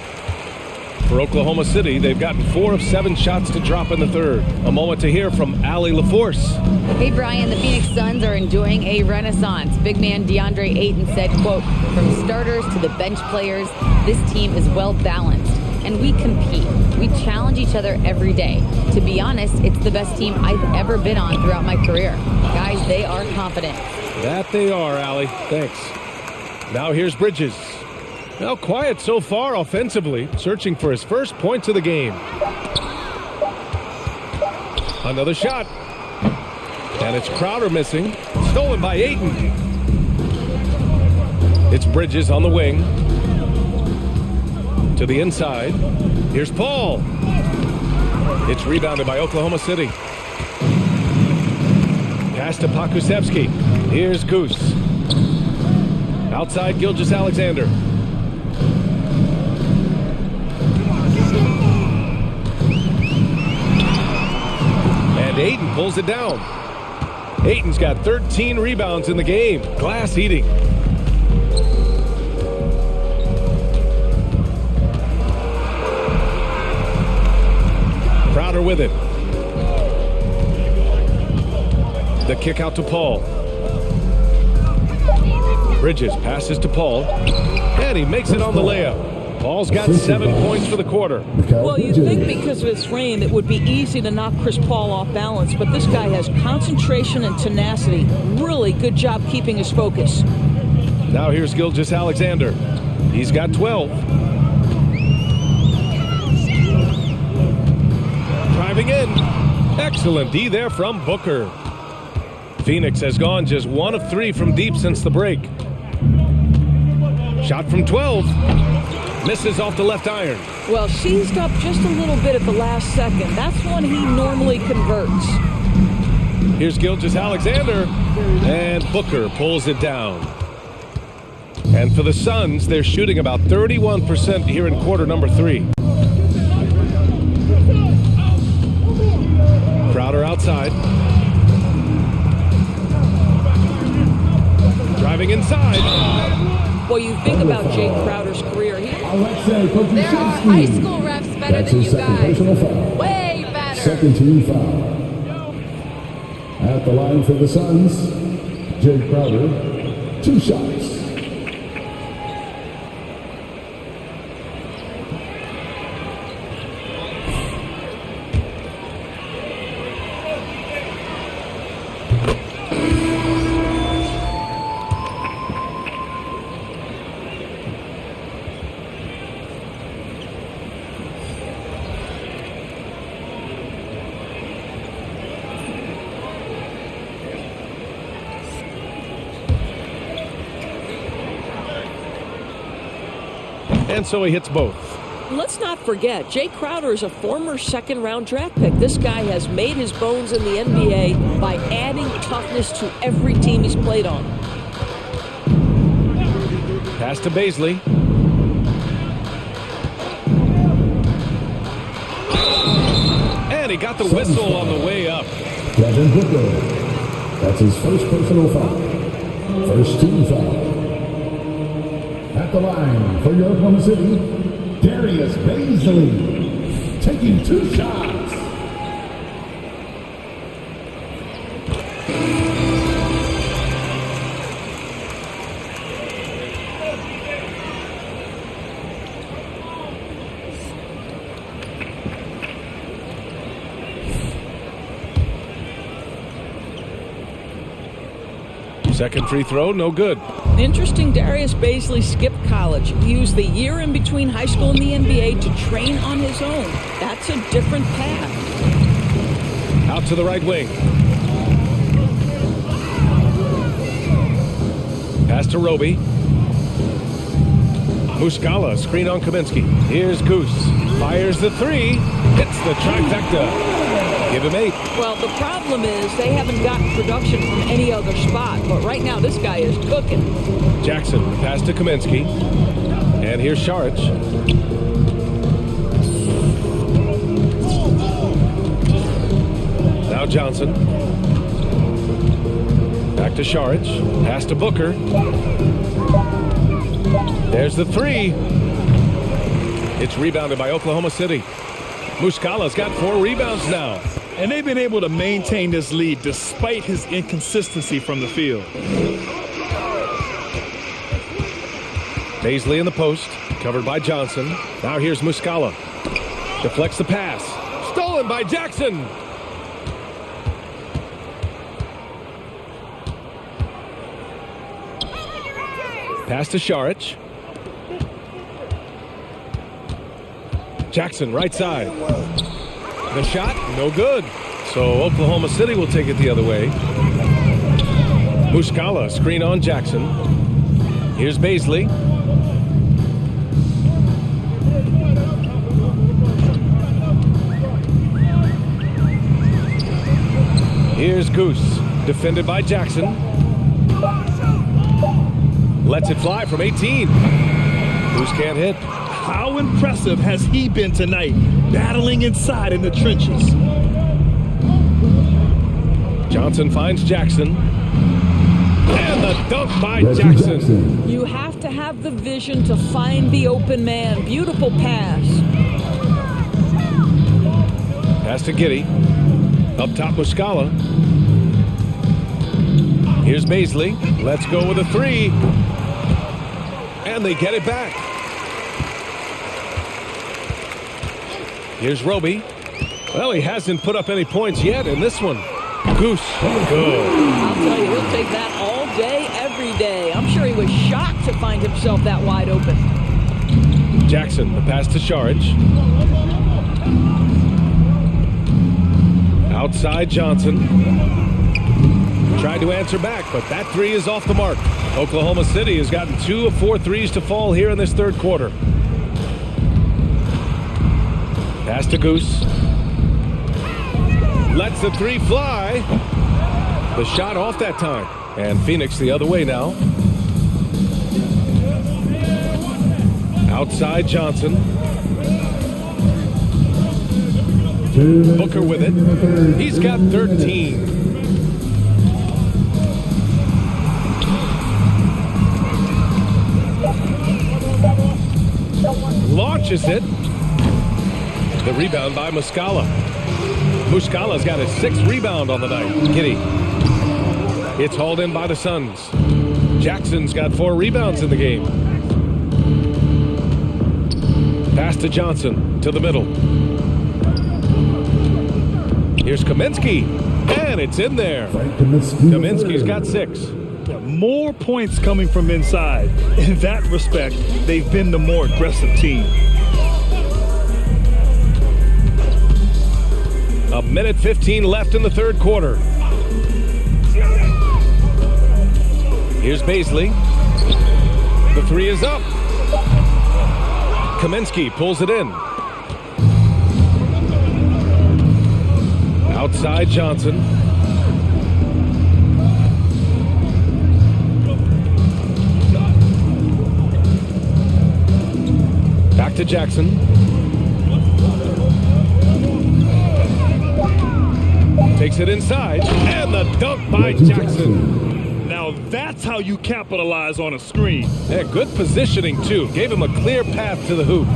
For Oklahoma City, they've gotten 4 of 7 shots to drop in the third. A moment to hear from Allie LaForce. Hey, Brian, the Phoenix Suns are enjoying a renaissance. Big man DeAndre Ayton said, quote, "From starters to the bench players, this team is well balanced. And we compete. We challenge each other every day. To be honest, it's the best team I've ever been on throughout my career. Guys, they are confident." That they are, Allie. Thanks. Now here's Bridges. Now quiet so far offensively, searching for his first points of the game. Another shot. And it's Crowder missing. Stolen by Ayton. It's Bridges on the wing. To the inside. Here's Paul. It's rebounded by Oklahoma City. Pass to Pokusevski. Here's Goose. Outside Gilgeous-Alexander. And Ayton pulls it down. Ayton's got 13 rebounds in the game. Glass eating. Crowder with it. The kick out to Paul. Bridges passes to Paul. And he makes it on the layup. Paul's got 7 points for the quarter. Well, you'd think because of his frame, it would be easy to knock Chris Paul off balance, but this guy has concentration and tenacity. Really good job keeping his focus. Now here's Gilgeous-Alexander. He's got 12. Driving in. Excellent D there from Booker. Phoenix has gone just 1 of 3 from deep since the break. Shot from 12. Misses off the left iron. Well, seized up just a little bit at the last second. That's when he normally converts. Here's Gilgeous-Alexander. And Booker pulls it down. And for the Suns, they're shooting about 31% here in quarter number 3. Crowder outside. Driving inside. Well, you think about Jake Crowder's career here. There are high school refs better than you guys. Way better. Second team foul. At the line for the Suns, Jake Crowder, 2 shots. And so he hits both. Let's not forget, Jay Crowder is a former second-round draft pick. This guy has made his bones in the NBA by adding toughness to every team he's played on. Pass to Baisley. And he got the whistle on the way up. Devin Booker. That's his first personal foul. First team foul. At the line for your Oklahoma City, Darius Baisley, taking 2 shots. Second free throw, no good. Interesting, Darius Baisley skipped college. He used the year in between high school and the NBA to train on his own. That's a different path. Out to the right wing. Pass to Roby. Muscala, screen on Kaminsky. Here's Goose. Fires the 3. Hits the trifecta. Give him 8. Well, the problem is they haven't gotten production from any other spot. But right now, this guy is cooking. Jackson, pass to Kaminsky. And here's Saric. Now Johnson. Back to Saric. Pass to Booker. There's the 3. It's rebounded by Oklahoma City. Muscala's got 4 rebounds now. And they've been able to maintain this lead despite his inconsistency from the field. Baisley in the post, covered by Johnson. Now here's Muscala. Deflects the pass. Stolen by Jackson. Pass to Saric. Jackson, right side. The shot, no good. So Oklahoma City will take it the other way. Muscala, screen on Jackson. Here's Baisley. Here's Goose, defended by Jackson. Lets it fly from 18. Goose can't hit. How impressive has he been tonight, battling inside in the trenches? Johnson finds Jackson. And the dunk by Jackson. You have to have the vision to find the open man. Beautiful pass. Pass to Giddey. Up top, Muscala. Here's Baisley. Let's go with a 3. And they get it back. Here's Roby. Well, he hasn't put up any points yet in this one. Goose. Good. I'll tell you, he'll take that all day, every day. I'm sure he was shocked to find himself that wide open. Jackson, the pass to Saric. Outside Johnson. Tried to answer back, but that 3 is off the mark. Oklahoma City has gotten 2 of 4 threes to fall here in this third quarter. Pass to Goose. Lets the 3 fly. The shot off that time. And Phoenix the other way now. Outside Johnson. Booker with it. He's got 13. Launches it. The rebound by Muscala. Muscala's got his 6th rebound on the night. Giddey. It's hauled in by the Suns. Jackson's got 4 rebounds in the game. Pass to Johnson to the middle. Here's Kaminsky. And it's in there. Kaminsky's got 6. More points coming from inside. In that respect, they've been the more aggressive team. A minute 15 left in the third quarter. Here's Baisley. The 3 is up. Kaminsky pulls it in. Outside Johnson. Back to Jackson. Takes it inside, and the dunk by Jackson. Now that's how you capitalize on a screen. Yeah, good positioning, too. Gave him a clear path to the hoop.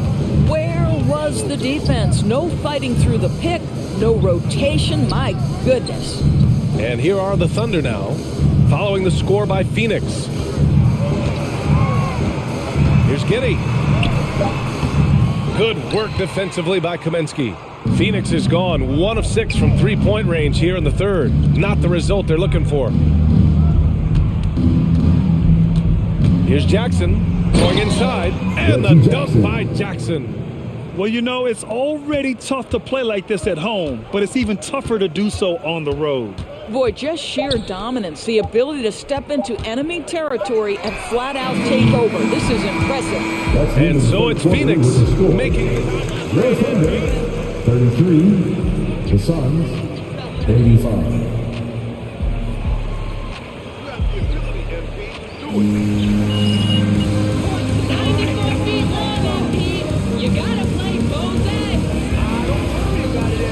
Where was the defense? No fighting through the pick, no rotation. My goodness. And here are the Thunder now, following the score by Phoenix. Here's Giddey. Good work defensively by Kaminsky. Phoenix is gone 1 of 6 from three-point range here in the third. Not the result they're looking for. Here's Jackson going inside, and the dunk by Jackson. Well, you know, it's already tough to play like this at home, but it's even tougher to do so on the road. Boy, just sheer dominance, the ability to step into enemy territory and flat out take over. This is impressive. And so it's Phoenix making Your Thunder, 33. The Suns, 85. You gotta play both ends. Don't worry about it,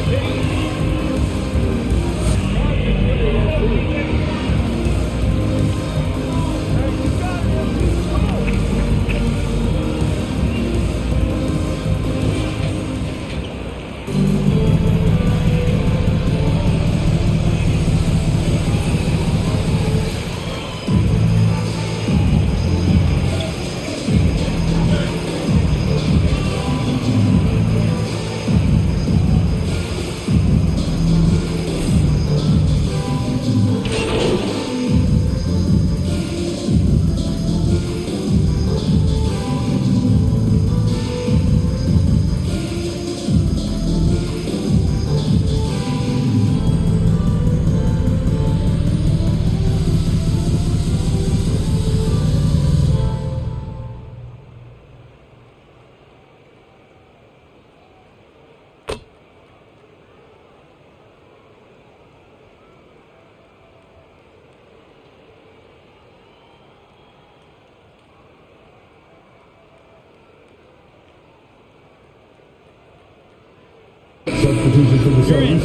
Substitution for the Suns.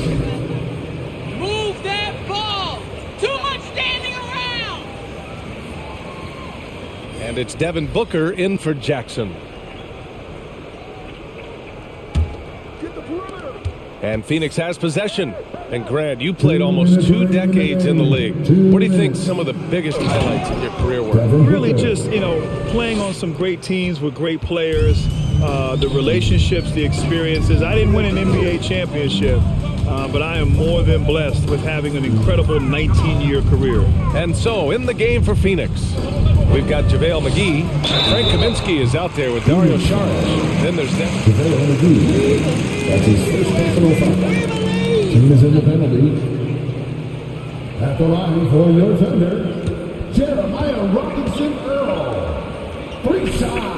Move that ball! Too much standing around! And it's Devin Booker in for Jackson. And Phoenix has possession. And Grant, you played almost 2 decades in the league. What do you think some of the biggest highlights of your career were? Really just, playing on some great teams with great players, the relationships, the experiences. I didn't win an NBA championship, but I am more than blessed with having an incredible 19-year career. And so, in the game for Phoenix, we've got JaVale McGee. Frank Kaminsky is out there with Dario Saric. Then there's JaVale McGee. That's his first personal foul. Team is in the penalty. At the line for your Thunder, Jeremiah Robinson Earl. 3 shots.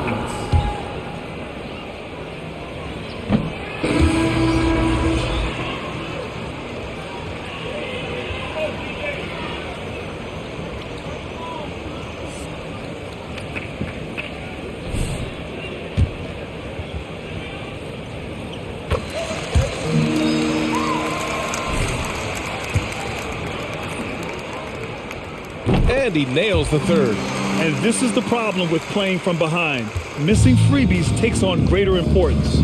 And he nails the third. And this is the problem with playing from behind. Missing freebies takes on greater importance.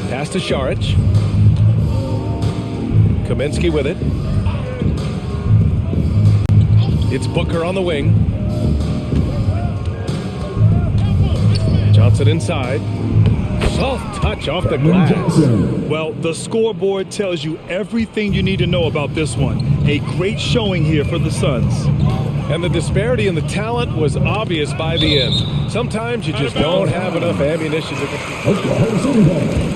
Pass to Saric. Kaminsky with it. It's Booker on the wing. Johnson inside. Soft touch off the glass. Well, the scoreboard tells you everything you need to know about this one. A great showing here for the Suns. And the disparity in the talent was obvious by the end. Sometimes you just don't have enough ammunition to compete.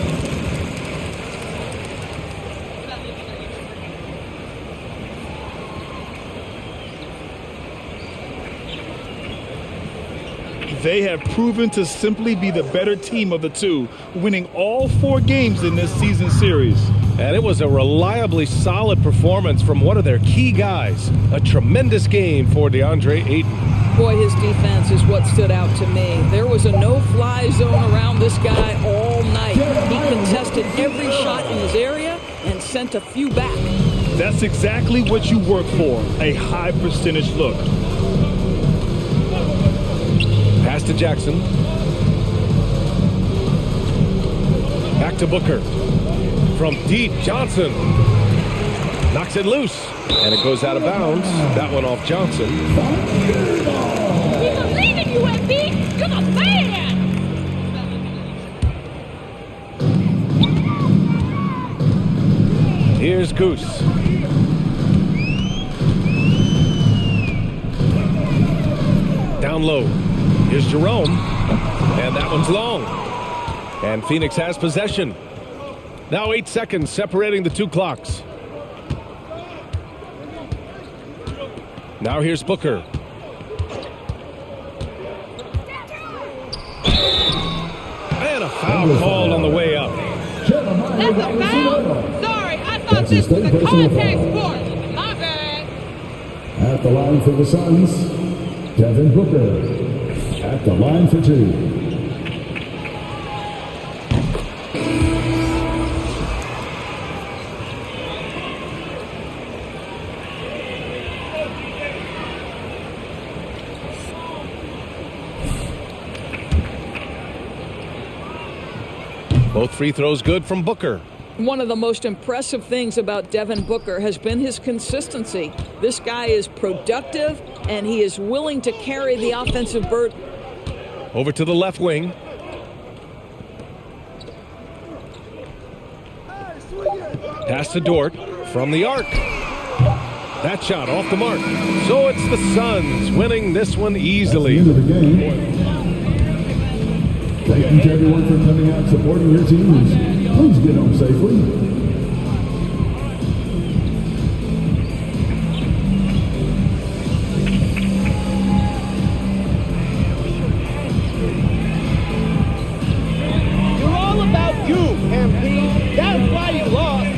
They have proven to simply be the better team of the two, winning all 4 games in this season series. And it was a reliably solid performance from one of their key guys. A tremendous game for DeAndre Ayton. Boy, his defense is what stood out to me. There was a no-fly zone around this guy all night. He contested every shot in his area and sent a few back. That's exactly what you work for, a high percentage look. Pass to Jackson. Back to Booker. From deep, Johnson knocks it loose, and it goes out of bounds. That one off Johnson. We believe in you, MP. You're the man. Here's Goose. Down low. Here's Jerome, and that one's long. And Phoenix has possession. Now 8 seconds separating the 2 clocks. Now here's Booker. And a foul called on the way up. That's a foul? Sorry, I thought this was a contact sport. My bad. At the line for the Suns, Devin Booker. At the line for 2. Both free throws good from Booker. One of the most impressive things about Devin Booker has been his consistency. This guy is productive, and he is willing to carry the offensive burden. Over to the left wing. Pass to Dort from the arc. That shot off the mark. So it's the Suns winning this one easily. That's the end of the game. Thank you to everyone for coming out and supporting your teams. Please get home safely. You're all about you, MP. That's why you lost.